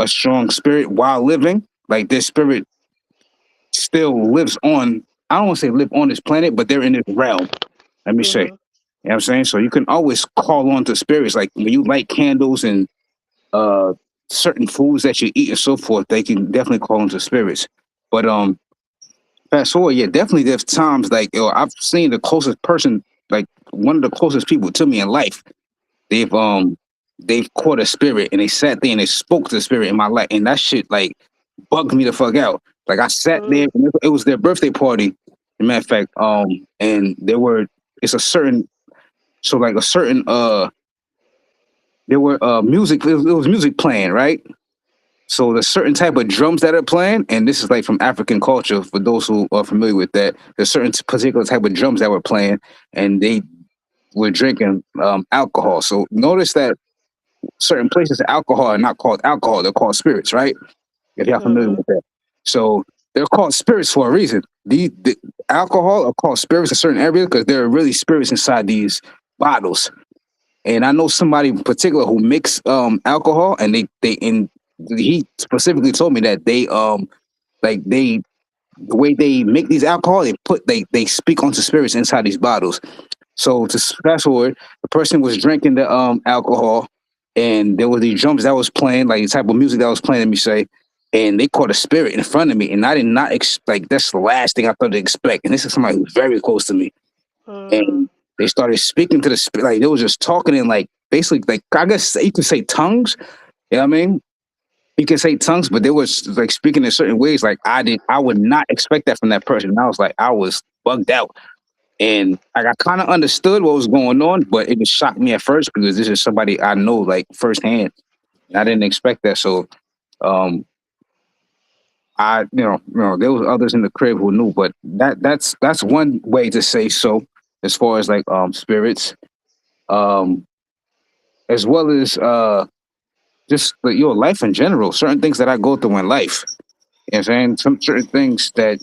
Speaker 4: strong spirit while living, like their spirit still lives on. I don't want to say live on this planet, but they're in this realm. Let me say.
Speaker 2: Mhm.
Speaker 4: You know what I'm saying? So you can always call on to spirits. Like when you light candles and uh certain foods that you eat and so forth, they can definitely call on to spirits. But fast forward, yeah, definitely there's times like yo, I've seen the closest person, like one of the closest people to me in life, they've um they've caught a spirit and they sat there and they spoke to the spirit in my life. And that shit like bugged me the fuck out. Like I sat there
Speaker 2: Mhm.
Speaker 4: and it was their birthday party. As a matter of fact, and there were it's a certain so like a certain there were music it was music playing, right? So there's certain type of drums that are playing, and this is like from African culture for those who are familiar with that. There's certain particular type of drums that were playing, and they were drinking alcohol. So notice that certain places alcohol are not called alcohol; they're called spirits, right? If y'all familiar
Speaker 2: Mhm.
Speaker 4: with that. So they're called spirits for a reason. The alcohol are called spirits in certain areas because there are really spirits inside these bottles. And I know somebody in particular who mix alcohol, and he specifically told me that they the way they make these alcohol, they speak onto spirits inside these bottles. So to fast forward, the person was drinking the alcohol, and there were these drums that was playing, like the type of music that was playing. Let me say, and they caught a spirit in front of me, and I did not like that's the last thing I thought to expect. And this is somebody who's very close to me,
Speaker 2: Mm,
Speaker 4: and they started speaking to the spirit, like they was just talking in like basically like I guess you could say tongues. You know what I mean? You can say tongues, but they was like speaking in certain ways. Like I would not expect that from that person. And I was like, I was bugged out. And like I kind of understood what was going on, but it just shocked me at first because this is somebody I know like firsthand. And I didn't expect that. So um there was others in the crib who knew, but that's one way to say so as far as like spirits. Um as well as just your life in general, certain things that I go through in life. You know what I'm saying? Some certain things that,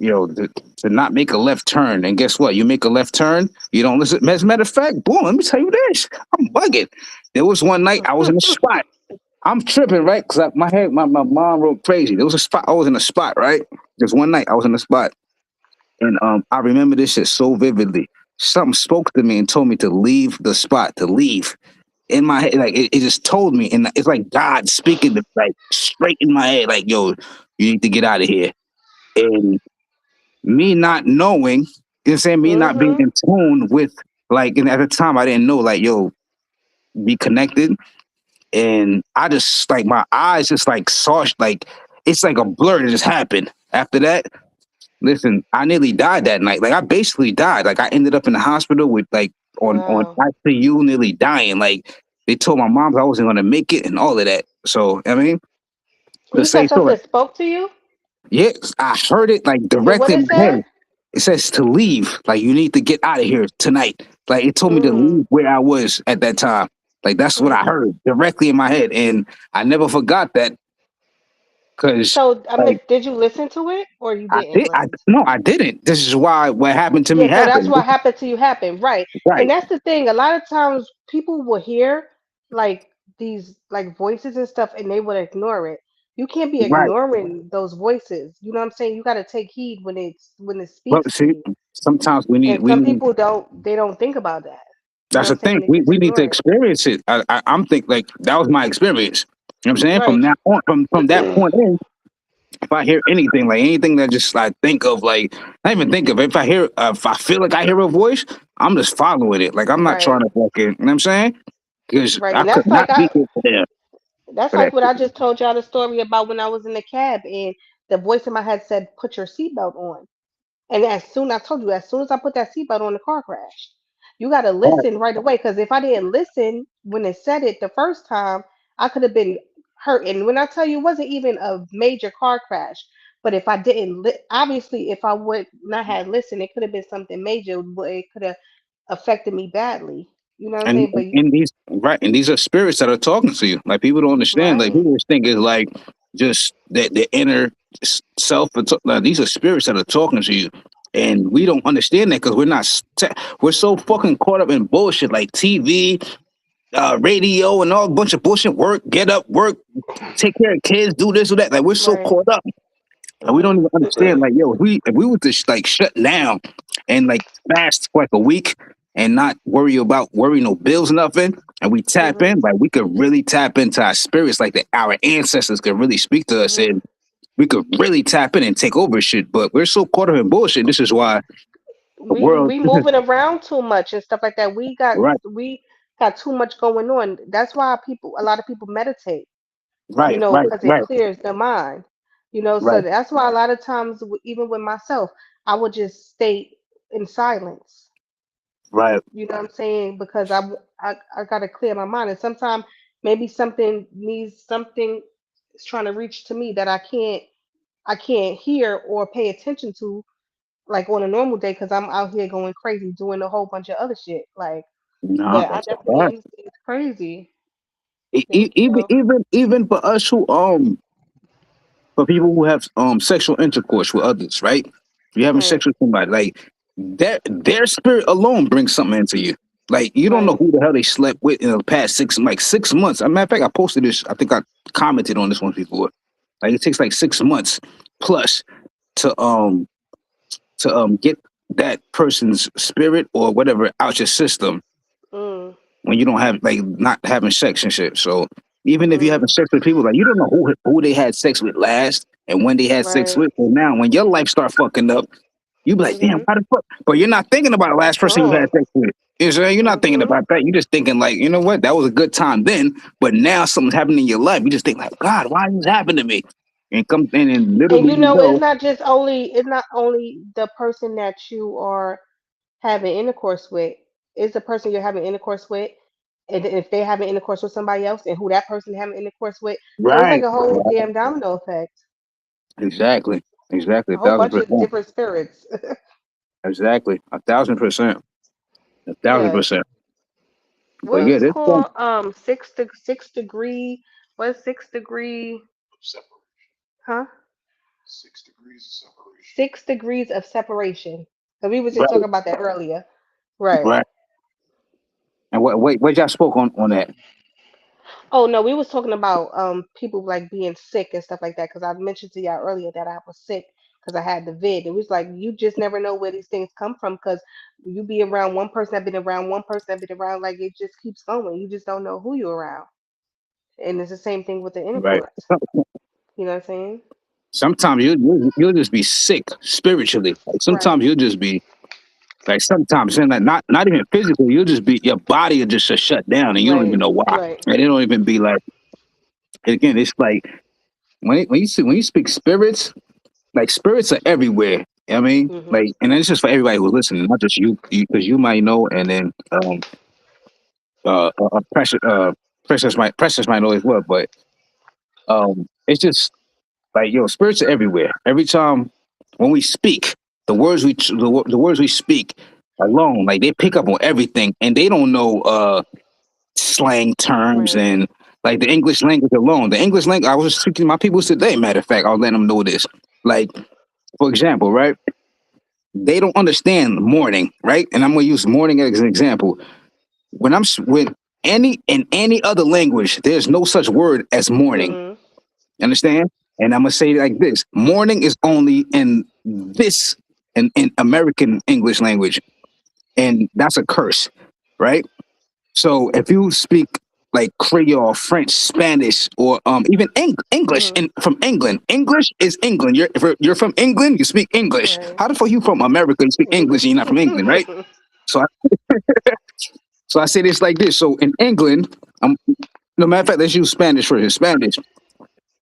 Speaker 4: to not make a left turn. And guess what? You make a left turn, you don't listen. As a matter of fact, boom, let me tell you this. I'm bugging. There was one night I was in a spot. I'm tripping, right? Because my mom wrote crazy. There was a spot. I was in a spot, right? There's one night I was in a spot. And I remember this shit so vividly. Something spoke to me and told me to leave the spot, to leave. In my head, like it just told me, and it's like God speaking to, like straight in my head, like, yo, you need to get out of here. And me not knowing, you know what I'm saying, me not being
Speaker 2: mhm.
Speaker 4: in tune with, like, and at the time I didn't know, like, yo, be connected. And I just, like, my eyes just, like, saw, like, it's like a blur that just happened. After that, listen, I nearly died that night. Like, I basically died. Like, I ended up in the hospital with, like, on
Speaker 2: Wow.
Speaker 4: ICU, nearly dying. Like, they told my mom I wasn't going to make it and all of that. So, I mean, to
Speaker 2: You
Speaker 4: say
Speaker 2: said
Speaker 4: so, like,
Speaker 2: something spoke to you?
Speaker 4: yes, I heard it, like,
Speaker 2: Yeah, what
Speaker 4: directly in
Speaker 2: it
Speaker 4: my
Speaker 2: said?
Speaker 4: head. It says to leave. Like you need to get out of here tonight. Like it told me to
Speaker 2: Mm,
Speaker 4: leave where I was at that time. Like that's what I
Speaker 2: mm.
Speaker 4: heard directly in my head, and I never forgot that because
Speaker 2: So, I mean,
Speaker 4: like
Speaker 2: did you listen to it or you
Speaker 4: I
Speaker 2: didn't
Speaker 4: did. I
Speaker 2: listen to
Speaker 4: no,
Speaker 2: it?
Speaker 4: I didn't. This is why what happened to me
Speaker 2: Yeah, so that's
Speaker 4: happened.
Speaker 2: what happened to you happened, right? And
Speaker 4: Right,
Speaker 2: that's the thing. A lot of times people will hear like these like voices and stuff and they would ignore it. You can't be
Speaker 4: right.
Speaker 2: ignoring those voices. You know what I'm saying? You got to take heed when it
Speaker 4: But
Speaker 2: speaks to
Speaker 4: see,
Speaker 2: you.
Speaker 4: sometimes
Speaker 2: And
Speaker 4: we
Speaker 2: some
Speaker 4: need.
Speaker 2: people don't think about that. You know
Speaker 4: That's
Speaker 2: what
Speaker 4: the
Speaker 2: I'm saying?
Speaker 4: thing.
Speaker 2: They just
Speaker 4: We need to
Speaker 2: ignore it.
Speaker 4: experience it. I'm think like that was my experience. You know what I'm saying? From
Speaker 2: Right.
Speaker 4: now on, from that point in, if I hear anything, like anything that just like think of, like not even think of, if I hear, if I feel like I hear a voice, I'm just following it. Like I'm not trying
Speaker 2: Right.
Speaker 4: to walk in. You know what I'm saying? Because
Speaker 2: Right.
Speaker 4: I
Speaker 2: And
Speaker 4: could not be here
Speaker 2: that's
Speaker 4: for
Speaker 2: like
Speaker 4: that.
Speaker 2: what I just told y'all the story about when I was in the cab and the voice in my head said, "Put your seatbelt on." And I told you, as soon as I put that seatbelt on, the car crashed. You got to
Speaker 4: Right.
Speaker 2: listen right away because if I didn't listen when it said it the first time, I could have been hurt. And when I tell you, it wasn't even a major car crash. But if I didn't, obviously, if I would not have listened, it could have been something major, but it could have affected me badly. You know what I'm
Speaker 4: And
Speaker 2: saying? But you,
Speaker 4: and these right, and these are spirits that are talking to you. Like people don't understand. Like
Speaker 2: right,
Speaker 4: people just think it's like just that the inner self. Like, these are spirits that are talking to you, and we don't understand that because we're not. We're so fucking caught up in bullshit like TV, radio, and all a bunch of bullshit. Work, get up, work, take care of kids, do this or that. Like we're so
Speaker 2: right.
Speaker 4: caught up. And we don't even understand, like, yo, if we were to like shut down and like fast for like a week and not worry no bills, nothing, and we tap
Speaker 2: Mhm.
Speaker 4: in, like we could really tap into our spirits, like our ancestors could really speak to us,
Speaker 2: Mhm.
Speaker 4: and we could really tap in and take over shit. But we're so caught up in bullshit. This is why the world,
Speaker 2: We moving around too much and stuff like that.
Speaker 4: right,
Speaker 2: We got too much going on. That's why a lot of people meditate, you
Speaker 4: right,
Speaker 2: know,
Speaker 4: right,
Speaker 2: because it
Speaker 4: right,
Speaker 2: clears the mind, you know. So
Speaker 4: right,
Speaker 2: that's why a lot of times, even with myself, I would just stay in silence.
Speaker 4: right.
Speaker 2: You know what I'm saying? Because I got to clear my mind. And sometimes maybe something is trying to reach to me that I can't hear or pay attention to like on a normal day because I'm out here going crazy doing a whole bunch of other shit. Like,
Speaker 4: No,
Speaker 2: but I
Speaker 4: that's a
Speaker 2: definitely
Speaker 4: fact.
Speaker 2: understand it's crazy.
Speaker 4: E- e-
Speaker 2: Thank
Speaker 4: Even
Speaker 2: you.
Speaker 4: even even for us who for people who have sexual intercourse with others, right? If you're having
Speaker 2: Right.
Speaker 4: sex with somebody, like their spirit alone brings something into you. Like you don't know
Speaker 2: Right.
Speaker 4: who the hell they slept with in the past 6 months. As a matter of fact, I posted this. I think I commented on this one before. Like it takes like 6 months plus to get that person's spirit or whatever out your system
Speaker 2: Mm.
Speaker 4: when you don't have like not having sex and shit. So even if you're having
Speaker 2: Mm.
Speaker 4: sex with people, like you don't know who they had sex with last and when they had sex
Speaker 2: Right.
Speaker 4: with. So now when your life start fucking up, you be like, damn,
Speaker 2: Mhm.
Speaker 4: how the fuck? But you're not thinking about the last person you had
Speaker 2: Oh.
Speaker 4: sex with. You know what I'm saying? You're not thinking
Speaker 2: Mhm.
Speaker 4: about that. You're just thinking like, you know what? That was a good time then, but now something's happening in your life. You just think like, God, why did this happen to me? And come in and
Speaker 2: And
Speaker 4: literally
Speaker 2: you
Speaker 4: you
Speaker 2: know,
Speaker 4: know,
Speaker 2: it's not only the person that you are having intercourse with, it's the person you're having intercourse with, and if they having intercourse with somebody else, and who that person having intercourse with. So it's like
Speaker 4: right,
Speaker 2: a whole
Speaker 4: right,
Speaker 2: damn domino effect,
Speaker 4: exactly, exactly,
Speaker 2: a
Speaker 4: a
Speaker 2: whole
Speaker 4: thousand
Speaker 2: bunch of
Speaker 4: percent,
Speaker 2: different spirits.
Speaker 4: exactly, 1,000%, a thousand
Speaker 2: Yes.
Speaker 4: percent. But
Speaker 2: What
Speaker 4: yeah,
Speaker 2: was
Speaker 4: this one,
Speaker 2: called six degree, what 6 degree, huh? 6 degrees of separation. So we was just
Speaker 4: right,
Speaker 2: talking about that earlier. Right.
Speaker 4: right. And what y'all spoke on that?
Speaker 2: Oh no, we was talking about people like being sick and stuff like that, because I mentioned to y'all earlier that I was sick because I had the vid. It was like you just never know where these things come from, because you be around one person that been around one person that been around, like it just keeps going. You just don't know who you're around. And it's the same thing with the
Speaker 4: Right.
Speaker 2: intercourse. You know what I'm saying?
Speaker 4: Sometimes you'll just be sick spiritually. Like
Speaker 2: Right.
Speaker 4: sometimes you'll just be like sometimes and like not even physically. You'll just be your body will just shut down and you don't even
Speaker 2: Right.
Speaker 4: know why.
Speaker 2: Right.
Speaker 4: And it don't even be like and again. It's like when you speak spirits, like spirits are everywhere. You know what I mean,
Speaker 2: Mhm.
Speaker 4: like, and it's just for everybody who's listening, not just you, because you might know, and then precious precious might know as well. But it's just like yo, spirits are everywhere. Every time when we speak, the words we speak alone, like they pick up on everything, and they don't know slang terms
Speaker 2: Right.
Speaker 4: and like the English language alone. The English language. I was speaking to my people today. Matter of fact, I was letting them know this. Like for example, right? They don't understand morning, right? And I'm gonna use morning as an example. When any other language, there's no such word as morning.
Speaker 2: Mhm.
Speaker 4: You understand? And I'm gonna say it like this: morning is only in this in American English language, and that's a curse, right? So if you speak like Creole, French, Spanish, or even English
Speaker 2: Mhm.
Speaker 4: from England, English is England. If you're from England, you speak English.
Speaker 2: Right.
Speaker 4: How the fuck you from America? You speak English, and you're not from England, right? So I say this like this. So in England, no matter of fact, let's use Spanish for his Spanish.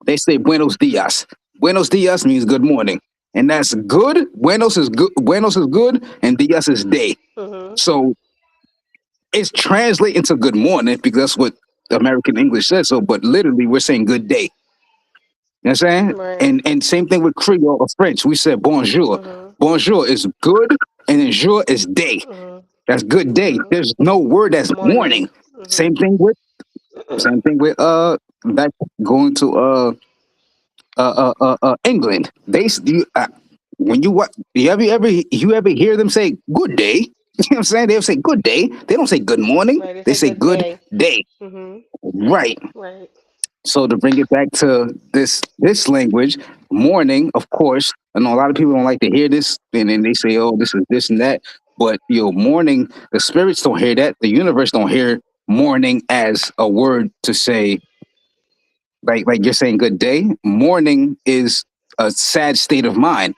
Speaker 4: They say buenos dias. Buenos dias means good morning. And that's good. Buenos is good. Buenos is good, and dias is day.
Speaker 2: Mhm.
Speaker 4: So it's translating to good morning because that's what American English says. So, but literally, we're saying good day. You know what I'm saying?
Speaker 2: Right.
Speaker 4: And same thing with Creole or French. We said bonjour.
Speaker 2: Mhm.
Speaker 4: Bonjour is good, and then jour is day.
Speaker 2: Mhm.
Speaker 4: That's good day.
Speaker 2: Mhm.
Speaker 4: There's no word that's
Speaker 2: Morning.
Speaker 4: morning.
Speaker 2: Mhm.
Speaker 4: Same thing with same thing with back going to England. When you what you ever hear them say good day? You know what I'm saying? They'll say good day. They don't say good morning.
Speaker 2: Right. It's
Speaker 4: They
Speaker 2: a
Speaker 4: say
Speaker 2: good
Speaker 4: good
Speaker 2: day.
Speaker 4: day.
Speaker 2: Mhm.
Speaker 4: Right.
Speaker 2: Right.
Speaker 4: So to bring it back to this language, morning, of course, I know a lot of people don't like to hear this, and then they say, "Oh, this is this and that." But morning, the spirits don't hear that. The universe don't hear morning as a word to say like you're saying good day. Mourning is a sad state of mind.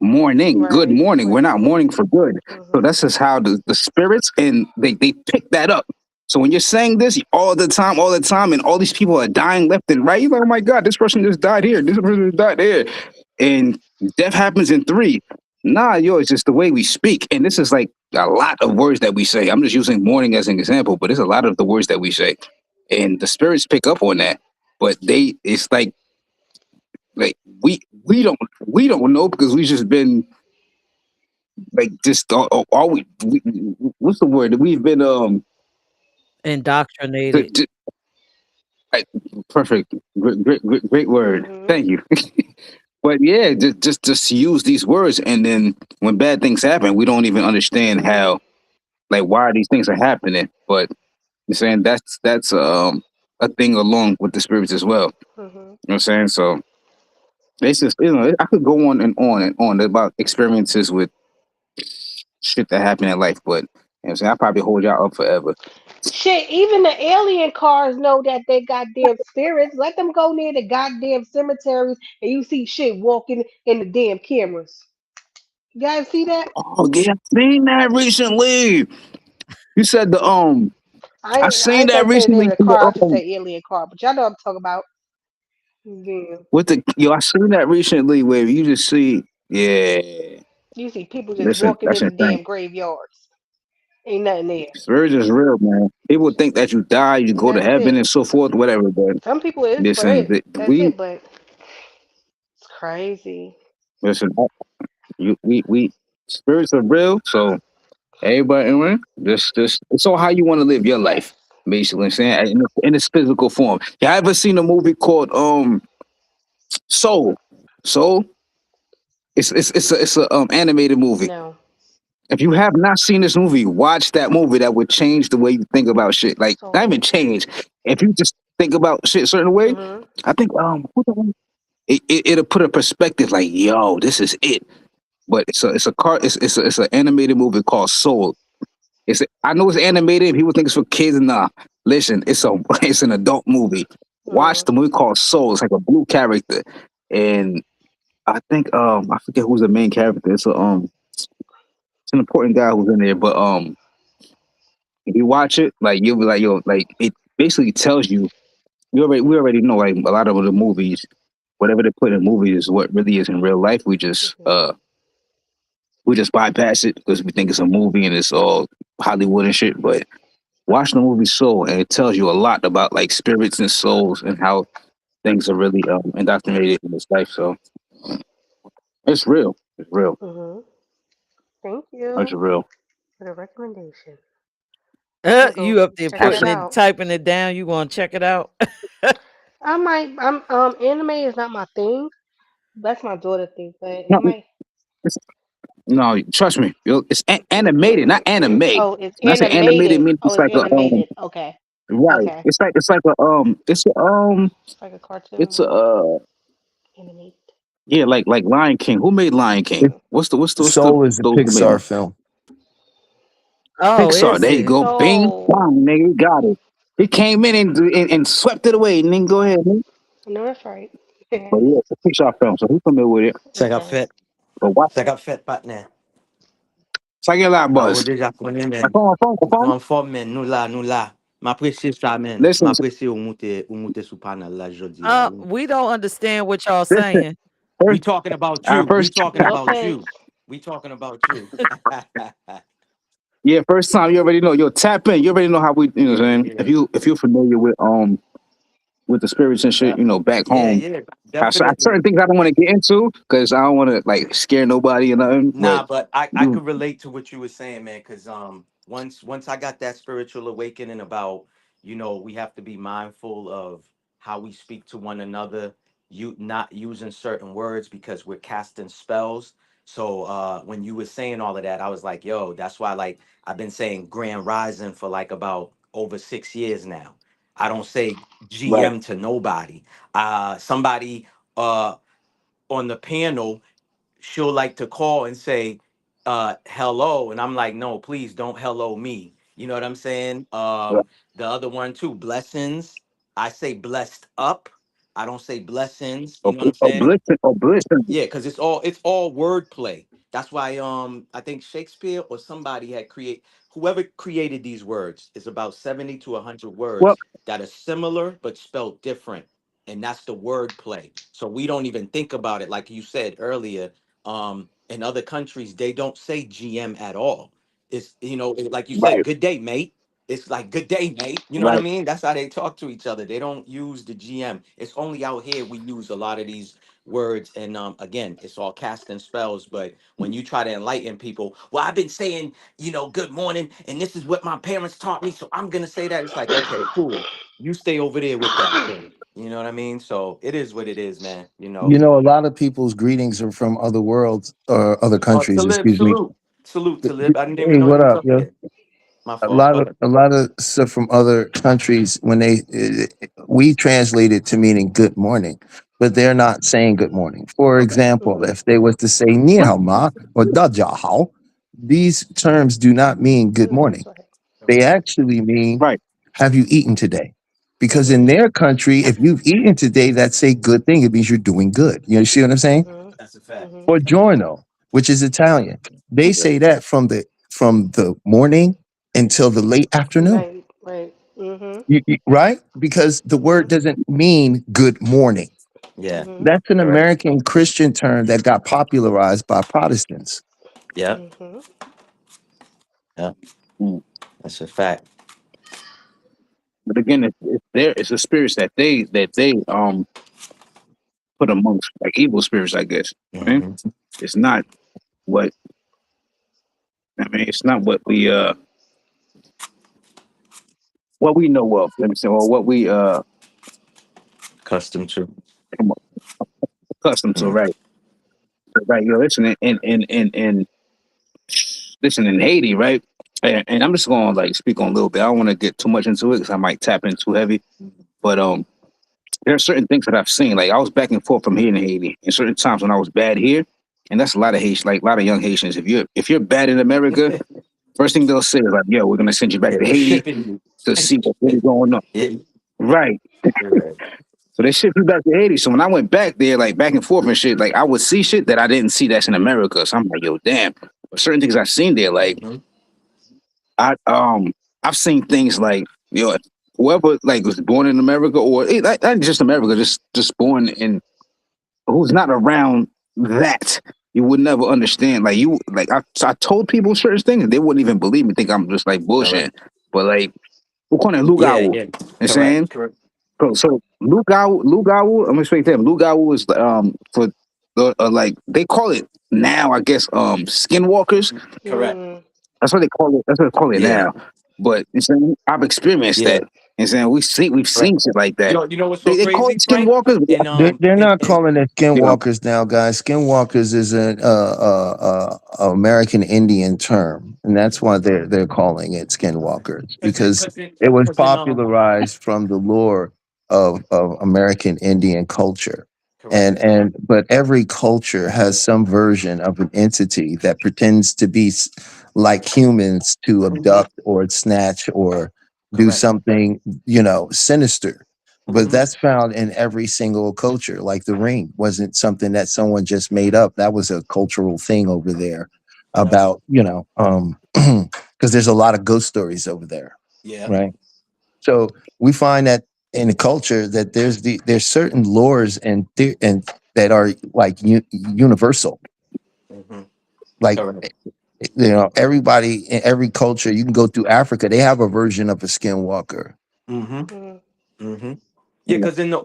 Speaker 4: Mourning, good
Speaker 2: Right.
Speaker 4: morning. We're not mourning for good. So
Speaker 2: Mhm.
Speaker 4: that's just how the spirits and they pick that up. So when you're saying this all the time, and all these people are dying left and right, you're like, oh my God, this person just died here. This person just died there. And death happens in three. Nah, yo, it's just the way we speak. And this is like a lot of words that we say. I'm just using mourning as an example, but it's a lot of the words that we say. And the spirits pick up on that. But it's like we don't know because we just been like just all we what's the word we've been
Speaker 1: Indoctrinated.
Speaker 4: t- Right. Perfect. Great word.
Speaker 2: Mhm.
Speaker 4: Thank you. But yeah, just use these words, and then when bad things happen, we don't even understand
Speaker 2: Mhm.
Speaker 4: how, like, why these things are happening. But you're saying that's a thing along with the spirits as well.
Speaker 2: Mhm.
Speaker 4: You know what I'm saying? So it's just, I could go on and on and on about experiences with shit that happened in life, but I'm saying I probably hold y'all up forever.
Speaker 2: Shit, even the alien cars know that they goddamn spirits. Let them go near the goddamn cemeteries and you see shit walking in the damn cameras. You guys see that?
Speaker 4: Oh yeah, I seen that recently. You said I
Speaker 2: I
Speaker 4: seen
Speaker 2: ain't
Speaker 4: that
Speaker 2: gonna say the name
Speaker 4: recently
Speaker 2: of the car. I just say alien car, but y'all know what I'm talking about. Yeah.
Speaker 4: with the I seen that recently where you just see, yeah.
Speaker 2: You see people just
Speaker 4: Listen,
Speaker 2: walking
Speaker 4: that's
Speaker 2: in the
Speaker 4: insane.
Speaker 2: damn graveyards. Ain't nothing there.
Speaker 4: Spirits is real, man. People think that you die, you go to
Speaker 2: That's
Speaker 4: heaven
Speaker 2: it.
Speaker 4: and so forth, whatever. But
Speaker 2: Some people is for
Speaker 4: listen,
Speaker 2: it. That's
Speaker 4: we
Speaker 2: it, but it's crazy.
Speaker 4: listen. We spirits are real. So everybody, just it's all how you want to live your
Speaker 2: Yes.
Speaker 4: life. Basically, saying in its physical form. You ever seen a movie called Soul? Soul. It's a animated movie.
Speaker 2: No.
Speaker 4: If you have not seen this movie, watch that movie. That would change the way you think about shit. Like not even
Speaker 2: So.
Speaker 4: change. If you just think about shit a certain way,
Speaker 2: Mhm.
Speaker 4: I think it'll put a perspective like, yo, this is it. But it's an animated movie called Soul. I know it's animated. People think it's for kids. Nah, listen, it's an adult movie. Watch
Speaker 2: Mhm.
Speaker 4: the movie called Soul. It's like a blue character, and I think I forget who's the main character. It's an important guy who's in there, but if you watch it, like you'll be like, yo, like it basically tells you we already know like a lot of the movies, whatever they put in movies is what really is in real life.
Speaker 2: Mhm.
Speaker 4: We just bypass it because we think it's a movie and it's all Hollywood and shit. But watch the movie Soul and it tells you a lot about like spirits and souls and how things are really indoctrinated in this life. So it's real. It's real.
Speaker 2: Mhm. Thank
Speaker 4: It's
Speaker 2: you
Speaker 4: real.
Speaker 2: for the recommendation. I'm gonna
Speaker 1: You
Speaker 2: go
Speaker 1: up there
Speaker 2: check that
Speaker 1: putting
Speaker 4: Absolutely.
Speaker 1: it,
Speaker 2: out.
Speaker 1: typing it down. You gonna check it out?
Speaker 2: I might. Anime is not my thing. That's my daughter thing, but it
Speaker 4: No,
Speaker 2: might.
Speaker 4: no, trust me. It's animated, not anime.
Speaker 2: Oh, it's
Speaker 4: When I say animated,
Speaker 2: animated.
Speaker 4: means
Speaker 2: Oh,
Speaker 4: it's
Speaker 2: it's
Speaker 4: like a
Speaker 2: animated. Okay.
Speaker 4: right.
Speaker 2: Okay.
Speaker 4: It's like a
Speaker 2: It's like a
Speaker 4: it's
Speaker 2: cartoon.
Speaker 4: a
Speaker 2: Animated.
Speaker 4: yeah, like Lion King. Who made Lion King?
Speaker 5: It,
Speaker 2: Mhm.
Speaker 4: What's the
Speaker 5: Soul is a
Speaker 4: those who made
Speaker 5: Pixar film.
Speaker 1: Oh,
Speaker 4: Pixar?
Speaker 1: is
Speaker 4: There you
Speaker 1: it?
Speaker 4: go. Bing,
Speaker 2: So
Speaker 4: bang, nigga, you got it. He came in and swept it away. And then go ahead, man.
Speaker 2: I know that's right.
Speaker 4: But yeah, it's a Pixar film, so who's familiar with it?
Speaker 3: Ça qu'a
Speaker 2: Okay.
Speaker 3: fait,
Speaker 4: But watch
Speaker 3: ça qu'a fait, partner.
Speaker 4: it's like a lot
Speaker 3: Ah, ou
Speaker 4: buzz.
Speaker 3: déjà connaît,
Speaker 4: My
Speaker 3: men.
Speaker 4: phone,
Speaker 3: Ou
Speaker 4: phone.
Speaker 3: en forme, men. Nous là. M'apprécie ça, men.
Speaker 4: Listen,
Speaker 3: M'apprécie ou monter sous panel là, jodi là.
Speaker 1: We don't understand what y'all
Speaker 4: listen.
Speaker 1: saying.
Speaker 3: We
Speaker 4: First,
Speaker 3: talking about you. We
Speaker 4: first,
Speaker 3: talking
Speaker 2: No
Speaker 3: about
Speaker 2: offense.
Speaker 3: you. We talking about you.
Speaker 4: yeah, first time you already know. Yo, tap in. You already know how we. You know what I'm saying?
Speaker 3: Yeah.
Speaker 4: If you're familiar with the spirits and shit,
Speaker 3: Yeah.
Speaker 4: back
Speaker 3: Yeah,
Speaker 4: home.
Speaker 3: yeah.
Speaker 4: I certain
Speaker 3: Definitely.
Speaker 4: things I don't want to get into because I don't want to like scare nobody or nothing. But
Speaker 3: Nah, but I
Speaker 4: you
Speaker 3: could relate to what you were saying, man. Because once I got that spiritual awakening about we have to be mindful of how we speak to one another. You not using certain words because we're casting spells. So when you were saying all of that, I was like, yo, that's why like I've been saying Grand Rising for like about over 6 years now. I don't say
Speaker 4: right,
Speaker 3: GM to nobody. Somebody on the panel she'll like to call and say hello, and I'm like, no, please don't hello me. You know what I'm saying?
Speaker 4: right.
Speaker 3: The other one too, blessings. I say blessed up. I don't say blessings. You
Speaker 4: Or,
Speaker 3: know what I'm
Speaker 4: or
Speaker 3: saying?
Speaker 4: blissing, or blissing.
Speaker 3: Yeah, because it's all wordplay. That's why I think Shakespeare or somebody had whoever created these words is about 70 to 100
Speaker 4: Well,
Speaker 3: words that are similar but spelled different. And that's the wordplay. So we don't even think about it like you said earlier. In other countries they don't say GM at all. It's like you said,
Speaker 4: right,
Speaker 3: good day, mate. It's like good day, mate. You know what I
Speaker 4: right,
Speaker 3: mean? That's how they talk to each other. They don't use the GM. It's only out here we use a lot of these words, and again, it's all casting spells. But when you try to enlighten people, well, I've been saying, good morning, and this is what my parents taught me, so I'm gonna say that. It's like, okay, cool. You stay over there with that thing. You know what I mean? So it is what it is, man.
Speaker 5: You know, a lot of people's greetings are from other worlds or other
Speaker 3: Oh,
Speaker 5: countries.
Speaker 3: Talib,
Speaker 5: Excuse me.
Speaker 3: salute, Talib. I didn't even
Speaker 5: Hey,
Speaker 3: know
Speaker 5: what
Speaker 3: you was
Speaker 5: up,
Speaker 3: up
Speaker 5: yo?
Speaker 3: here. My fault. Go ahead.
Speaker 5: A lot of stuff from other countries when we translate it to meaning good morning, but they're not saying good morning. For
Speaker 3: Okay.
Speaker 5: example,
Speaker 2: Mhm.
Speaker 5: if they was to say ni hao ma or da jia hao, these terms do not mean good
Speaker 2: Mhm,
Speaker 5: morning.
Speaker 2: that's right.
Speaker 5: They
Speaker 3: Correct.
Speaker 5: actually mean
Speaker 4: Right.
Speaker 5: have you eaten today? Because in
Speaker 2: Mhm.
Speaker 5: their country, if you've eaten today, that's a good thing. It means you're doing good. You see what I'm saying?
Speaker 2: Mhm.
Speaker 3: That's a fact.
Speaker 2: Mhm.
Speaker 5: Or giorno, which is Italian. They say that from the morning until the late afternoon.
Speaker 2: Right. Right. Mhm.
Speaker 5: Right? Because the word
Speaker 2: Mhm.
Speaker 5: doesn't mean good morning.
Speaker 3: Yeah.
Speaker 2: Mhm.
Speaker 5: That's an
Speaker 3: Correct.
Speaker 5: American Christian term that got popularized by Protestants.
Speaker 3: Yeah.
Speaker 2: Mhm.
Speaker 3: Yeah.
Speaker 4: Mm.
Speaker 3: That's a fact.
Speaker 4: But again, it's the spirits that they put amongst like evil spirits, I guess. Right?
Speaker 3: Hmm.
Speaker 4: It's not what I mean. It's not what we know of. Let me say, or what we
Speaker 3: Accustomed to.
Speaker 4: accustomed to.
Speaker 3: Mm.
Speaker 4: Right? Right. Yo, listen, in listen in Haiti, right? And I'm just going to like speak on a little bit. I don't want to get too much into it because I might tap in too heavy. But there are certain things that I've seen. Like I was back and forth from here to Haiti, and certain times when I was bad here, and that's a lot of Haitians, like a lot of young Haitians. If you're bad in America, first thing they'll say is like, "Yo, we're gonna send you back
Speaker 3: Yeah,
Speaker 4: to
Speaker 3: we're
Speaker 4: Haiti
Speaker 3: shipping
Speaker 4: to see what's really
Speaker 3: you.
Speaker 4: going on."
Speaker 3: Yeah.
Speaker 4: Right.
Speaker 3: Right.
Speaker 4: So they shipped me back to Haiti. So when I went back there, like back and forth and shit, like I would see shit that I didn't see that's in America. So I'm like, yo, damn. But certain things I've seen there, like
Speaker 3: Hmm.
Speaker 4: I I've seen things like whoever like was born in America or not just America, just born in who's not around that. You would never understand. Like I told people certain things, and they wouldn't even believe me. Think I'm just like
Speaker 3: Correct.
Speaker 4: bullshit. But like, we're calling it
Speaker 3: Yeah.
Speaker 4: Lugawu. You know
Speaker 3: Yeah.
Speaker 4: what I'm
Speaker 3: Correct.
Speaker 4: saying?
Speaker 3: Correct.
Speaker 4: So Lugawu. I'm gonna explain to them. Lugawu is for the like they call it now. I guess skinwalkers.
Speaker 3: Correct.
Speaker 2: Mhm.
Speaker 4: That's what they call it. That's what they call it
Speaker 3: Yeah.
Speaker 4: now. But you saying I've experienced
Speaker 3: Yeah.
Speaker 4: that. And saying we've
Speaker 3: Correct.
Speaker 4: seen shit like that.
Speaker 3: You know what's so
Speaker 4: They call
Speaker 3: crazy,
Speaker 4: it
Speaker 3: Frank?
Speaker 4: skinwalkers.
Speaker 3: And
Speaker 5: They're not
Speaker 3: and
Speaker 5: calling it
Speaker 4: Yeah.
Speaker 5: skinwalkers now, guys. Skinwalkers is an American Indian term, and that's why they're calling it skinwalkers because it was
Speaker 3: because in
Speaker 5: popularized from the lore of American Indian culture.
Speaker 3: correct.
Speaker 5: And but every culture has some version of an entity that pretends to be like humans to
Speaker 3: Hmm.
Speaker 5: abduct or snatch or do
Speaker 3: Correct.
Speaker 5: something, sinister, but
Speaker 3: Hmm.
Speaker 5: that's found in every single culture. Like the ring wasn't something that someone just made up. That was a cultural thing over there
Speaker 3: Yeah.
Speaker 5: about, because there's a lot of ghost stories over there,
Speaker 3: Yeah.
Speaker 5: right? So we find that in the culture that there's certain lores and that are like universal.
Speaker 3: Hmm.
Speaker 5: Like
Speaker 3: Correct.
Speaker 5: everybody in every culture, you can go through Africa, they have a version of a skinwalker.
Speaker 3: Hmm.
Speaker 2: Mhm.
Speaker 3: Hmm. Yeah, because in the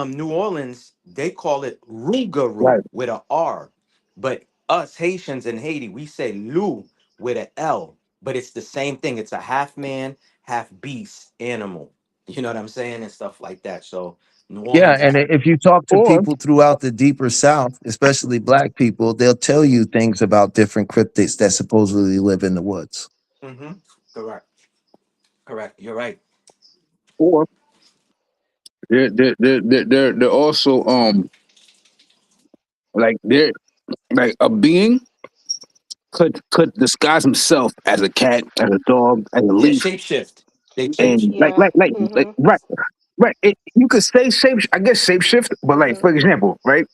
Speaker 3: New Orleans, they call it Rougarou
Speaker 4: Right.
Speaker 3: with a R, but us Haitians in Haiti, we say Lou with a L, but it's the same thing. It's a half man, half beast animal. You know what I'm saying, and stuff like that. So New
Speaker 5: Yeah,
Speaker 3: Orleans
Speaker 5: and
Speaker 3: is
Speaker 5: if you talk to
Speaker 4: Or
Speaker 5: people throughout the deeper South, especially black people, they'll tell you things about different cryptids that supposedly live in the woods.
Speaker 3: hmm correct, correct. You're right.
Speaker 4: or they're also like they're like a being could disguise himself as a cat, as a dog, as a
Speaker 3: Yeah,
Speaker 4: leaf,
Speaker 3: shapeshift. They
Speaker 4: and
Speaker 3: shapeshift.
Speaker 2: Yeah.
Speaker 4: like
Speaker 2: Mhm.
Speaker 4: right, right. You could say shape, I guess shapeshift, but like
Speaker 2: Mhm.
Speaker 4: for example, right?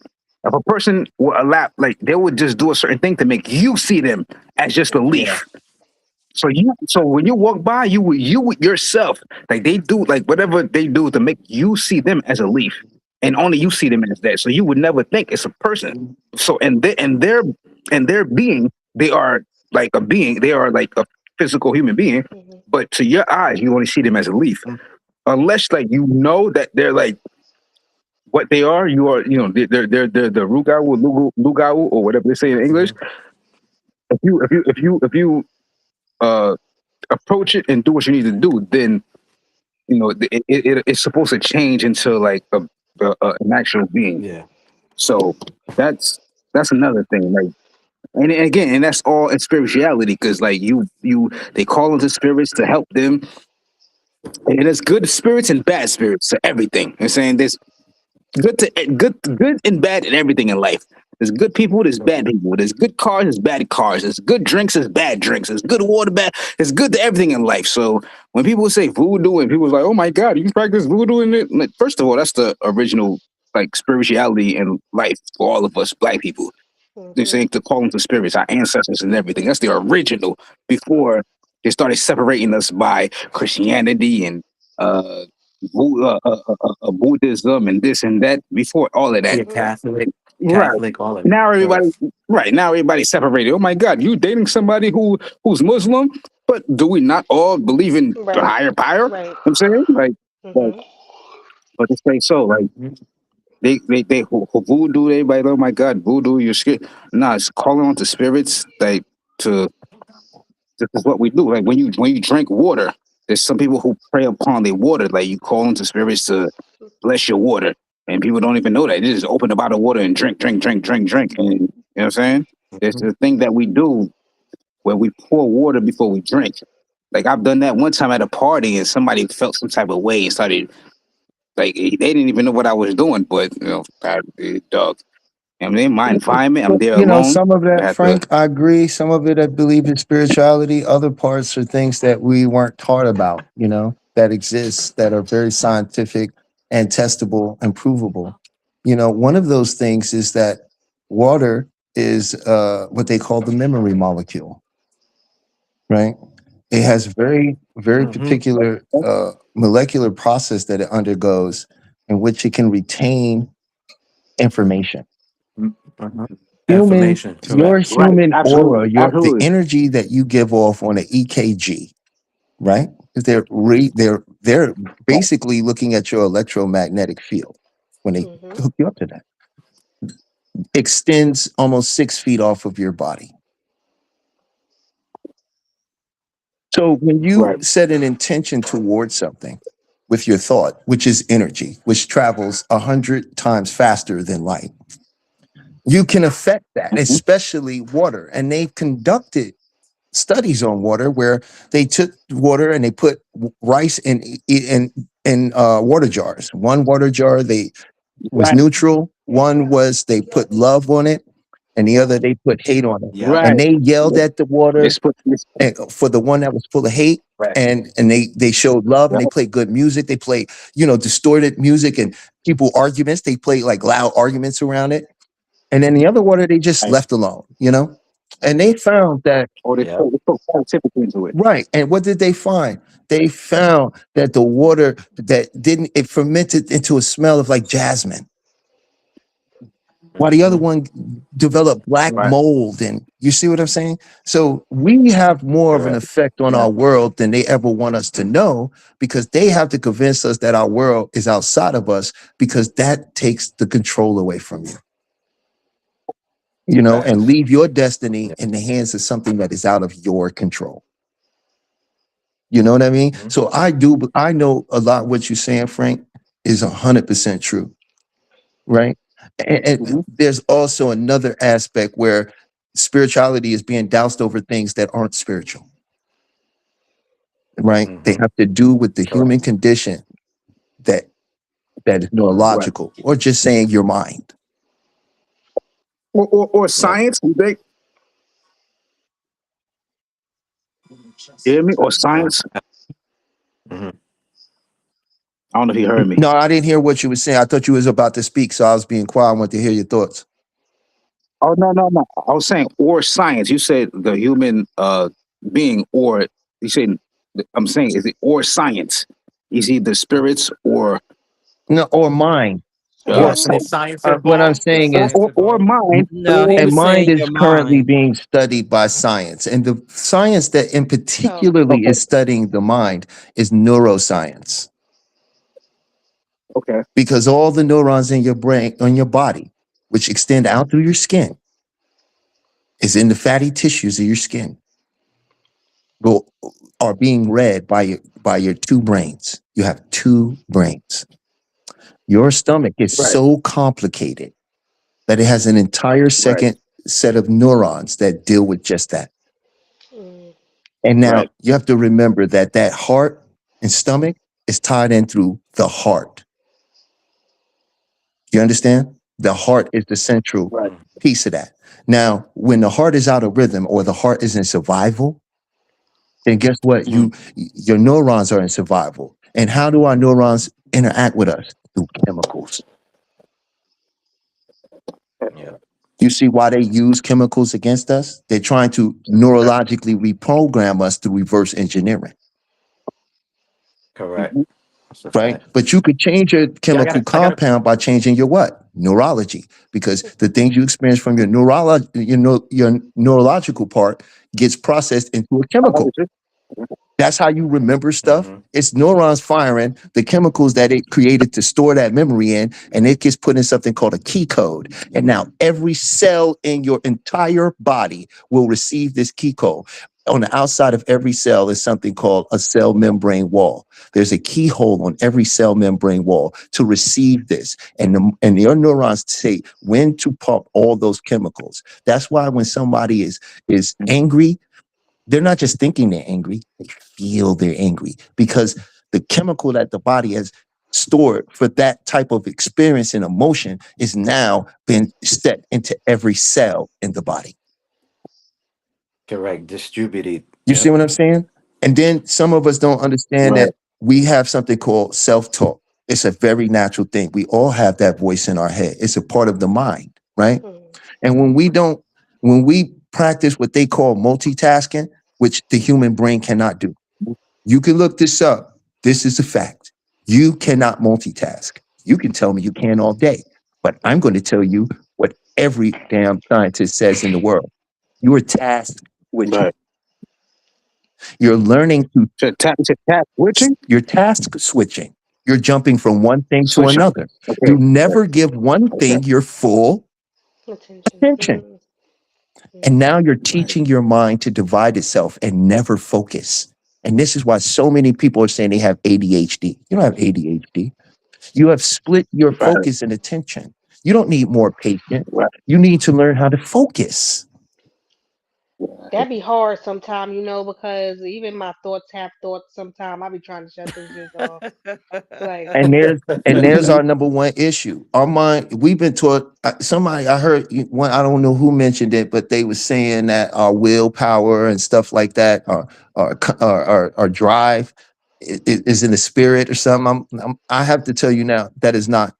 Speaker 4: If a person would allow, like they would just do a certain thing to make you see them as just a
Speaker 2: Mhm.
Speaker 3: Yeah.
Speaker 4: leaf. So when you walk by, you would yourself like they do like whatever they do to make you see them as a leaf, and only you see them as that. So you would never think it's a person.
Speaker 3: Mhm.
Speaker 4: So and their being, they are like a being. They are like a physical human being,
Speaker 2: Mhm.
Speaker 4: but to your eyes, you only see them as a leaf, unless like you know that they're like what they are. You are, they're the Rugao, Lugao, or whatever they say in English.
Speaker 3: Mhm.
Speaker 4: If you uh approach it and do what you need to do, then it's supposed to change into like an actual being.
Speaker 3: Yeah.
Speaker 4: So that's that's another thing. Like, and again, and that's all in spirituality, because like they call into spirits to help them, and there's good spirits and bad spirits to everything. I'm saying there's good and bad in everything in life. There's good people, there's bad people. There's good cars, there's bad cars. There's good drinks, there's bad drinks. There's good water, bad. There's good to everything in life. So when people say voodoo and people are like, "Oh my God, you can practice voodoo in it," like, first of all, that's the original like spirituality in life for all of us black people. They're
Speaker 2: Mhm.
Speaker 4: saying to call them to spirits, our ancestors and everything. That's the original before they started separating us by Christianity and uh, Buddhism and this and that. Before all of that,
Speaker 3: Yeah,
Speaker 2: Mhm.
Speaker 3: Catholic,
Speaker 4: right
Speaker 3: Catholic, all of
Speaker 4: now
Speaker 3: that.
Speaker 4: everybody, right now everybody's separated. Oh my God, you dating somebody who's Muslim? But do we not all believe in the
Speaker 2: Right.
Speaker 4: higher power?
Speaker 2: Right.
Speaker 4: I'm saying like,
Speaker 2: Mhm.
Speaker 4: but it's like so like.
Speaker 3: Mhm.
Speaker 4: They voodoo everybody. Oh my God, voodoo! You're scared. Nah, it's calling on to spirits. Like to this is what we do. Like when you drink water, there's some people who prey upon their water. Like you call on to spirits to bless your water, and people don't even know that. They just open the bottle of water and drink, drink, drink, drink, drink. And you know what I'm saying? It's
Speaker 3: Mhm.
Speaker 4: the thing that we do where we pour water before we drink. Like I've done that one time at a party, and somebody felt some type of way and started like they didn't even know what I was doing, but dog. I'm in my environment. I'm
Speaker 5: But,
Speaker 4: there
Speaker 5: you know,
Speaker 4: alone.
Speaker 5: some of
Speaker 4: I
Speaker 5: that,
Speaker 4: had to.
Speaker 5: Frank, I agree. Some of it, I believe, in spirituality. Other parts are things that we weren't taught about, that exist, that are very scientific and testable and provable. One of those things is that water is what they call the memory molecule, right? It has very, very
Speaker 3: Mhm.
Speaker 5: particular molecular process that it undergoes in which it can retain information.
Speaker 3: Mhm.
Speaker 5: Human,
Speaker 3: Information,
Speaker 5: your
Speaker 3: correct.
Speaker 4: Right,
Speaker 5: human
Speaker 4: absolutely,
Speaker 5: aura, the
Speaker 4: absolutely.
Speaker 5: energy that you give off on an EKG, right? Because they're basically looking at your electromagnetic field when they
Speaker 2: Mhm.
Speaker 5: hook you up to that. Extends almost 6 feet off of your body. So when you
Speaker 4: Right,
Speaker 5: set an intention towards something with your thought, which is energy, which travels 100 times faster than light, you can affect that,
Speaker 4: mhm,
Speaker 5: especially water. And they've conducted studies on water where they took water and they put rice in water jars. One water jar they was
Speaker 4: right,
Speaker 5: neutral, one was they put love on it, and the other they put hate on it.
Speaker 3: Yeah.
Speaker 5: And
Speaker 4: right.
Speaker 5: they yelled at the water
Speaker 4: This put this.
Speaker 5: for the one that was full of hate.
Speaker 3: Right.
Speaker 5: And they showed love and they played good music. They played, distorted music and people arguments. They played like loud arguments around it. And then the other water they just
Speaker 4: Right.
Speaker 5: left alone. And they found that.
Speaker 4: Or
Speaker 3: Yep.
Speaker 4: they put scientific into it.
Speaker 5: Right. And what did they find? They found that the water that didn't, it fermented into a smell of like jasmine, while the other
Speaker 3: Mhm.
Speaker 5: one developed black
Speaker 3: Mhm.
Speaker 4: Right.
Speaker 5: mold. And you see what I'm saying? So we have more of an
Speaker 3: Correct.
Speaker 5: effect on
Speaker 3: Yeah.
Speaker 5: our world than they ever want us to know because they have to convince us that our world is outside of us because that takes the control away from you, and
Speaker 3: Facts.
Speaker 5: leave your destiny
Speaker 3: Yeah.
Speaker 5: in the hands of something that is out of your control. You know what I mean?
Speaker 3: Mhm.
Speaker 5: So I know a lot what you're saying, Frank, is 100% true, right? And
Speaker 4: Hmm.
Speaker 5: there's also another aspect where spirituality is being doused over things that aren't spiritual, right? They
Speaker 3: Mhm.
Speaker 5: have to do with the
Speaker 3: Correct.
Speaker 5: human condition that that is
Speaker 4: Right.
Speaker 5: neurological, or just saying your mind.
Speaker 4: Or
Speaker 3: Yep.
Speaker 4: science. You think? You hear me? Or
Speaker 3: Uh,
Speaker 4: science.
Speaker 3: mhm.
Speaker 4: I don't know if you heard me.
Speaker 5: No, I didn't hear what you were saying. I thought you was about to speak, so I was being quiet. I want to hear your thoughts.
Speaker 4: Oh no, no, no. I was saying or science. You said the human being, or you said I'm saying is it or science? Is either spirits or
Speaker 5: No, or mind.
Speaker 3: You
Speaker 4: uh,
Speaker 5: What
Speaker 3: asking
Speaker 4: so,
Speaker 3: is science
Speaker 5: what I'm
Speaker 3: involved? Is
Speaker 5: saying is
Speaker 3: science
Speaker 4: or
Speaker 3: involved?
Speaker 4: mind
Speaker 1: No, he
Speaker 4: or
Speaker 5: and
Speaker 1: was
Speaker 5: mind
Speaker 1: saying
Speaker 5: is
Speaker 1: your
Speaker 5: currently
Speaker 1: mind.
Speaker 5: being studied by science. And the science that in
Speaker 2: So
Speaker 5: particularly
Speaker 4: okay.
Speaker 5: is studying the mind is neuroscience.
Speaker 4: Okay.
Speaker 5: because all the neurons in your brain, on your body, which extend out through your skin, is in the fatty tissues of your skin, go are being read by your two brains. You have two brains. Your stomach is
Speaker 4: Right.
Speaker 5: so complicated that it has an entire
Speaker 4: Right.
Speaker 5: second set of neurons that deal with just that.
Speaker 2: Mm.
Speaker 5: And now
Speaker 4: Right.
Speaker 5: you have to remember that that heart and stomach is tied in through the heart. You understand? The heart is the central
Speaker 4: Right.
Speaker 3: Mm.
Speaker 5: piece of that. Now, when the heart is out of rhythm or the heart is in survival, then guess what?
Speaker 4: Mm.
Speaker 5: Your neurons are in survival. And how do our neurons interact with us? Through chemicals.
Speaker 3: Yeah.
Speaker 5: You see why they use chemicals against us? They're trying to neurologically reprogram us through reverse engineering,
Speaker 3: Correct.
Speaker 4: Mm-hmm.
Speaker 3: That's a
Speaker 5: right?
Speaker 3: fact.
Speaker 5: But you could change your
Speaker 3: Yeah,
Speaker 5: chemical
Speaker 3: I got
Speaker 5: compound by changing your what? Neurology, because the things you experience from your your neurological part gets processed into a chemical.
Speaker 4: Obviously.
Speaker 5: That's how you remember stuff.
Speaker 3: Mm-hmm.
Speaker 5: It's neurons firing the chemicals that it created to store that memory in, and it gets put in something called a key code. And now every cell in your entire body will receive this key code. On the outside of every cell is something called a cell membrane wall. There's a keyhole on every cell membrane wall to receive this. And your neurons say when to pump all those chemicals. That's why when somebody is angry, they're not just thinking they're angry, they feel they're angry because the chemical that the body has stored for that type of experience and emotion is now been set into every cell in the body.
Speaker 3: correct. Distributed.
Speaker 5: You see
Speaker 3: Yep.
Speaker 5: what I'm saying? And then some of us don't understand
Speaker 4: Right.
Speaker 5: that we have something called self talk. It's a very natural thing. We all have that voice in our head, it's a part of the mind, right?
Speaker 2: Mm.
Speaker 5: And when we practice what they call multitasking, which the human brain cannot do, you can look this up. This is a fact. You cannot multitask. You can tell me you can all day, but I'm going to tell you what every damn scientist says in the world. You are task switching.
Speaker 4: Right.
Speaker 5: You're learning to,
Speaker 4: To tap switching?
Speaker 5: you're task switching. You're jumping from one thing to
Speaker 4: Switching.
Speaker 5: another.
Speaker 4: Okay.
Speaker 5: You never give one
Speaker 4: Okay.
Speaker 5: thing your full
Speaker 2: Attention.
Speaker 5: attention.
Speaker 2: Mm.
Speaker 5: And
Speaker 2: Mm.
Speaker 5: now you're
Speaker 4: Right.
Speaker 5: teaching your mind to divide itself and never focus. And this is why so many people are saying they have ADHD. You don't have ADHD. You have split your
Speaker 4: Right.
Speaker 5: focus and attention. You don't need more patience.
Speaker 4: Right.
Speaker 5: You need to learn how to focus.
Speaker 2: That be hard sometimes, because even my thoughts have thoughts sometimes. I be trying to shut them shits off. Like,
Speaker 5: And there's our number one issue. Our mind, we've been taught, somebody I heard one, I don't know who mentioned it, but they were saying that our willpower and stuff like that, our drive is in the spirit or something. I have to tell you now, that is not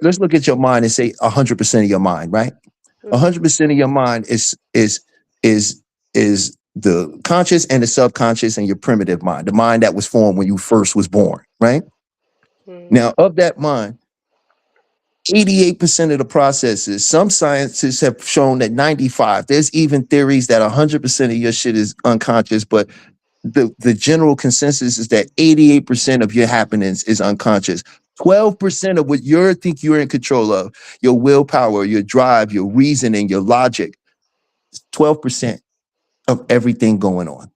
Speaker 5: let's look at your mind and say 100% of your mind, right?
Speaker 2: mm-hmm.
Speaker 5: 100% of your mind is is the conscious and the subconscious and your primitive mind, the mind that was formed when you first was born, right?
Speaker 2: Mm-hmm.
Speaker 5: Now, of that mind, 88% of the processes, some scientists have shown that 95. There's even theories that 100% of your shit is unconscious, but the general consensus is that 88% of your happiness is unconscious. 12% of what you think you're in control of, your willpower, your drive, your reasoning, your logic, 12% of everything going on.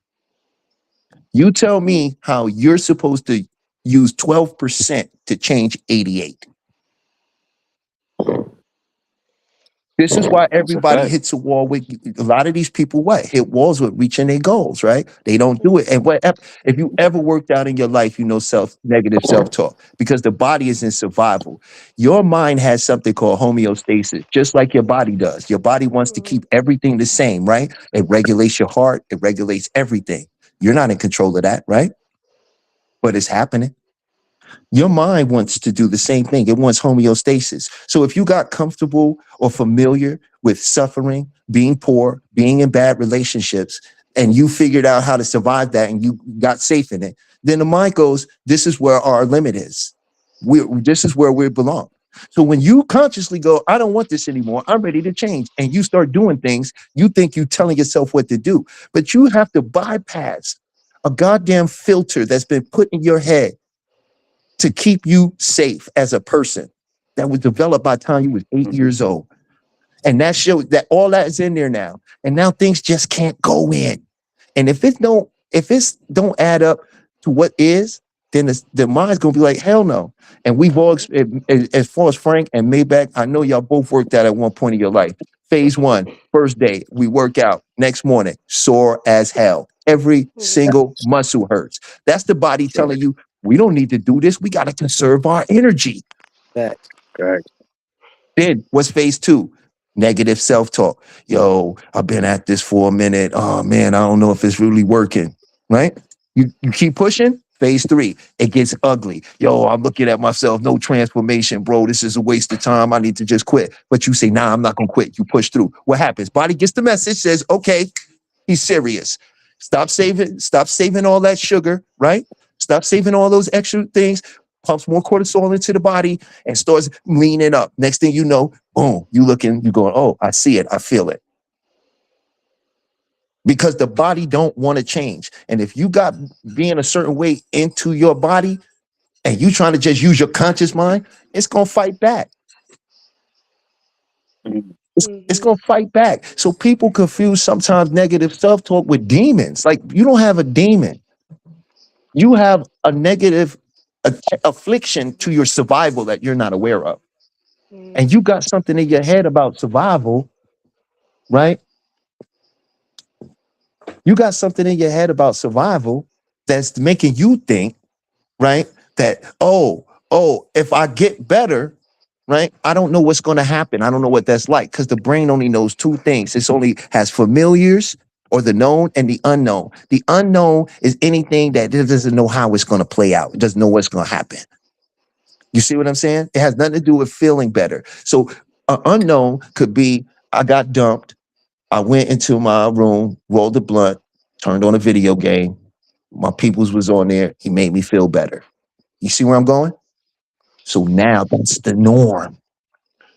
Speaker 5: You tell me how you're supposed to use 12% to change 88. This is why
Speaker 4: That's a
Speaker 5: everybody
Speaker 4: fact.
Speaker 5: hits a wall with a lot of these people. What hit walls with reaching their goals, right? They don't do it. And what if you ever worked out in your life, negative self talk because the body is in survival. Your mind has something called homeostasis, just like your body does. Your body wants to
Speaker 2: Mm-hmm.
Speaker 5: keep everything the same, right? It regulates your heart. It regulates everything. You're not in control of that, right? But it's happening. Your mind wants to do the same thing. It wants homeostasis. So if you got comfortable or familiar with suffering, being poor, being in bad relationships, and you figured out how to survive that and you got safe in it, then the mind goes, this is where our limit is. This is where we belong. So when you consciously go, I don't want this anymore, I'm ready to change, and you start doing things, you think you're telling yourself what to do. But you have to bypass a goddamn filter that's been put in your head to keep you safe as a person that was developed by the time you was 8 years old. And that shows that all that is in there now. And now things just can't go in. And if it's don't add up to what is, then the mind's gonna be like, hell no. And we've all as far as Frank and Maybach, I know y'all both worked that at one point in your life. Phase one, first day, we work out. Next morning, sore as hell. Every
Speaker 2: Mhm.
Speaker 5: single muscle hurts. That's the body telling you, we don't need to do this. We got to conserve our energy.
Speaker 3: Facts.
Speaker 4: Correct.
Speaker 5: Then what's phase two? Negative self-talk. Yo, I've been at this for a minute. Oh man, I don't know if it's really working. Right? You keep pushing. Phase three, it gets ugly. Yo, I'm looking at myself, no transformation, bro. This is a waste of time. I need to just quit. But you say, nah, I'm not gonna quit. You push through. What happens? Body gets the message, says, okay, he's serious. Stop saving all that sugar, right? Stop saving all those extra things, pumps more cortisol into the body and starts leaning up. Next thing you know, boom, you going, oh, I see it, I feel it. Because the body don't want to change. And if you got being a certain way into your body and you trying to just use your conscious mind, it's gonna fight back.
Speaker 4: Mhm.
Speaker 5: It's
Speaker 2: Mhm.
Speaker 5: gonna fight back. So people confuse sometimes negative self-talk with demons. Like you don't have a demon. You have a negative affliction to your survival that you're not aware of. And
Speaker 2: Mhm.
Speaker 5: you got something in your head about survival, right? You got something in your head about survival that's making you think, right? That, if I get better, right? I don't know what's going to happen. I don't know what that's like because the brain only knows two things. It's only has familiars or the known and the unknown. The unknown is anything that it doesn't know how it's going to play out. It doesn't know what's going to happen. You see what I'm saying? It has nothing to do with feeling better. So, unknown could be I got dumped. I went into my room, rolled a blunt, turned on a video game. My peoples was on there. He made me feel better. You see where I'm going? So now that's the norm.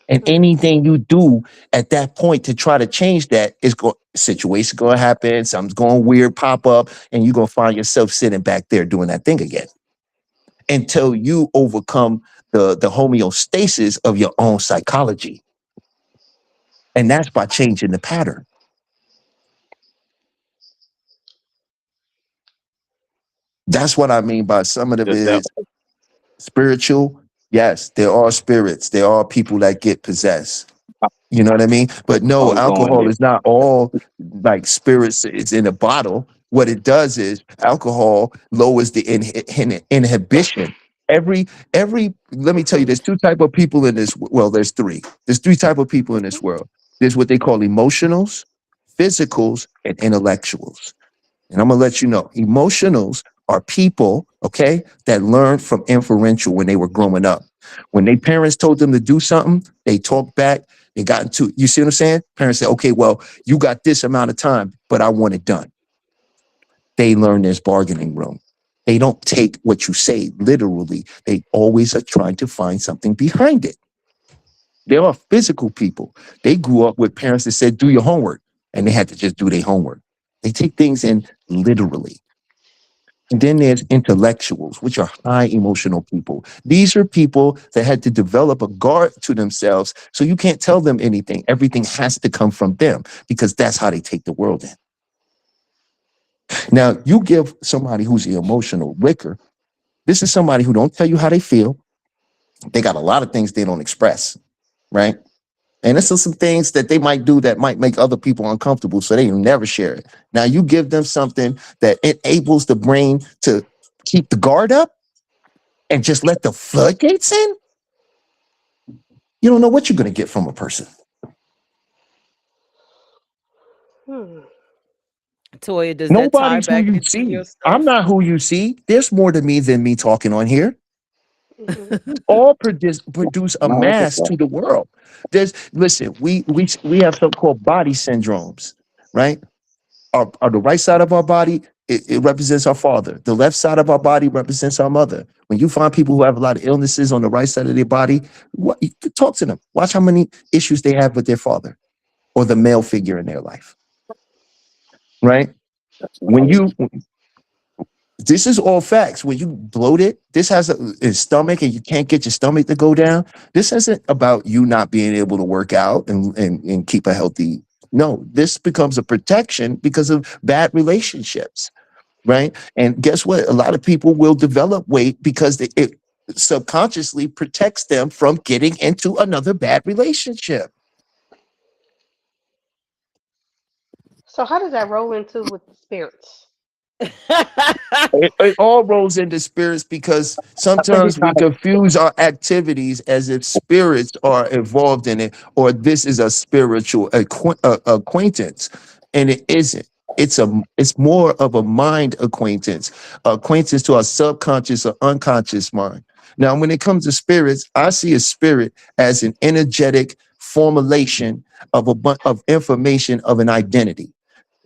Speaker 5: And
Speaker 2: Mhm.
Speaker 5: anything you do at that point to try to change that is going situation going to happen. Something's going weird pop up, and you're going to find yourself sitting back there doing that thing again until you overcome the homeostasis of your own psychology. And that's by changing the pattern. That's what I mean by some of it
Speaker 4: Just that
Speaker 5: is spiritual. Yes, there are spirits. There are people that get possessed. You know what I mean? But
Speaker 4: I
Speaker 5: no,
Speaker 4: was going
Speaker 5: alcohol
Speaker 4: there.
Speaker 5: is not all like spirits. It's in a bottle. What it does is alcohol lowers the inhibition. Let me tell you, there's two type of people in this. Well, there's three. There's three type of people in this world. There's what they call emotionals, physicals, and intellectuals. And I'm gonna let you know, emotionals are people, okay, that learned from inferential when they were growing up. When their parents told them to do something, they talked back. They got into, you see what I'm saying? Parents say, okay, well, you got this amount of time, but I want it done. They learn this bargaining room. They don't take what you say literally. They always are trying to find something behind it. There are physical people. They grew up with parents that said, do your homework, and they had to just do their homework. They take things in literally. And then there's intellectuals, which are high emotional people. These are people that had to develop a guard to themselves. So you can't tell them anything. Everything has to come from them because that's how they take the world in. Now, you give somebody who's emotional liquor. This is somebody who don't tell you how they feel. They got a lot of things they don't express, right? And this is some things that they might do that might make other people uncomfortable, so they never share it. Now, you give them something that enables the brain to keep the guard up and just let the floodgates in, you don't know what you're going to get from a person.
Speaker 2: Hmm.
Speaker 1: Toya, does that tie
Speaker 5: Nobody's who
Speaker 1: back
Speaker 5: you
Speaker 1: into
Speaker 5: see.
Speaker 1: your
Speaker 5: I'm
Speaker 1: stuff?
Speaker 5: not who you see. There's more to me than me talking on here.
Speaker 2: Mhm.
Speaker 5: We all produce a
Speaker 4: No, that's a
Speaker 5: mass
Speaker 4: fact.
Speaker 5: to the world. Listen, we have something called body syndromes, right? The right side of our body, it represents our father. The left side of our body represents our mother. When you find people who have a lot of illnesses on the right side of their body, you talk to them. Watch how many issues they have with their father or the male figure in their life, right?
Speaker 4: That's
Speaker 5: When
Speaker 4: knowledge.
Speaker 5: you This is all facts. When you bloated, this has a stomach and you can't get your stomach to go down. This isn't about you not being able to work out and keep a healthy. No, this becomes a protection because of bad relationships, right? And guess what? A lot of people will develop weight because it subconsciously protects them from getting into another bad relationship.
Speaker 2: So how does that roll into with the spirits?
Speaker 5: It all rolls into spirits because
Speaker 4: I think he's
Speaker 5: sometimes we
Speaker 4: trying to.
Speaker 5: confuse our activities as if spirits are involved in it or this is a spiritual acquaintance, and it isn't. It's more of a mind acquaintance to our subconscious or unconscious mind. Now, when it comes to spirits, I see a spirit as an energetic formulation of of information of an identity.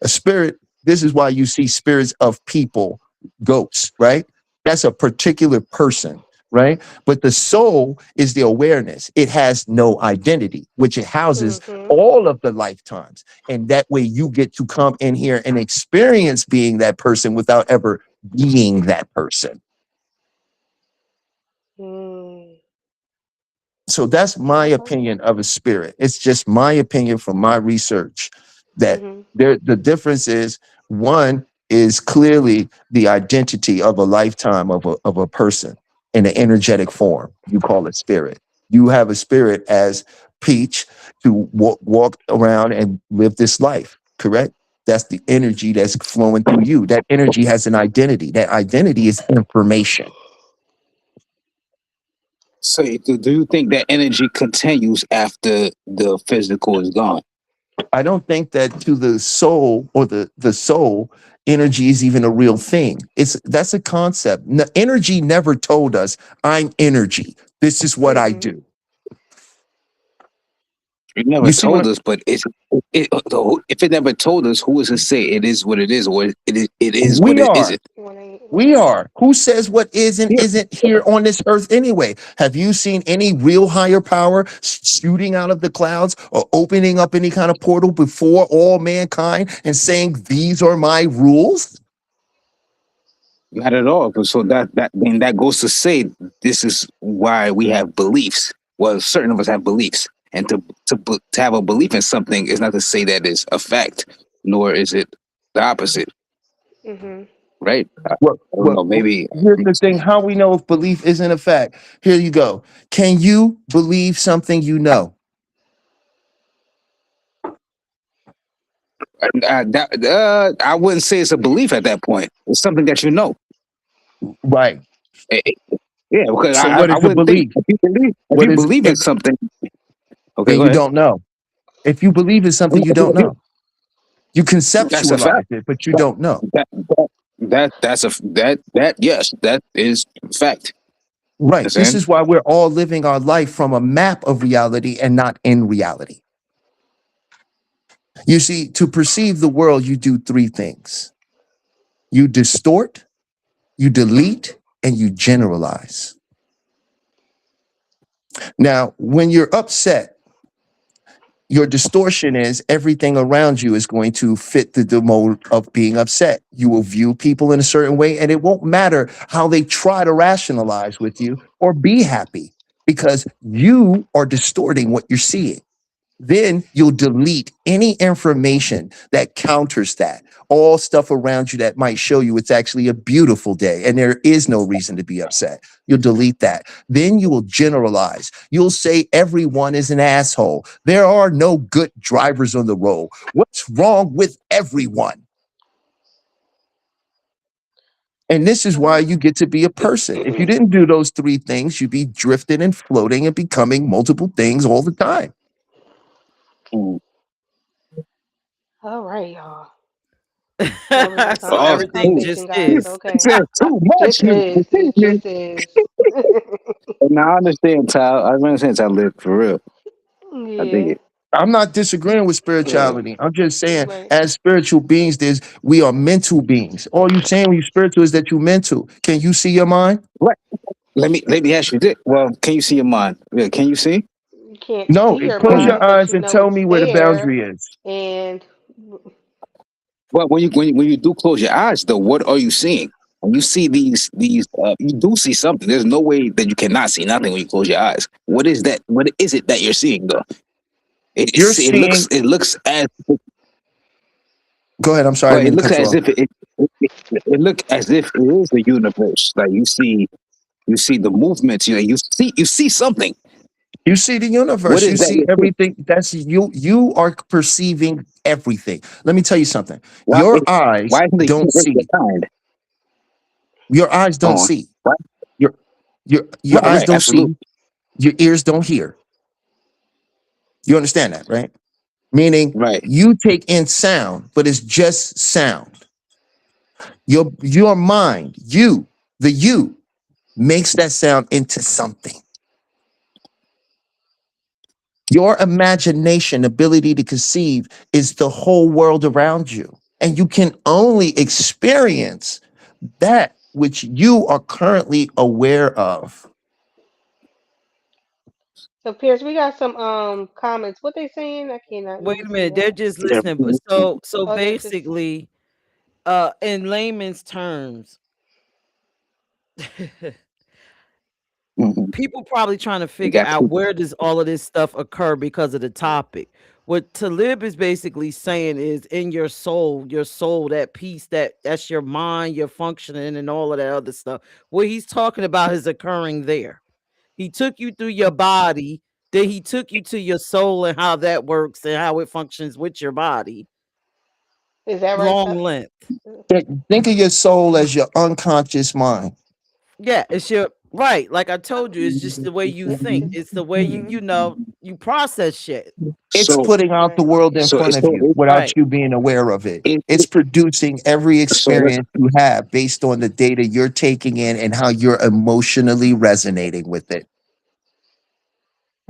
Speaker 5: A spirit, this is why you see spirits of people, ghosts, right? That's a particular person, right? But the soul is the awareness. It has no identity, which it houses
Speaker 2: Mm-hmm.
Speaker 5: all of the lifetimes. And that way you get to come in here and experience being that person without ever being that person.
Speaker 2: Mm.
Speaker 5: So that's my
Speaker 2: Okay.
Speaker 5: opinion of a spirit. It's just my opinion from my research that
Speaker 2: Mm-hmm.
Speaker 5: the difference is one is clearly the identity of a lifetime of a person in an energetic form. You call it spirit. You have a spirit as Peach to walk around and live this life, correct? That's the energy that's flowing through you. That energy has an identity. That identity is information.
Speaker 4: So, do you think that energy continues after the physical is gone?
Speaker 5: I don't think that to the soul or the soul, energy is even a real thing. That's a concept. Energy never told us I'm energy. This is what I
Speaker 2: Mm-hmm.
Speaker 5: do.
Speaker 4: It never
Speaker 5: You see
Speaker 4: told
Speaker 5: what
Speaker 4: us, but if it never told us, who is to say it is what it is, or it is what
Speaker 5: we
Speaker 4: it
Speaker 5: are?
Speaker 4: isn't?
Speaker 2: When they
Speaker 5: We
Speaker 2: right.
Speaker 5: are. Who says what is and
Speaker 4: Yeah,
Speaker 5: isn't here on this earth anyway? Have you seen any real higher power shooting out of the clouds or opening up any kind of portal before all mankind and saying these are my rules?
Speaker 4: not at all. But so that goes to say this is why we have beliefs. Well, certain of us have beliefs, and to have a belief in something is not to say that it's a fact, nor is it the opposite,
Speaker 2: Mm-hmm.
Speaker 4: right? I don't
Speaker 5: Well,
Speaker 4: know. Maybe
Speaker 5: here's the thing. How we know if belief isn't a fact? Here you go. Can you believe something you know?
Speaker 4: I wouldn't say it's a belief at that point. It's something that you know.
Speaker 5: Right.
Speaker 4: Eh, eh, Yeah, because
Speaker 5: So
Speaker 4: I,
Speaker 5: what
Speaker 4: I
Speaker 5: is the
Speaker 4: wouldn't think
Speaker 5: belief?
Speaker 4: if
Speaker 5: What
Speaker 4: you
Speaker 5: is
Speaker 4: believe in
Speaker 5: if
Speaker 4: something. Okay,
Speaker 5: and
Speaker 4: go
Speaker 5: you
Speaker 4: ahead.
Speaker 5: don't know? If you believe in something you don't know, you
Speaker 4: That's a fact.
Speaker 5: conceptualize it, but you don't know.
Speaker 4: That yes, that is fact.
Speaker 5: Right. This
Speaker 4: Understand?
Speaker 5: is why we're all living our life from a map of reality and not in reality. You see, to perceive the world, you do three things: you distort, you delete, and you generalize. Now, when you're upset, your distortion is everything around you is going to fit the mode of being upset. You will view people in a certain way, and it won't matter how they try to rationalize with you or be happy because you are distorting what you're seeing. Then you'll delete any information that counters that. All stuff around you that might show you it's actually a beautiful day and there is no reason to be upset. You'll delete that. Then you will generalize. You'll say everyone is an asshole. There are no good drivers on the road. What's wrong with everyone? And this is why you get to be a person. If you didn't do those three things, you'd be drifting and floating and becoming multiple things all the time.
Speaker 4: Mm.
Speaker 2: All right, y'all. That was a
Speaker 1: So
Speaker 4: Oh,
Speaker 2: complicated
Speaker 1: everything
Speaker 4: too.
Speaker 2: conversation,
Speaker 1: just
Speaker 2: guys.
Speaker 1: is.
Speaker 4: It
Speaker 2: Okay.
Speaker 4: says too much.
Speaker 2: Just
Speaker 4: You
Speaker 2: is. It
Speaker 4: continue.
Speaker 2: just is.
Speaker 4: Now I understand, Tyler. I understand, Tyler. For real, I dig
Speaker 2: Yeah.
Speaker 4: it.
Speaker 5: I'm not disagreeing with
Speaker 4: Yeah.
Speaker 5: spirituality. I'm just saying,
Speaker 2: Right.
Speaker 5: as spiritual beings, we are mental beings. All you saying when you're spiritual is that you're mental. Can you see your mind?
Speaker 4: What? Let me ask you this. Well, can you see your mind? Yeah, can you see?
Speaker 2: You can't
Speaker 5: No.
Speaker 2: see your
Speaker 4: Can
Speaker 5: Close
Speaker 4: you?
Speaker 5: your
Speaker 2: mind, but
Speaker 5: eyes
Speaker 2: you
Speaker 5: and
Speaker 2: know
Speaker 5: tell
Speaker 2: it's
Speaker 5: me where the
Speaker 2: there.
Speaker 5: boundary is.
Speaker 2: And
Speaker 4: Well, when you do close your eyes, though, what are you seeing? when you see you do see something. There's no way that you cannot see nothing when you close your eyes. What is that? What is it that you're seeing though?
Speaker 5: You're seeing.
Speaker 4: It looks as
Speaker 5: Go ahead. I'm sorry, I
Speaker 4: but
Speaker 5: didn't
Speaker 4: it
Speaker 5: mean to
Speaker 4: looks
Speaker 5: cut you
Speaker 4: as
Speaker 5: off.
Speaker 4: if it look as if it is the universe. Like you see the movements. You see something.
Speaker 5: You see the
Speaker 4: What
Speaker 5: universe. You
Speaker 4: is that
Speaker 5: see
Speaker 4: you're seeing?
Speaker 5: everything. That's you. You are perceiving everything. Let me tell you something.
Speaker 4: Why
Speaker 5: Your eyes
Speaker 4: why isn't the
Speaker 5: don't
Speaker 4: universe your
Speaker 5: see.
Speaker 4: kind?
Speaker 5: Your eyes don't
Speaker 4: On
Speaker 5: see.
Speaker 4: right,
Speaker 5: Your your eyes
Speaker 4: right,
Speaker 5: don't
Speaker 4: absolutely
Speaker 5: see. Your ears don't hear. You understand that, right? Meaning
Speaker 4: right.
Speaker 5: you take in sound, but it's just sound. Your mind, the you, makes that sound into something. Your imagination, ability to conceive, is the whole world around you. And you can only experience that which you are currently aware of.
Speaker 2: So Pierce, we got some comments. What they saying? I cannot
Speaker 1: Wait
Speaker 2: really
Speaker 1: a
Speaker 2: see
Speaker 1: minute,
Speaker 2: that.
Speaker 1: they're just
Speaker 4: Yeah.
Speaker 1: listening. But so
Speaker 2: Oh, they're just
Speaker 1: basically, in layman's terms,
Speaker 4: Mhm.
Speaker 1: people probably trying to
Speaker 4: You
Speaker 1: figure
Speaker 4: got
Speaker 1: out
Speaker 4: people.
Speaker 1: where does all of this stuff occur because of the topic. What Talib is basically saying is in your soul, that piece that's your mind, your functioning, and all of that other stuff. What he's talking about is occurring there. He took you through your body, then he took you to your soul and how that works and how it functions with your body.
Speaker 2: is that right?
Speaker 1: Long length.
Speaker 5: Think of your soul as your unconscious mind.
Speaker 1: Yeah, it's your right. Like I told you, it's just the way you think. It's the way you process shit.
Speaker 5: It's
Speaker 4: So
Speaker 5: putting out the
Speaker 2: Right.
Speaker 5: world in
Speaker 4: so
Speaker 5: front
Speaker 4: it's
Speaker 5: of
Speaker 4: so
Speaker 5: you without
Speaker 1: Right.
Speaker 5: you being aware of it. It's
Speaker 4: it,
Speaker 5: producing every
Speaker 4: so let's
Speaker 5: experience you have based on the data you're taking in and how you're emotionally resonating with it.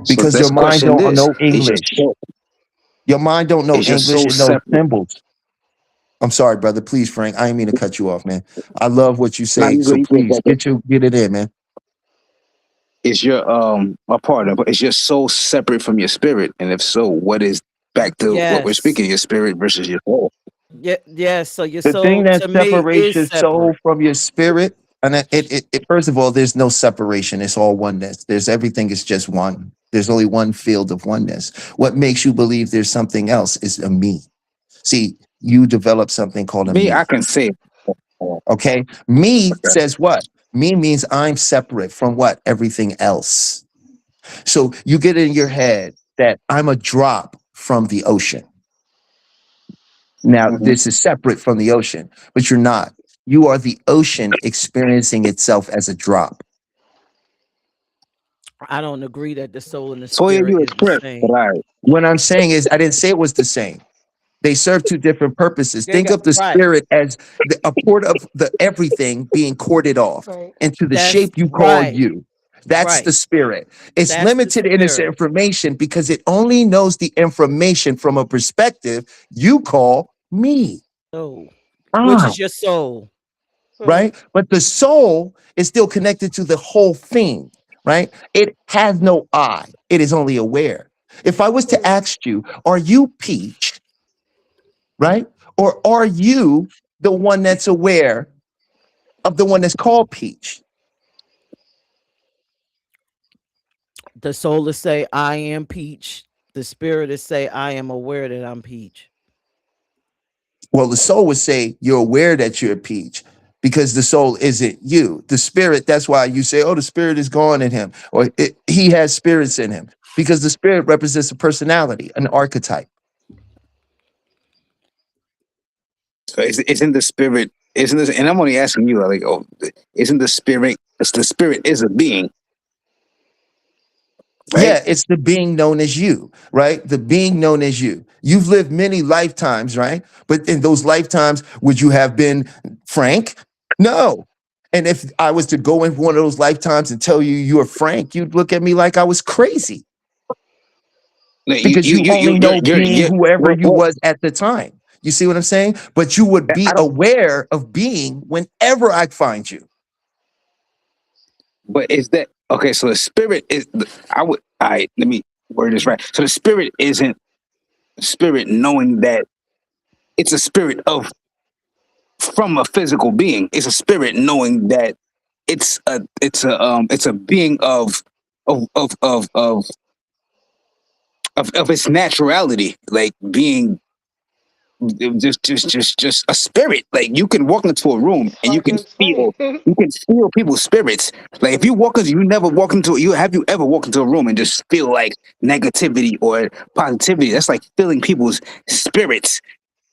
Speaker 4: so
Speaker 5: Because your
Speaker 4: let's
Speaker 5: mind
Speaker 4: question
Speaker 5: don't
Speaker 4: this.
Speaker 5: know English. Your mind don't know
Speaker 4: Is your
Speaker 5: English.
Speaker 4: soul
Speaker 5: It knows
Speaker 4: separate?
Speaker 5: symbols. I'm sorry, brother. Please, Frank. I didn't mean to cut you off, man. I love what you
Speaker 4: Now
Speaker 5: say. So
Speaker 4: you go,
Speaker 5: please get it in, man.
Speaker 4: is your a part of is your soul separate from your spirit? And if so, what is back to what we're
Speaker 1: Yes.
Speaker 4: speaking, your spirit versus your soul?
Speaker 1: Yeah, yeah. So your
Speaker 5: The thing
Speaker 1: soul
Speaker 5: that
Speaker 1: to me
Speaker 5: separates
Speaker 1: is
Speaker 5: your soul
Speaker 1: separate.
Speaker 5: from your spirit, and first of all, there's no separation. It's all oneness. There's everything is just one. There's only one field of oneness. What makes you believe there's something else is a me. See, you develop something called a
Speaker 4: Me, I
Speaker 5: me.
Speaker 4: can say,
Speaker 5: Okay. Me
Speaker 4: okay.
Speaker 5: says what? Me means I'm separate from what? Everything else. So you get in your head that I'm a drop from the ocean. Now,
Speaker 4: Mhm.
Speaker 5: this is separate from the ocean, but you're not. You are the ocean experiencing itself as a drop.
Speaker 1: I don't agree that the soul and the
Speaker 4: So yeah,
Speaker 1: spirit
Speaker 4: you
Speaker 1: is the
Speaker 4: express, but
Speaker 1: same.
Speaker 4: I
Speaker 5: What I'm saying is, I didn't say it was the same. They serve two different purposes.
Speaker 1: They
Speaker 5: Think
Speaker 1: got
Speaker 5: of the
Speaker 1: right.
Speaker 5: spirit as a port of the everything being corded off
Speaker 2: Right.
Speaker 5: into the
Speaker 1: That's
Speaker 5: shape you call
Speaker 1: right.
Speaker 5: you. That's the
Speaker 1: Right.
Speaker 5: spirit. It's
Speaker 1: That's the
Speaker 5: limited in its
Speaker 1: spirit.
Speaker 5: information because it only knows the information from a perspective you call me.
Speaker 1: So, which
Speaker 5: I.
Speaker 1: is your soul?
Speaker 5: Right? But the soul is still connected to the whole thing, right? It has no I, it is only aware. If I was to
Speaker 2: Mm-hmm.
Speaker 5: ask you, are you Peach, right? Or are you the one that's aware of the one that's called Peach?
Speaker 1: The soul is say, I am Peach. The spirit is say, I am aware that I'm Peach.
Speaker 5: Well, the soul would say you're aware that you're Peach because the soul isn't you. The spirit, that's why you say, oh, the spirit is gone in him, or he has spirits in him because the spirit represents a personality, an archetype.
Speaker 4: so isn't the spirit isn't this? And I'm only asking you, like, oh, isn't the spirit? It's the spirit is a being, right?
Speaker 5: Yeah, it's the being known as you, right? The being known as you. You've lived many lifetimes, right? But in those lifetimes, would you have been Frank? No. And if I was to go in one of those lifetimes and tell you you're Frank, you'd look at me like I was crazy
Speaker 4: No,
Speaker 5: because you only know being whoever you
Speaker 4: well,
Speaker 5: was at the time. You see what I'm saying? But you would
Speaker 4: I
Speaker 5: be
Speaker 4: don't.
Speaker 5: aware of being whenever I find you.
Speaker 4: But is that okay? So the spirit is. I would. I let me word this right. So the spirit isn't spirit knowing that it's a spirit of from a physical being. It's a spirit knowing that it's a being of of of of of its naturality, like being just a spirit. Like you can walk into a room
Speaker 2: It's
Speaker 4: and
Speaker 2: hard to explain.
Speaker 4: you can feel people's spirits. Like if you walk into, you never walk into you have you ever walked into a room and just feel like negativity or positivity? That's like feeling people's spirits.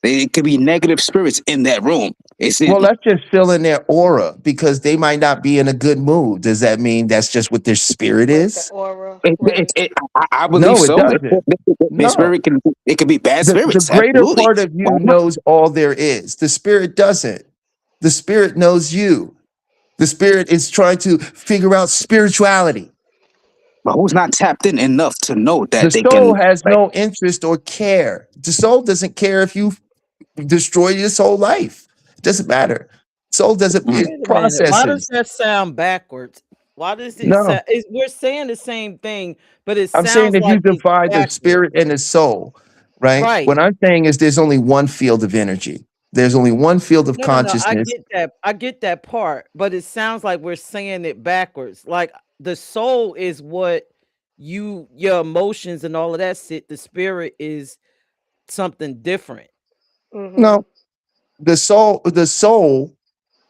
Speaker 4: It could be negative spirits in that room.
Speaker 5: Well, that's just filling their aura because they might not be in a good mood. Does that mean that's just what their spirit
Speaker 2: Like the
Speaker 5: is?
Speaker 2: aura, right?
Speaker 4: I believe
Speaker 5: No, it
Speaker 4: so.
Speaker 5: doesn't.
Speaker 4: Their
Speaker 5: No.
Speaker 4: spirit can, it can be bad
Speaker 5: The
Speaker 4: spirits.
Speaker 5: greater
Speaker 4: Absolutely.
Speaker 5: part of
Speaker 4: Why
Speaker 5: you
Speaker 4: not?
Speaker 5: knows all there is. The spirit doesn't. The spirit knows you. The spirit is trying to figure out spirituality.
Speaker 4: But who's not tapped in enough to know
Speaker 5: The
Speaker 4: that they
Speaker 5: soul
Speaker 4: can
Speaker 5: has
Speaker 4: like
Speaker 5: no interest or care. The soul doesn't care if you destroy this whole life. It doesn't matter. Soul doesn't,
Speaker 4: mm,
Speaker 5: it
Speaker 1: Wait a minute. Why does
Speaker 5: processes.
Speaker 1: that sound backwards? Why does it
Speaker 5: No,
Speaker 1: sound? We're saying the same thing, but it
Speaker 5: I'm saying
Speaker 1: sounds
Speaker 5: if you
Speaker 1: like it's
Speaker 5: divide the
Speaker 1: backwards.
Speaker 5: spirit and the soul, right?
Speaker 1: Right.
Speaker 5: What I'm saying is there's only one field of energy. There's only one field of
Speaker 1: No, no, no. I
Speaker 5: consciousness.
Speaker 1: get that. I get that part, but it sounds like we're saying it backwards. Like the soul is what your emotions and all of that shit. The spirit is something different.
Speaker 2: Mhm.
Speaker 5: No, the soul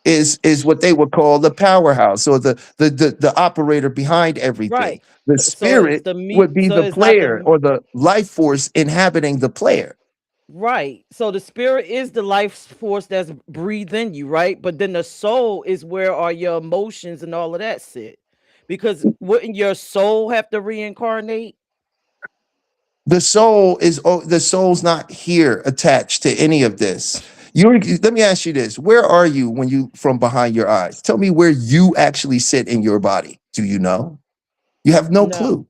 Speaker 5: is what they would call the powerhouse or the operator behind everything.
Speaker 1: Right.
Speaker 5: The
Speaker 1: So it's
Speaker 5: spirit
Speaker 1: the meat.
Speaker 5: would be
Speaker 1: So
Speaker 5: the
Speaker 1: it's not
Speaker 5: player
Speaker 1: the
Speaker 5: or the life force inhabiting the player.
Speaker 1: right. So the spirit is the life force that's breathing you, right? But then the soul is where are your emotions and all of that shit. Because wouldn't your soul have to reincarnate?
Speaker 5: The soul's not here attached to any of this. Let me ask you this. Where are you when you from behind your eyes? Tell me where you actually sit in your body. Do you know? You have no
Speaker 1: No,
Speaker 5: clue.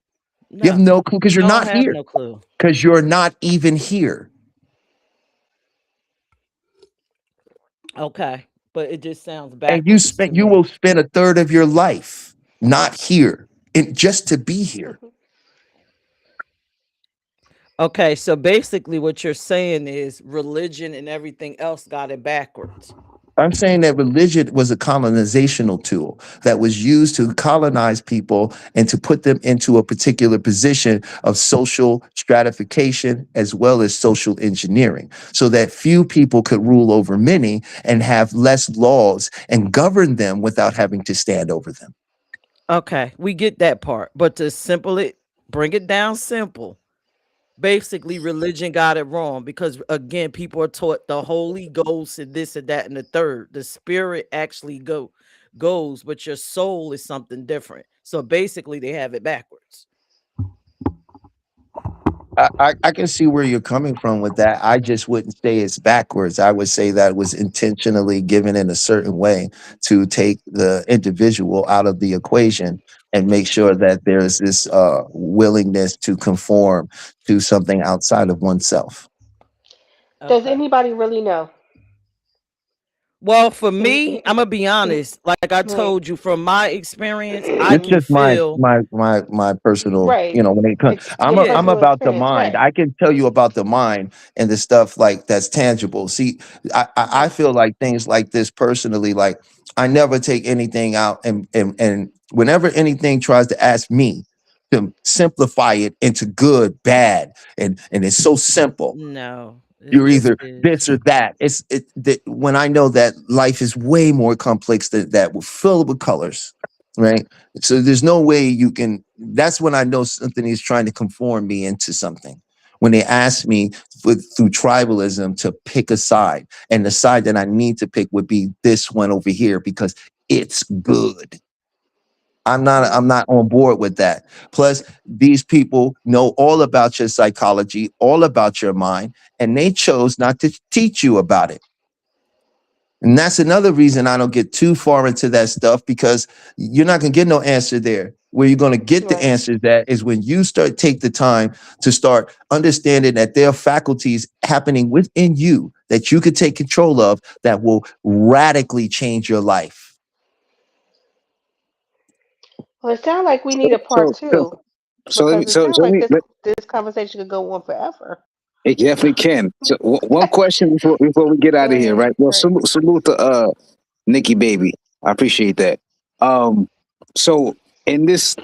Speaker 5: You have
Speaker 1: no.
Speaker 5: no clue because you're
Speaker 1: Don't
Speaker 5: not
Speaker 1: have
Speaker 5: here.
Speaker 1: no clue.
Speaker 5: Because you're not even here.
Speaker 1: Okay. But it just sounds
Speaker 5: And
Speaker 1: backwards to
Speaker 5: you will
Speaker 1: me.
Speaker 5: spend a third of your life not here and just to be here.
Speaker 1: Okay, so basically what you're saying is religion and everything else got it backwards.
Speaker 5: I'm saying that religion was a colonizational tool that was used to colonize people and to put them into a particular position of social stratification as well as social engineering so that few people could rule over many and have less laws and govern them without having to stand over them.
Speaker 1: Okay, we get that part. But to simple it, bring it down simple. Basically, religion got it wrong because again, people are taught the Holy Ghost and this and that and the third. The spirit actually goes, but your soul is something different. So basically, they have it backwards.
Speaker 5: I can see where you're coming from with that. I just wouldn't say it's backwards. I would say that was intentionally given in a certain way to take the individual out of the equation and make sure that there's this willingness to conform to something outside of oneself.
Speaker 2: Does
Speaker 1: Okay.
Speaker 2: anybody really know?
Speaker 1: Well, for
Speaker 2: Any,
Speaker 1: me, I'm gonna be honest. Like I
Speaker 2: right.
Speaker 1: told you, from my experience, I
Speaker 5: It's
Speaker 1: can
Speaker 2: Mhm.
Speaker 5: just
Speaker 1: feel.
Speaker 5: my personal,
Speaker 2: Right.
Speaker 5: when it comes,
Speaker 2: Your
Speaker 1: Yeah.
Speaker 5: I'm
Speaker 2: personal
Speaker 5: about the
Speaker 2: experience,
Speaker 5: mind.
Speaker 2: right?
Speaker 5: I can tell you about the mind and the stuff like that's tangible. See, I
Speaker 2: Mhm.
Speaker 5: feel like things like this personally, like I never take anything out and whenever anything tries to ask me to simplify it into good, bad, and it's so simple.
Speaker 1: No, it
Speaker 5: You're
Speaker 1: just
Speaker 5: either
Speaker 1: is.
Speaker 5: this or that. When I know that life is way more complex than that, we're filled with colors, right? So there's no way you can. That's when I know something is trying to conform me into something. When they ask me through tribalism to pick a side, and the side that I need to pick would be this one over here because it's good. I'm
Speaker 2: Mhm.
Speaker 5: not on board with that. Plus, these people know all about your psychology, all about your mind, and they chose not to teach you about it. And that's another reason I don't get too far into that stuff because you're not gonna get no answer there. Where you're gonna get the
Speaker 2: Right.
Speaker 5: answers that is when you start take the time to start understanding that there are faculties happening within you that you could take control of that will radically change your life.
Speaker 2: Well, it sounds like we
Speaker 4: so
Speaker 2: need a part
Speaker 4: so so
Speaker 2: two
Speaker 4: so let me
Speaker 2: because it sounds
Speaker 4: so
Speaker 2: like
Speaker 4: let me
Speaker 2: this conversation could go on forever.
Speaker 4: It definitely can. So one question before we get out of here, right? Well,
Speaker 2: Right.
Speaker 4: salute to Nikki baby. I appreciate that. Um, so in this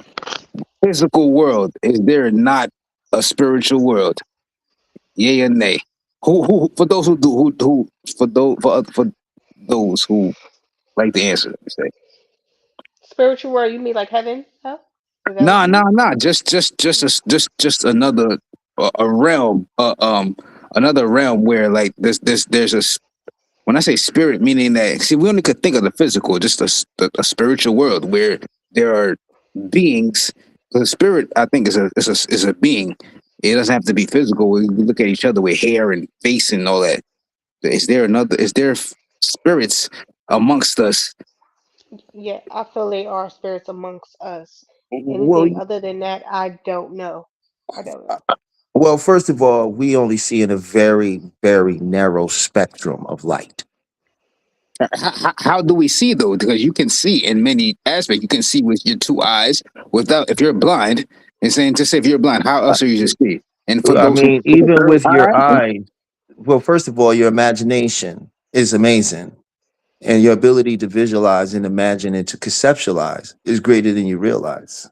Speaker 4: physical world, is there not a spiritual world? Yay or nay? Who for those who do who for those who like the answer, let me say.
Speaker 2: Spiritual world, you mean like heaven? Huh? Is that what
Speaker 4: Nah,
Speaker 2: you mean?
Speaker 4: nah, nah. Just another a realm. Another realm where like there's when I say spirit, meaning that see we only could think of the physical, just a spiritual world where there are beings. The spirit, I think, is a being. It doesn't have to be physical. We look at each other with hair and face and all that. Is there another? Is there spirits amongst us?
Speaker 2: Yeah, I feel they are spirits amongst us.
Speaker 5: Well,
Speaker 2: Anything other than that, I don't know. I don't know.
Speaker 5: well, first of all, we only see in a very, very narrow spectrum of light.
Speaker 4: How do we see though? Because you can see in many aspects. You can see with your two eyes. Without, if you're blind, and saying just say if you're blind, how
Speaker 5: Uh,
Speaker 4: else are you to see? And for
Speaker 5: I
Speaker 4: those who
Speaker 5: mean,
Speaker 4: with the
Speaker 5: even
Speaker 4: third
Speaker 5: with your
Speaker 4: eye,
Speaker 5: eyes, well, first of all, your imagination is amazing. And your ability to visualize and imagine and to conceptualize is greater than you realize,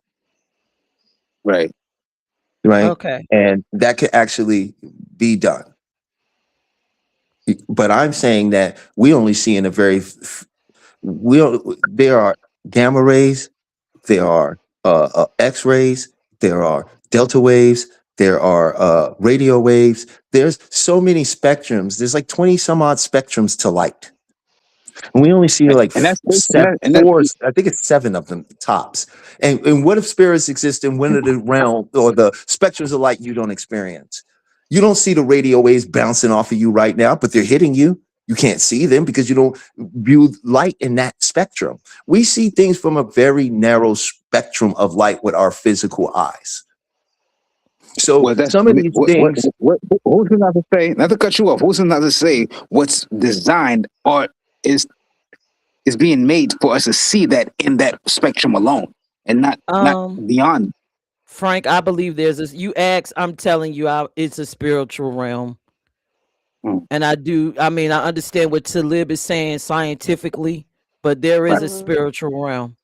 Speaker 4: right?
Speaker 5: right?
Speaker 1: Okay.
Speaker 5: And that could actually be done. But I'm saying that we only see in a very, there are gamma rays, there are X rays, there are delta waves, there are radio waves. There's so many spectrums. There's like 20 some odd spectrums to light. And we only see like
Speaker 4: And that's
Speaker 5: seven,
Speaker 4: and that's
Speaker 5: four, I think it's seven of them tops. And what if spirits exist in one of the realm or the spectrums of light you don't experience? You don't see the radio waves bouncing off of you right now, but they're hitting you. You can't see them because you don't view light in that spectrum. We see things from a very narrow spectrum of light with our physical eyes. So
Speaker 4: well, that's
Speaker 5: some of these things,
Speaker 4: who's not to say? Not to cut you off. Who's not to say what's designed or is is being made for us to see that in that spectrum alone, and not
Speaker 1: Um,
Speaker 4: beyond.
Speaker 1: Frank, I believe there's this. You ask, I'm telling you, it's a spiritual realm,
Speaker 4: Mm,
Speaker 1: and I do. I mean, I understand what Talib is saying scientifically, but there is
Speaker 4: right.
Speaker 1: a
Speaker 2: Hmm.
Speaker 1: spiritual realm.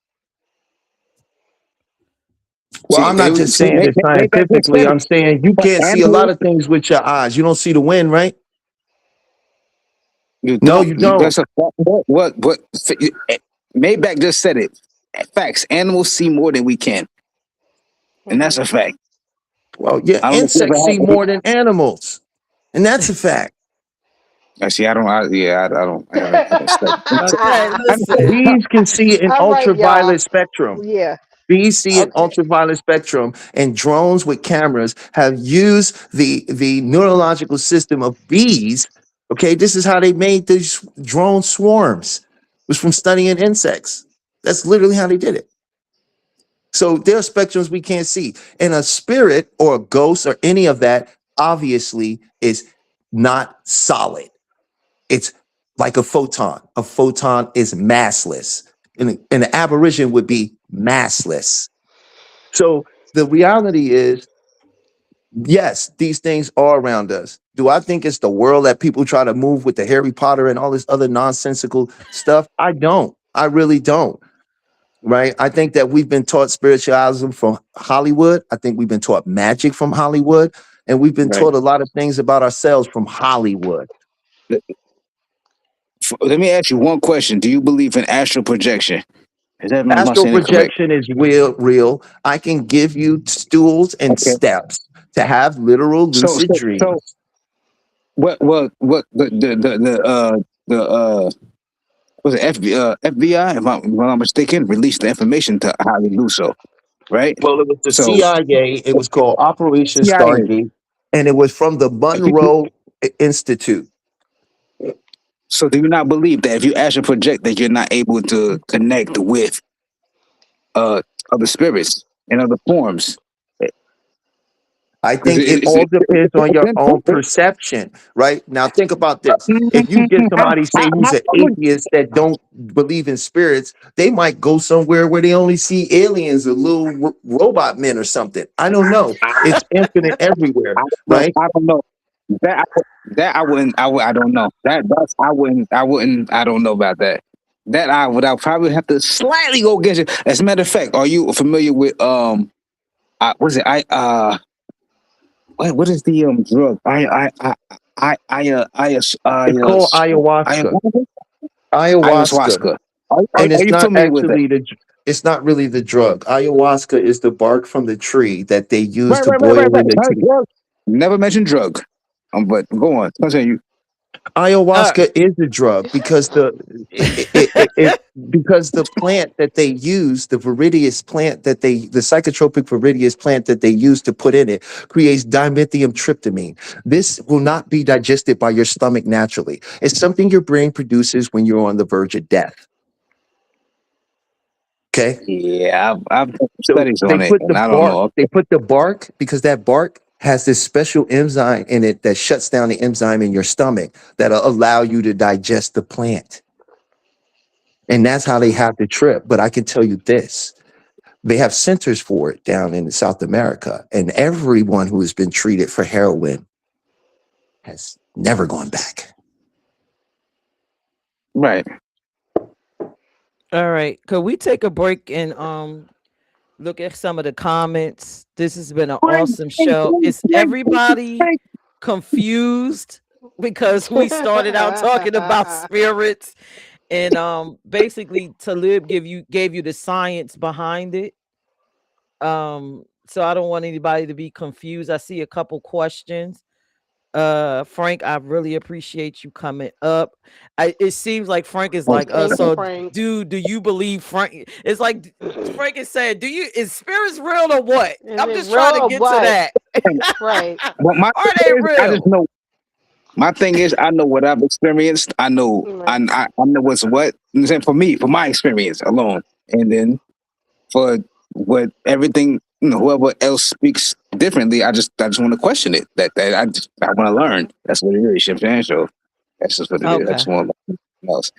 Speaker 5: well, I'm not just
Speaker 4: See,
Speaker 5: saying it
Speaker 4: Maybach just
Speaker 5: scientifically.
Speaker 4: said it.
Speaker 5: I'm saying you
Speaker 4: But
Speaker 5: can't see a lot
Speaker 4: animals,
Speaker 5: of things with your eyes. You don't see the wind, right?
Speaker 4: you
Speaker 5: No,
Speaker 4: don't.
Speaker 5: you don't.
Speaker 4: That's a what? Maybach just said it. Facts. Animals see more than we can, and that's
Speaker 2: Hmm.
Speaker 4: a fact.
Speaker 5: Well, yeah,
Speaker 4: I don't know if you ever
Speaker 5: insects see
Speaker 4: had.
Speaker 5: more than animals, and that's a fact.
Speaker 4: See, I don't. Yeah, I don't. I don't study.
Speaker 1: Okay, listen.
Speaker 5: Bees can see in
Speaker 2: All right, y'all.
Speaker 5: ultraviolet spectrum.
Speaker 2: Yeah.
Speaker 5: Bees see in
Speaker 2: Okay.
Speaker 5: ultraviolet spectrum, and drones with cameras have used the neurological system of bees. Okay, this is how they made these drone swarms. It was from studying insects. That's literally how they did it. So there are spectrums we can't see. And a spirit or a ghost or any of that obviously is not solid. It's like a photon. A photon is massless. And an aberration would be massless. So the reality is, yes, these things are around us. Do I think it's the world that people try to move with the Harry Potter and all this other nonsensical stuff? I don't. I really don't. Right. I think that we've been taught spiritualism from Hollywood. I think we've been taught magic from Hollywood. And we've been
Speaker 4: Right.
Speaker 5: taught a lot of things about ourselves from Hollywood.
Speaker 4: Let me ask you one question. Do you believe in astral projection? Is that am I
Speaker 5: Astral
Speaker 4: saying it correct?
Speaker 5: projection is real. I can give you stools and
Speaker 4: Okay.
Speaker 5: steps to have literal
Speaker 4: So
Speaker 5: lucid
Speaker 4: so so
Speaker 5: dreams.
Speaker 4: what the was it FBI, if I'm not mistaken, released the information to how to do so, right?
Speaker 5: Well, it was the
Speaker 4: So
Speaker 5: CIA. It was called Operation
Speaker 4: CIA.
Speaker 5: Stargate, and it was from the Monroe Institute.
Speaker 4: So do you not believe that if you astral project that you're not able to connect with uh other spirits and other forms?
Speaker 5: I
Speaker 4: Because
Speaker 5: think it all depends on your own perception, right? Now, think about this. If you get somebody, say, who's an atheist that don't believe in spirits, they might go somewhere where they only see aliens or little robot men or something. I don't know. It's infinite everywhere, right?
Speaker 4: I don't know. That that I wouldn't. I don't know. That's I wouldn't. I wouldn't. I don't know about that. That I would. I probably have to slightly go against it. As a matter of fact, are you familiar with what is it? What is the drug?
Speaker 5: It's called
Speaker 4: I
Speaker 5: ayahuasca. Ayahuasca.
Speaker 4: ayahuasca.
Speaker 5: And
Speaker 4: Are
Speaker 5: it's
Speaker 4: you
Speaker 5: not
Speaker 4: familiar with it?
Speaker 5: actually it's not really the drug. Ayahuasca is the bark from the tree that they use
Speaker 4: Right,
Speaker 5: to
Speaker 4: right, right, right,
Speaker 5: boil
Speaker 4: right.
Speaker 5: in the
Speaker 4: Not
Speaker 5: tea.
Speaker 4: drug. Never mentioned drug. But go on. Continue.
Speaker 1: Uh,
Speaker 5: Ayahuasca is a drug because because the plant that they use, the viridius plant the psychotropic viridius plant that they use to put in it creates dimethyl tryptamine. This will not be digested by your stomach naturally. It's something your brain produces when you're on the verge of death. Okay.
Speaker 4: Yeah, I've done
Speaker 5: So
Speaker 4: studies on it, and I don't know.
Speaker 5: they put the bark because that bark has this special enzyme in it that shuts down the enzyme in your stomach that'll allow you to digest the plant. And that's how they have the trip. But I can tell you this, they have centers for it down in South America. And everyone who has been treated for heroin has never gone back.
Speaker 4: Right.
Speaker 1: all right. Could we take a break and look at some of the comments? This has been an awesome show. Is everybody confused because we started out talking about spirits and basically Talib gave you the science behind it. So I don't want anybody to be confused. I see a couple questions. Frank, I really appreciate you coming up. It seems like Frank is
Speaker 4: Most
Speaker 1: like
Speaker 2: Thank you,
Speaker 1: so
Speaker 2: Frank.
Speaker 1: dude, do you believe Frank? It's like Frank is saying, do you is spirits real or what?
Speaker 2: Is
Speaker 1: I'm
Speaker 2: it
Speaker 1: just trying
Speaker 2: real
Speaker 1: to
Speaker 2: or
Speaker 1: get to
Speaker 2: what?
Speaker 1: that.
Speaker 4: definitely.
Speaker 2: Right.
Speaker 4: But my
Speaker 1: Are
Speaker 4: thing
Speaker 1: they
Speaker 4: is, I just
Speaker 1: real?
Speaker 4: know. My thing is, I know what I've experienced. I know.
Speaker 2: Right.
Speaker 4: I know what's what. I'm saying for me, for my experience alone, and then for what everything, whoever else speaks differently, I just want to question it. That I want to learn. That's what it is. You know what I'm saying? So that's just what it is. I
Speaker 1: Okay.
Speaker 4: just want to learn something else.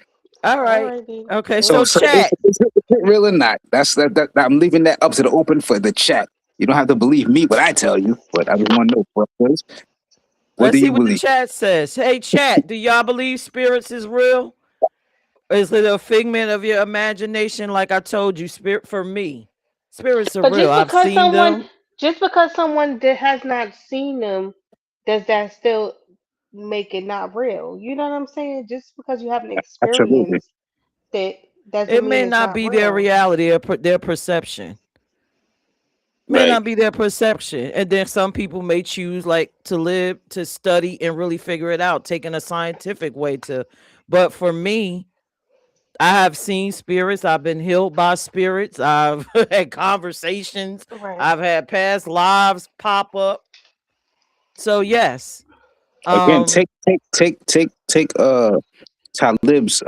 Speaker 1: All
Speaker 2: All
Speaker 1: right.
Speaker 2: righty.
Speaker 1: Okay.
Speaker 2: Thank
Speaker 1: So
Speaker 4: So
Speaker 2: you.
Speaker 1: chat.
Speaker 4: is it real or not? That I'm leaving that up to the open for the chat. You don't have to believe me what I tell you, but I just want to know first, what do
Speaker 1: Let's see
Speaker 4: you
Speaker 1: what the
Speaker 4: believe?
Speaker 1: chat says. Hey chat, do y'all believe spirits is real? Is it a figment of your imagination? Like I told you, spirit for me. Spirits are
Speaker 2: But
Speaker 1: real. I've seen them.
Speaker 2: just because someone that has not seen them, does that still make it not real? You know what I'm saying? Just because you haven't
Speaker 4: Absolutely.
Speaker 2: experienced it
Speaker 1: It
Speaker 2: doesn't mean
Speaker 1: may
Speaker 2: it's
Speaker 1: not
Speaker 2: not
Speaker 1: be their
Speaker 2: real.
Speaker 1: reality or their perception. May
Speaker 4: Right.
Speaker 1: not be their perception. And then some people may choose like to live, to study and really figure it out, taking a scientific way to. But for me, I have seen spirits. I've been healed by spirits. I've had conversations.
Speaker 2: Right.
Speaker 1: I've had past lives pop up. So yes.
Speaker 4: Again,
Speaker 1: Um
Speaker 4: take Talib's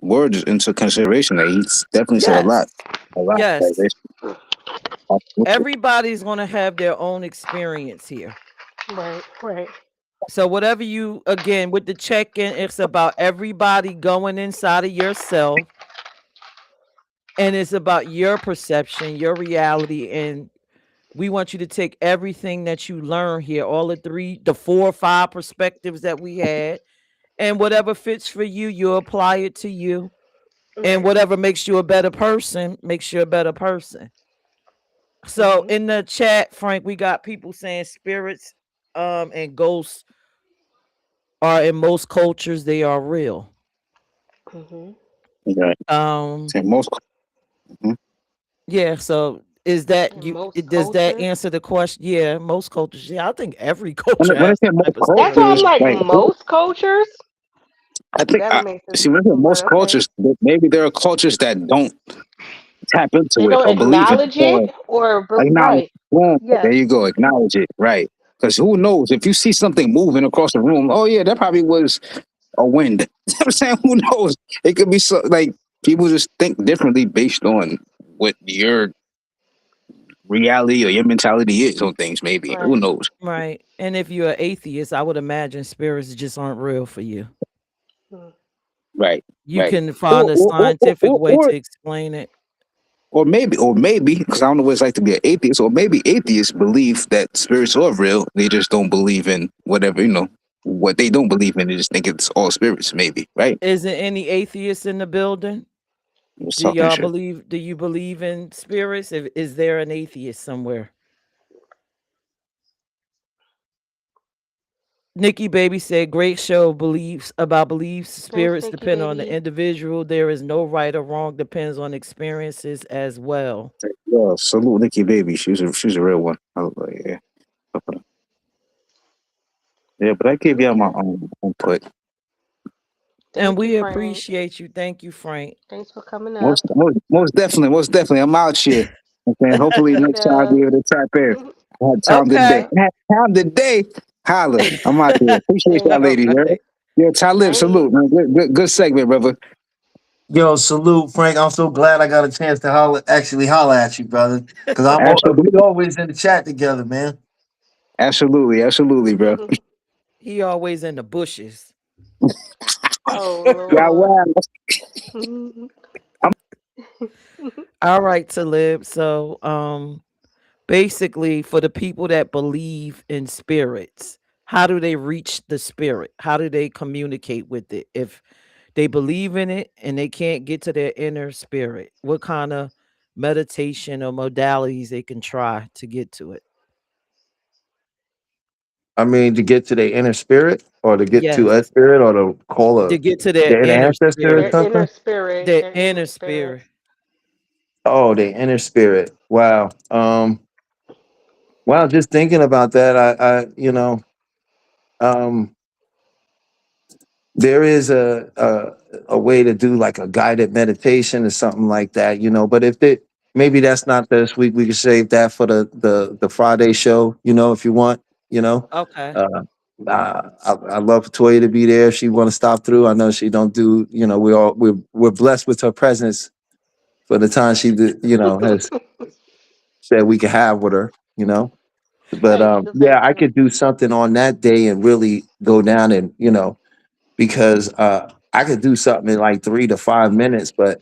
Speaker 4: words into consideration. That he's definitely said a lot.
Speaker 1: yes.
Speaker 4: A lot. Like
Speaker 1: Yes.
Speaker 4: this. Absolutely.
Speaker 1: Everybody's going to have their own experience here.
Speaker 2: Right. Right.
Speaker 1: So whatever you again with the check-in, it's about everybody going inside of yourself and it's about your perception, your reality, and we want you to take everything that you learn here, all the 4 or 5 perspectives that we had, and whatever fits for you, you apply it to you. And
Speaker 2: Right.
Speaker 1: whatever makes you a better person, makes you a better person. So
Speaker 2: Mhm.
Speaker 1: in the chat, Frank, we got people saying spirits and ghosts are in most cultures they are real.
Speaker 2: Mhm.
Speaker 4: Right.
Speaker 1: Um
Speaker 4: Say most. Mhm.
Speaker 1: yeah, so is that
Speaker 2: In
Speaker 1: you
Speaker 2: most
Speaker 1: does that
Speaker 2: cultures.
Speaker 1: answer the question? Yeah, most cultures. Yeah, I think every culture
Speaker 4: When I
Speaker 1: has
Speaker 4: say
Speaker 1: some
Speaker 4: most
Speaker 1: type of
Speaker 2: That's
Speaker 1: spirit.
Speaker 2: why I'm
Speaker 4: cultures,
Speaker 2: like
Speaker 4: like
Speaker 2: most cultures.
Speaker 4: I think
Speaker 2: That
Speaker 4: I
Speaker 2: don't make sense.
Speaker 4: see when I say
Speaker 2: But
Speaker 4: most
Speaker 2: okay.
Speaker 4: cultures, maybe there are cultures that don't tap
Speaker 2: They
Speaker 4: into it
Speaker 2: don't
Speaker 4: or believe in it.
Speaker 2: acknowledge it
Speaker 4: Or
Speaker 2: or
Speaker 4: acknowledge.
Speaker 2: right.
Speaker 4: Boom. There
Speaker 2: Yes.
Speaker 4: you go. Acknowledge it. Right. Because who knows if you see something moving across the room? Oh yeah, that probably was a wind. You know what I'm saying? Who knows? It could be so like people just think differently based on what your reality or your mentality is on things. Maybe who
Speaker 2: Right.
Speaker 4: knows?
Speaker 1: Right. And if you're an atheist, I would imagine spirits just aren't real for you.
Speaker 2: Mm.
Speaker 4: Right,
Speaker 1: You
Speaker 4: right.
Speaker 1: can find a scientific way to explain it.
Speaker 4: Or maybe, because I don't know what it's like to be an atheist, or maybe atheists believe that spirits are real. They just don't believe in whatever. what they don't believe in. They just think it's all spirits, maybe, right?
Speaker 1: Is there any atheists in the building?
Speaker 4: Just
Speaker 1: Do
Speaker 4: talking
Speaker 1: y'all
Speaker 4: shit.
Speaker 1: believe? Do you believe in spirits? If, is there an atheist somewhere? Nikki Baby said, "Great show. Beliefs about beliefs.
Speaker 2: Thanks,
Speaker 1: Spirits
Speaker 2: Nikki
Speaker 1: depend on the
Speaker 2: baby.
Speaker 1: individual. There is no right or wrong. Depends on experiences as well."
Speaker 4: Yeah, salute Nikki Baby. She's a real one. I was like, yeah, yeah. But I gave y'all my
Speaker 2: Okay.
Speaker 4: own input.
Speaker 1: And
Speaker 2: Thank you,
Speaker 1: we
Speaker 2: Frank.
Speaker 1: appreciate you. Thank you, Frank.
Speaker 2: Thanks for coming
Speaker 4: Most,
Speaker 2: up.
Speaker 4: most, most definitely, most definitely. I'm out here. Okay, hopefully next time I'll be
Speaker 2: Duh.
Speaker 4: able to tap in. I had time today.
Speaker 1: Okay.
Speaker 2: Yeah.
Speaker 4: I had time today. Holla. I'm out here. Appreciate y'all
Speaker 2: Thanks.
Speaker 1: All
Speaker 4: ladies, man.
Speaker 1: right.
Speaker 4: Yeah, Talib,
Speaker 2: Bye.
Speaker 4: salute, man. Good segment, brother.
Speaker 5: Yo, salute, Frank. I'm so glad I got a chance to actually holler at you, brother. Because we
Speaker 4: Absolutely,
Speaker 5: always in the chat together, man.
Speaker 4: absolutely, bro.
Speaker 1: He always in the bushes.
Speaker 2: Oh
Speaker 4: Yeah,
Speaker 2: Lord.
Speaker 4: wow.
Speaker 1: All right, Talib. So, basically, for the people that believe in spirits, how do they reach the spirit? How do they communicate with it? If they believe in it and they can't get to their inner spirit, what kind of meditation or modalities they can try to get to it?
Speaker 5: I mean, to get to their inner spirit, or to get to a
Speaker 1: Yes,
Speaker 5: spirit, or to call
Speaker 1: to
Speaker 5: a
Speaker 1: get to their
Speaker 5: their inner
Speaker 1: inner
Speaker 5: ancestor or
Speaker 2: Their
Speaker 1: spirit.
Speaker 2: inner
Speaker 5: something.
Speaker 2: spirit.
Speaker 1: Their
Speaker 2: Their inner
Speaker 1: inner
Speaker 2: spirit.
Speaker 1: spirit.
Speaker 5: Oh, their inner spirit. Wow. Wow. Just thinking about that, um, there is a way to do like a guided meditation or something like that, but if it maybe that's not this week, we can save that for the Friday show, if you want, you know
Speaker 1: Okay.
Speaker 5: uh I love Toya to be there if she want to stop through. I know she don't do, we're blessed with her presence for the time she has said we can have with her, but
Speaker 2: Thank you.
Speaker 5: yeah,
Speaker 2: Thank
Speaker 5: I
Speaker 2: you.
Speaker 5: could do something on that day and really go down and because I could do something in like 3 to 5 minutes, but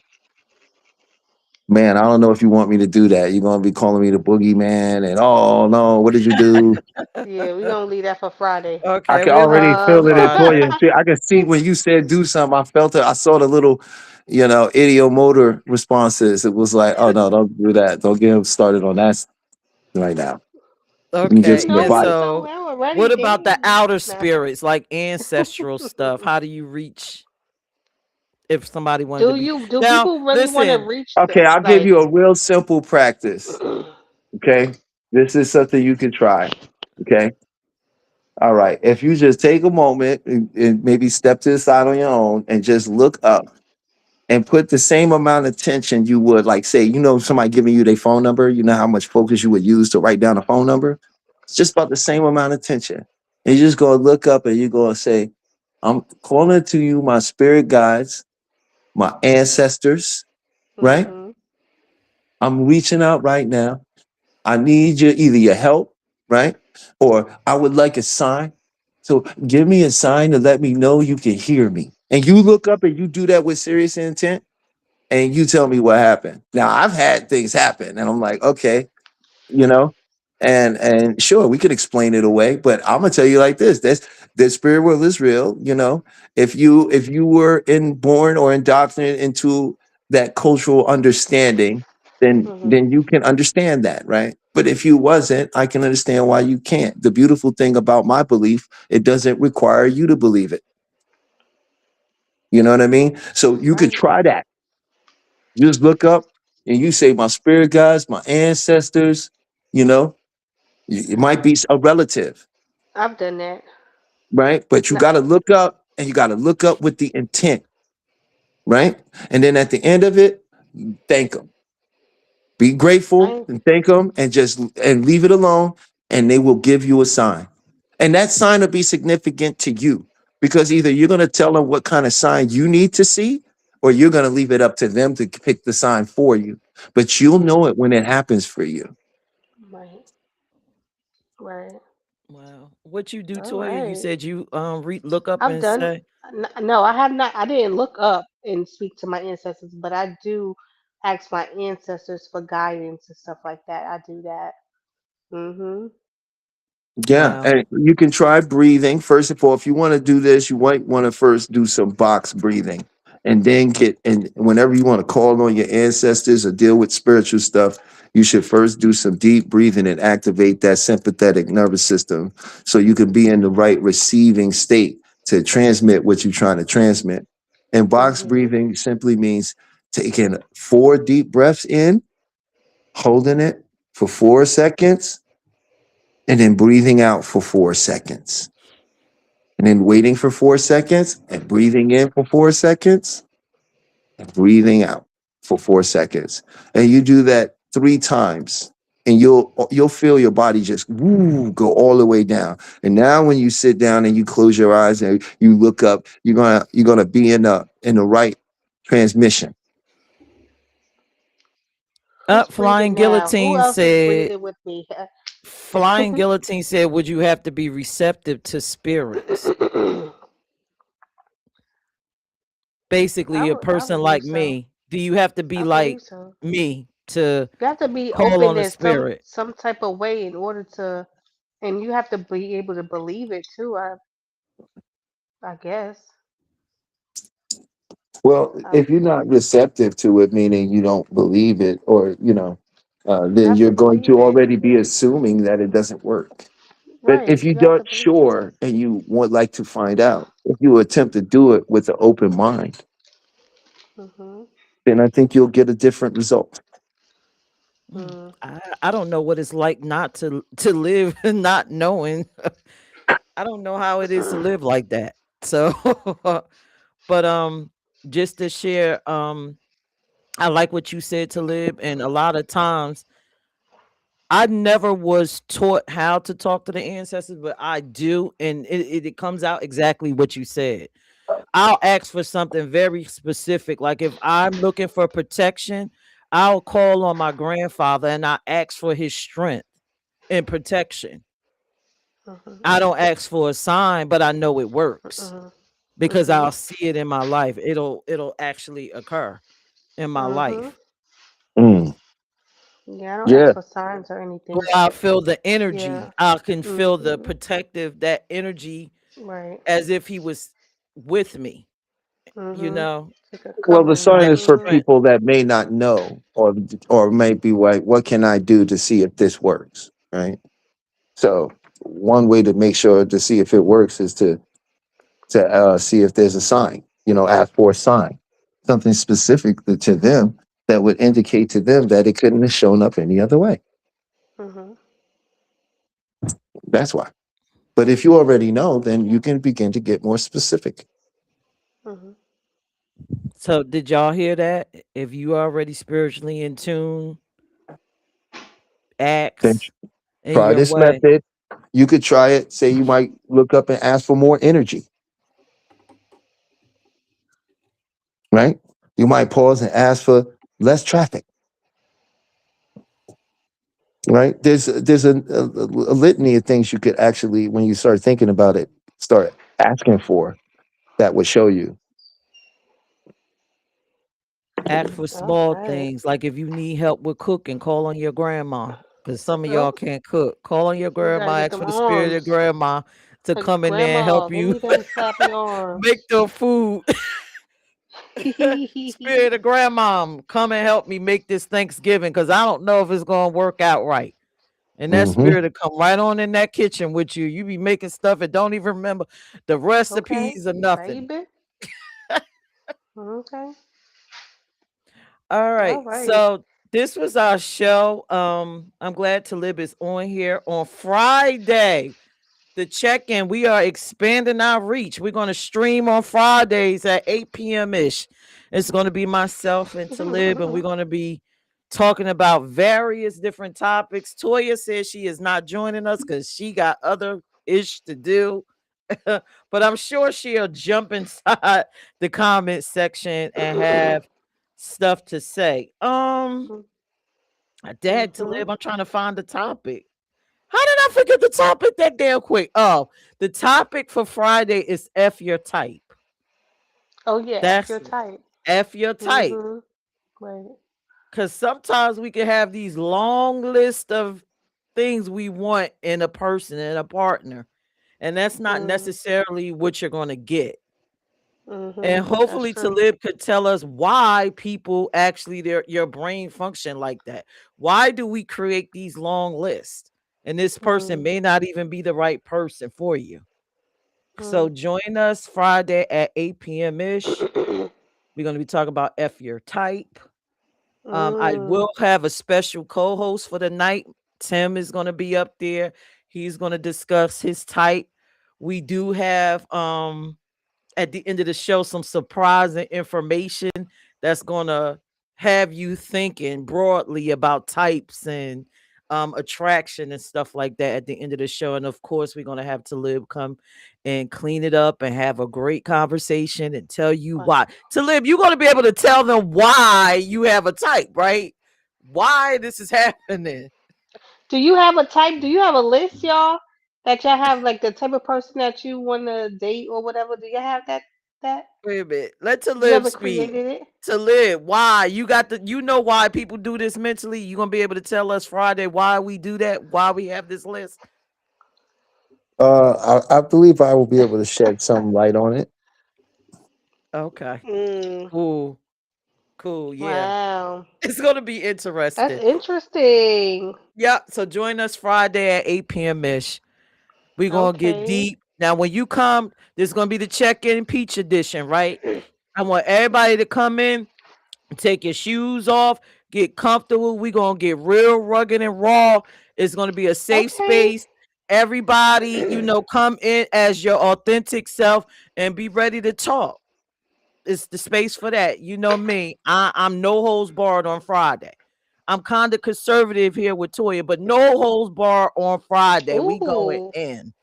Speaker 5: man, I don't know if you want me to do that. You're gonna be calling me the boogeyman, and oh no, what did you do?
Speaker 2: Yeah, we gonna leave that for Friday.
Speaker 5: I
Speaker 1: Okay,
Speaker 5: can
Speaker 1: we'll do
Speaker 5: already
Speaker 1: it for
Speaker 5: feel
Speaker 2: Um.
Speaker 5: it in
Speaker 1: Friday.
Speaker 5: Toya. I can see when you said do something. I felt it. I saw the little, idiomotor responses. It was like, oh no, don't do that. Don't get him started on that right now. You can
Speaker 1: Okay.
Speaker 5: get your
Speaker 1: And
Speaker 2: No,
Speaker 5: body.
Speaker 2: we
Speaker 1: so,
Speaker 2: don't. I already
Speaker 1: what about the
Speaker 2: did.
Speaker 1: outer
Speaker 2: Nah.
Speaker 1: spirits, like ancestral stuff? How do you reach if somebody wanted to
Speaker 2: Do
Speaker 1: be?
Speaker 2: you? Do
Speaker 1: Now,
Speaker 2: people really want to
Speaker 1: listen.
Speaker 2: reach
Speaker 5: Okay,
Speaker 2: the
Speaker 5: I'll give
Speaker 2: like?
Speaker 5: you a real simple practice. Okay, this is something you can try. Okay. All right. If you just take a moment and maybe step to the side on your own and just look up and put the same amount of attention you would, like, say, somebody giving you their phone number, you know how much focus you would use to write down a phone number? It's just about the same amount of attention. And you just go look up and you go and say, I'm calling to you, my spirit guides, my ancestors, right?
Speaker 2: Mhm.
Speaker 5: I'm reaching out right now. I need either your help, right? Or I would like a sign. So give me a sign to let me know you can hear me. And you look up and you do that with serious intent and you tell me what happened. Now I've had things happen and I'm like, okay, you know and sure, we could explain it away, but I'm gonna tell you like this: that spirit world is real. If you were born or indoctrinated into that cultural understanding,
Speaker 2: Mhm.
Speaker 5: then you can understand that, right? But if you wasn't, I can understand why you can't. The beautiful thing about my belief, it doesn't require you to believe it. You know what I mean? So you could
Speaker 2: Right.
Speaker 5: try that. Just look up and you say, my spirit guides, my ancestors, you know it might be a relative,
Speaker 2: I've done that.
Speaker 5: right? But you
Speaker 2: No,
Speaker 5: got to look up, and you got to look up with the intent, right? And then at the end of it, thank them. Be grateful
Speaker 2: I
Speaker 5: and thank them, and just and leave it alone, and they will give you a sign. And that sign will be significant to you because either you're going to tell them what kind of sign you need to see, or you're going to leave it up to them to pick the sign for you. But you'll know it when it happens for you.
Speaker 2: right. Right.
Speaker 1: Wow. What you do,
Speaker 2: All
Speaker 1: Toya? You
Speaker 2: right.
Speaker 1: said you look up
Speaker 2: I've
Speaker 1: and
Speaker 2: done.
Speaker 1: say,
Speaker 2: No, I have not. I didn't look up and speak to my ancestors, but I do ask my ancestors for guidance and stuff like that. I do that. Mhm.
Speaker 5: Yeah,
Speaker 1: Wow.
Speaker 5: and you can try breathing. First of all, if you want to do this, you might want to first do some box breathing and then get, and whenever you want to call on your ancestors or deal with spiritual stuff, you should first do some deep breathing and activate that sympathetic nervous system so you can be in the right receiving state to transmit what you're trying to transmit. And box
Speaker 2: Mhm.
Speaker 5: breathing simply means taking 4 deep breaths in, holding it for 4 seconds, and then breathing out for 4 seconds, and then waiting for 4 seconds, and breathing in for 4 seconds, and breathing out for 4 seconds. And you do that 3 times, and you'll feel your body just woo, go all the way down. And now when you sit down and you close your eyes and you look up, you're gonna be in the right transmission.
Speaker 2: Who's
Speaker 1: Flying
Speaker 2: breathing now? Who
Speaker 1: Guillotine
Speaker 2: else is
Speaker 1: said,
Speaker 2: breathing with me?
Speaker 1: Flying Guillotine said, would you have to be receptive to spirits?
Speaker 2: I
Speaker 1: Basically, a
Speaker 2: I
Speaker 1: person
Speaker 2: believe
Speaker 1: like
Speaker 2: so.
Speaker 1: me. Do you have to be
Speaker 2: I
Speaker 1: like
Speaker 2: believe so.
Speaker 1: me to
Speaker 2: You have to be
Speaker 1: call
Speaker 2: open
Speaker 1: on a
Speaker 2: in
Speaker 1: spirit?
Speaker 2: some type of way in order to, and you have to be able to believe it too. I guess.
Speaker 5: Well,
Speaker 2: I,
Speaker 5: if you're not receptive to it, meaning you don't believe it, or
Speaker 2: you
Speaker 5: then
Speaker 2: have
Speaker 5: you're
Speaker 2: to
Speaker 5: going
Speaker 2: believe
Speaker 5: to
Speaker 2: it.
Speaker 5: already be assuming that it doesn't work. But
Speaker 2: Right.
Speaker 5: if you're
Speaker 2: You have to
Speaker 5: not
Speaker 2: believe it.
Speaker 5: sure and you would like to find out, if you attempt to do it with an open mind,
Speaker 2: Mhm.
Speaker 5: then I think you'll get a different result.
Speaker 2: Mm.
Speaker 1: I don't know what it's like not to live not knowing. I don't know how it is to live like that. So, but just to share, I like what you said to live, and a lot of times I never was taught how to talk to the ancestors, but I do, and it comes out exactly what you said. I'll ask for something very specific. Like if I'm looking for protection, I'll call on my grandfather and I ask for his strength and protection.
Speaker 2: Mhm.
Speaker 1: I don't ask for a sign, but I know it works
Speaker 2: Mhm.
Speaker 1: because
Speaker 2: Mhm.
Speaker 1: I'll see it in my life. It'll actually occur in my
Speaker 2: Mhm.
Speaker 1: life.
Speaker 5: Mm,
Speaker 2: Yeah, I don't ask
Speaker 5: yeah.
Speaker 2: for signs or
Speaker 1: Or
Speaker 2: anything.
Speaker 1: I feel the
Speaker 2: Yeah.
Speaker 1: energy. I can feel the
Speaker 2: Mhm.
Speaker 1: protective that energy
Speaker 2: Right.
Speaker 1: as if he was with me, you
Speaker 2: Mhm.
Speaker 1: know,
Speaker 2: Like a
Speaker 5: Well, the
Speaker 2: covering.
Speaker 1: that
Speaker 5: sign is for
Speaker 2: Mhm.
Speaker 1: strength.
Speaker 5: people that may not know, or may be like, what can I do to see if this works? Right. So one way to make sure to see if it works is to see if there's a sign. Ask for a sign, something specific to them that would indicate to them that it couldn't have shown up any other way.
Speaker 2: Mhm.
Speaker 5: That's why. But if you already know, then you can begin to get more specific.
Speaker 2: Mhm.
Speaker 1: So did y'all hear that? If you already spiritually in tune,
Speaker 5: Then
Speaker 1: acts in
Speaker 5: try
Speaker 1: your
Speaker 5: this
Speaker 1: way.
Speaker 5: method. You could try it. Say you might look up and ask for more energy, right? You might pause and ask for less traffic, right? There's a litany of things you could actually, when you start thinking about it, start asking for, that would show you.
Speaker 1: Ask for
Speaker 2: All
Speaker 1: small
Speaker 2: right.
Speaker 1: things. Like if you need help with cooking, call on your grandma. Because some of y'all
Speaker 2: Oh,
Speaker 1: can't cook. Call on your
Speaker 2: you gotta
Speaker 1: grandma,
Speaker 2: get
Speaker 1: ask
Speaker 2: them
Speaker 1: for the spirit of your
Speaker 2: arms.
Speaker 1: grandma to
Speaker 2: Like
Speaker 1: come in there and
Speaker 2: grandma,
Speaker 1: help
Speaker 2: give
Speaker 1: you
Speaker 2: me them floppy
Speaker 1: make
Speaker 2: arms.
Speaker 1: the food. Spirit of grandmom, come and help me make this Thanksgiving because I don't know if it's gonna work out right. And that
Speaker 5: Hmm.
Speaker 1: spirit to come right on in that kitchen with you. You be making stuff and don't even remember the
Speaker 2: Okay,
Speaker 1: recipes or nothing.
Speaker 2: baby. Okay.
Speaker 1: All
Speaker 2: All
Speaker 1: right.
Speaker 2: right.
Speaker 1: So this was our show. I'm glad Talib is on here on Friday. The check-in. We are expanding our reach. We're going to stream on Fridays at 8 p.m. ish. It's going to be myself and Talib, and we're going to be talking about various different topics. Toya says she is not joining us because she got other ish to do. But I'm sure she'll jump inside the comment section and have stuff to say. Dad to
Speaker 2: Mhm.
Speaker 1: live. I'm trying to find the topic. How did I forget the topic that damn quick? Oh, the topic for Friday is F your type.
Speaker 2: Oh yeah, F
Speaker 1: That's
Speaker 2: your type.
Speaker 1: F your type.
Speaker 2: Mhm. Right.
Speaker 1: Because sometimes we can have these long lists of things we want in a person and a partner. And that's not
Speaker 2: Mm,
Speaker 1: necessarily what you're going to get. And
Speaker 2: mhm. That's
Speaker 1: hopefully
Speaker 2: true.
Speaker 1: Talib could tell us why people actually their your brain function like that. Why do we create these long lists? And this person
Speaker 2: Mm,
Speaker 1: may not even be the right person for you. So
Speaker 2: mm.
Speaker 1: join us Friday at 8 p.m. ish. We're going to be talking about F your type. I
Speaker 2: Mm.
Speaker 1: will have a special co-host for the night. Tim is going to be up there. He's going to discuss his type. We do have at the end of the show some surprising information that's going to have you thinking broadly about types and attraction and stuff like that at the end of the show. And of course, we're going to have Talib come and clean it up and have a great conversation and tell you
Speaker 2: Wow.
Speaker 1: why. Talib, you're going to be able to tell them why you have a type, right? Why this is happening.
Speaker 2: Do you have a type? Do you have a list, y'all? That y'all have like the type of person that you want to date or whatever? Do you have that?
Speaker 1: Wait a minute. Let
Speaker 2: You
Speaker 1: Talib
Speaker 2: ever
Speaker 1: speak.
Speaker 2: created it?
Speaker 1: Talib, why? You know why people do this mentally? You gonna be able to tell us Friday why we do that? Why we have this list?
Speaker 5: I believe I will be able to shed some light on it.
Speaker 1: Okay.
Speaker 2: Mm,
Speaker 1: Cool. Cool. Yeah.
Speaker 2: wow.
Speaker 1: It's gonna be
Speaker 2: That's
Speaker 1: interesting.
Speaker 2: interesting.
Speaker 1: Yeah. So join us Friday at 8 p.m. ish. We're gonna get
Speaker 2: Okay.
Speaker 1: deep. Now, when you come, there's gonna be the check-in peach edition, right? I want everybody to come in. Take your shoes off, get comfortable. We're gonna get real rugged and raw. It's gonna be a safe
Speaker 2: Okay.
Speaker 1: space. Everybody, come in as your authentic self and be ready to talk. It's the space for that. You know me. I'm no holds barred on Friday. I'm kind of conservative here with Toya, but no holds barred on Friday. We going
Speaker 2: Ooh.
Speaker 1: in.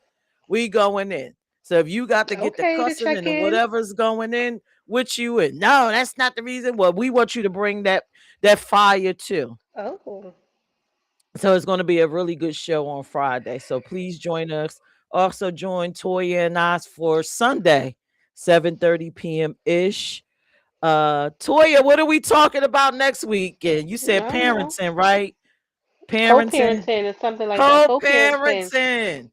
Speaker 1: We going in. So if you got to get the
Speaker 2: Okay, to
Speaker 1: cussing
Speaker 2: check
Speaker 1: and the
Speaker 2: in.
Speaker 1: whatever's going in with you, and no, that's not the reason. Well, we want you to bring that fire too.
Speaker 2: Oh.
Speaker 1: So it's going to be a really good show on Friday. So please join us. Also join Toya and us for Sunday, 7:30 p.m. ish. Toya, what are we talking about next week? And you said
Speaker 2: No, no.
Speaker 1: parenting, right? Parenting,
Speaker 2: Co-parenting or something like that. Co-parenting.
Speaker 1: co-parenting.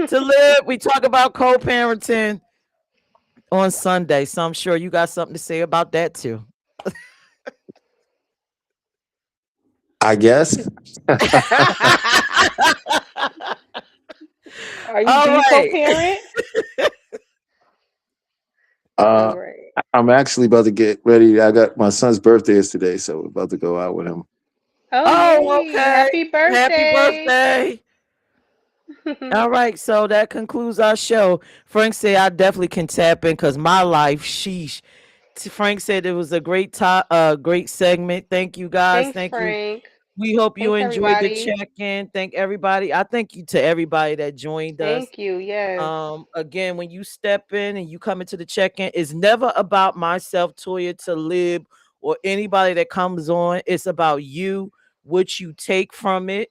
Speaker 1: To live, we talk about co-parenting on Sunday. So I'm sure you got something to say about that too.
Speaker 5: I guess.
Speaker 2: Do
Speaker 1: All
Speaker 2: you
Speaker 1: right.
Speaker 2: co-parent? All
Speaker 5: Uh,
Speaker 2: right.
Speaker 5: I'm actually about to get ready. I got my son's birthday is today, so we're about to go out with him.
Speaker 2: Oh,
Speaker 1: Oh,
Speaker 2: yay.
Speaker 1: okay.
Speaker 2: Happy
Speaker 1: Happy
Speaker 2: birthday.
Speaker 1: birthday. All right, so that concludes our show. Frank said I definitely can tap in because my life, sheesh. Frank said it was a great segment. Thank you guys.
Speaker 2: Thanks,
Speaker 1: Thank you.
Speaker 2: Frank.
Speaker 1: We hope you
Speaker 2: Thanks,
Speaker 1: enjoyed the
Speaker 2: everybody.
Speaker 1: check-in. Thank everybody. I thank you to everybody that joined us.
Speaker 2: Thank you. Yes.
Speaker 1: Again, when you step in and you come into the check-in, it's never about myself, Toya, to live or anybody that comes on. It's about you, what you take from it,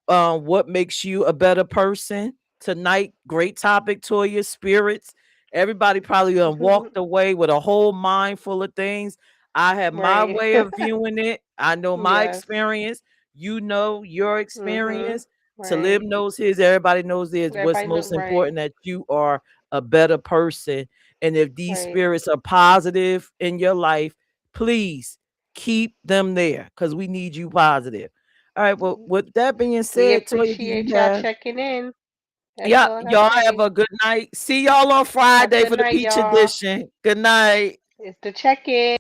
Speaker 1: what makes you a better person. Tonight, great topic, Toya, spirits. Everybody probably walked away with a whole mind full of things. I have my
Speaker 2: Right.
Speaker 1: way of viewing it. I know my
Speaker 2: Yes.
Speaker 1: experience. You know your
Speaker 2: Mhm.
Speaker 1: experience.
Speaker 2: Right.
Speaker 1: Talib knows his, everybody knows theirs. What's
Speaker 2: Everybody know.
Speaker 1: most
Speaker 2: Right.
Speaker 1: important that you are a better person. And if these
Speaker 2: Right.
Speaker 1: spirits are positive in your life, please keep them there because we need you positive. All right. Well, with that being
Speaker 2: We
Speaker 1: said, Toya, do you
Speaker 2: appreciate y'all
Speaker 1: have?
Speaker 2: checking in. That's
Speaker 1: Yeah,
Speaker 2: all I gotta
Speaker 1: y'all have
Speaker 2: say.
Speaker 1: a good night. See y'all on
Speaker 2: Have a
Speaker 1: Friday
Speaker 2: good
Speaker 1: for the
Speaker 2: night,
Speaker 1: Peach
Speaker 2: y'all.
Speaker 1: Edition. Good night.
Speaker 2: It's the check in.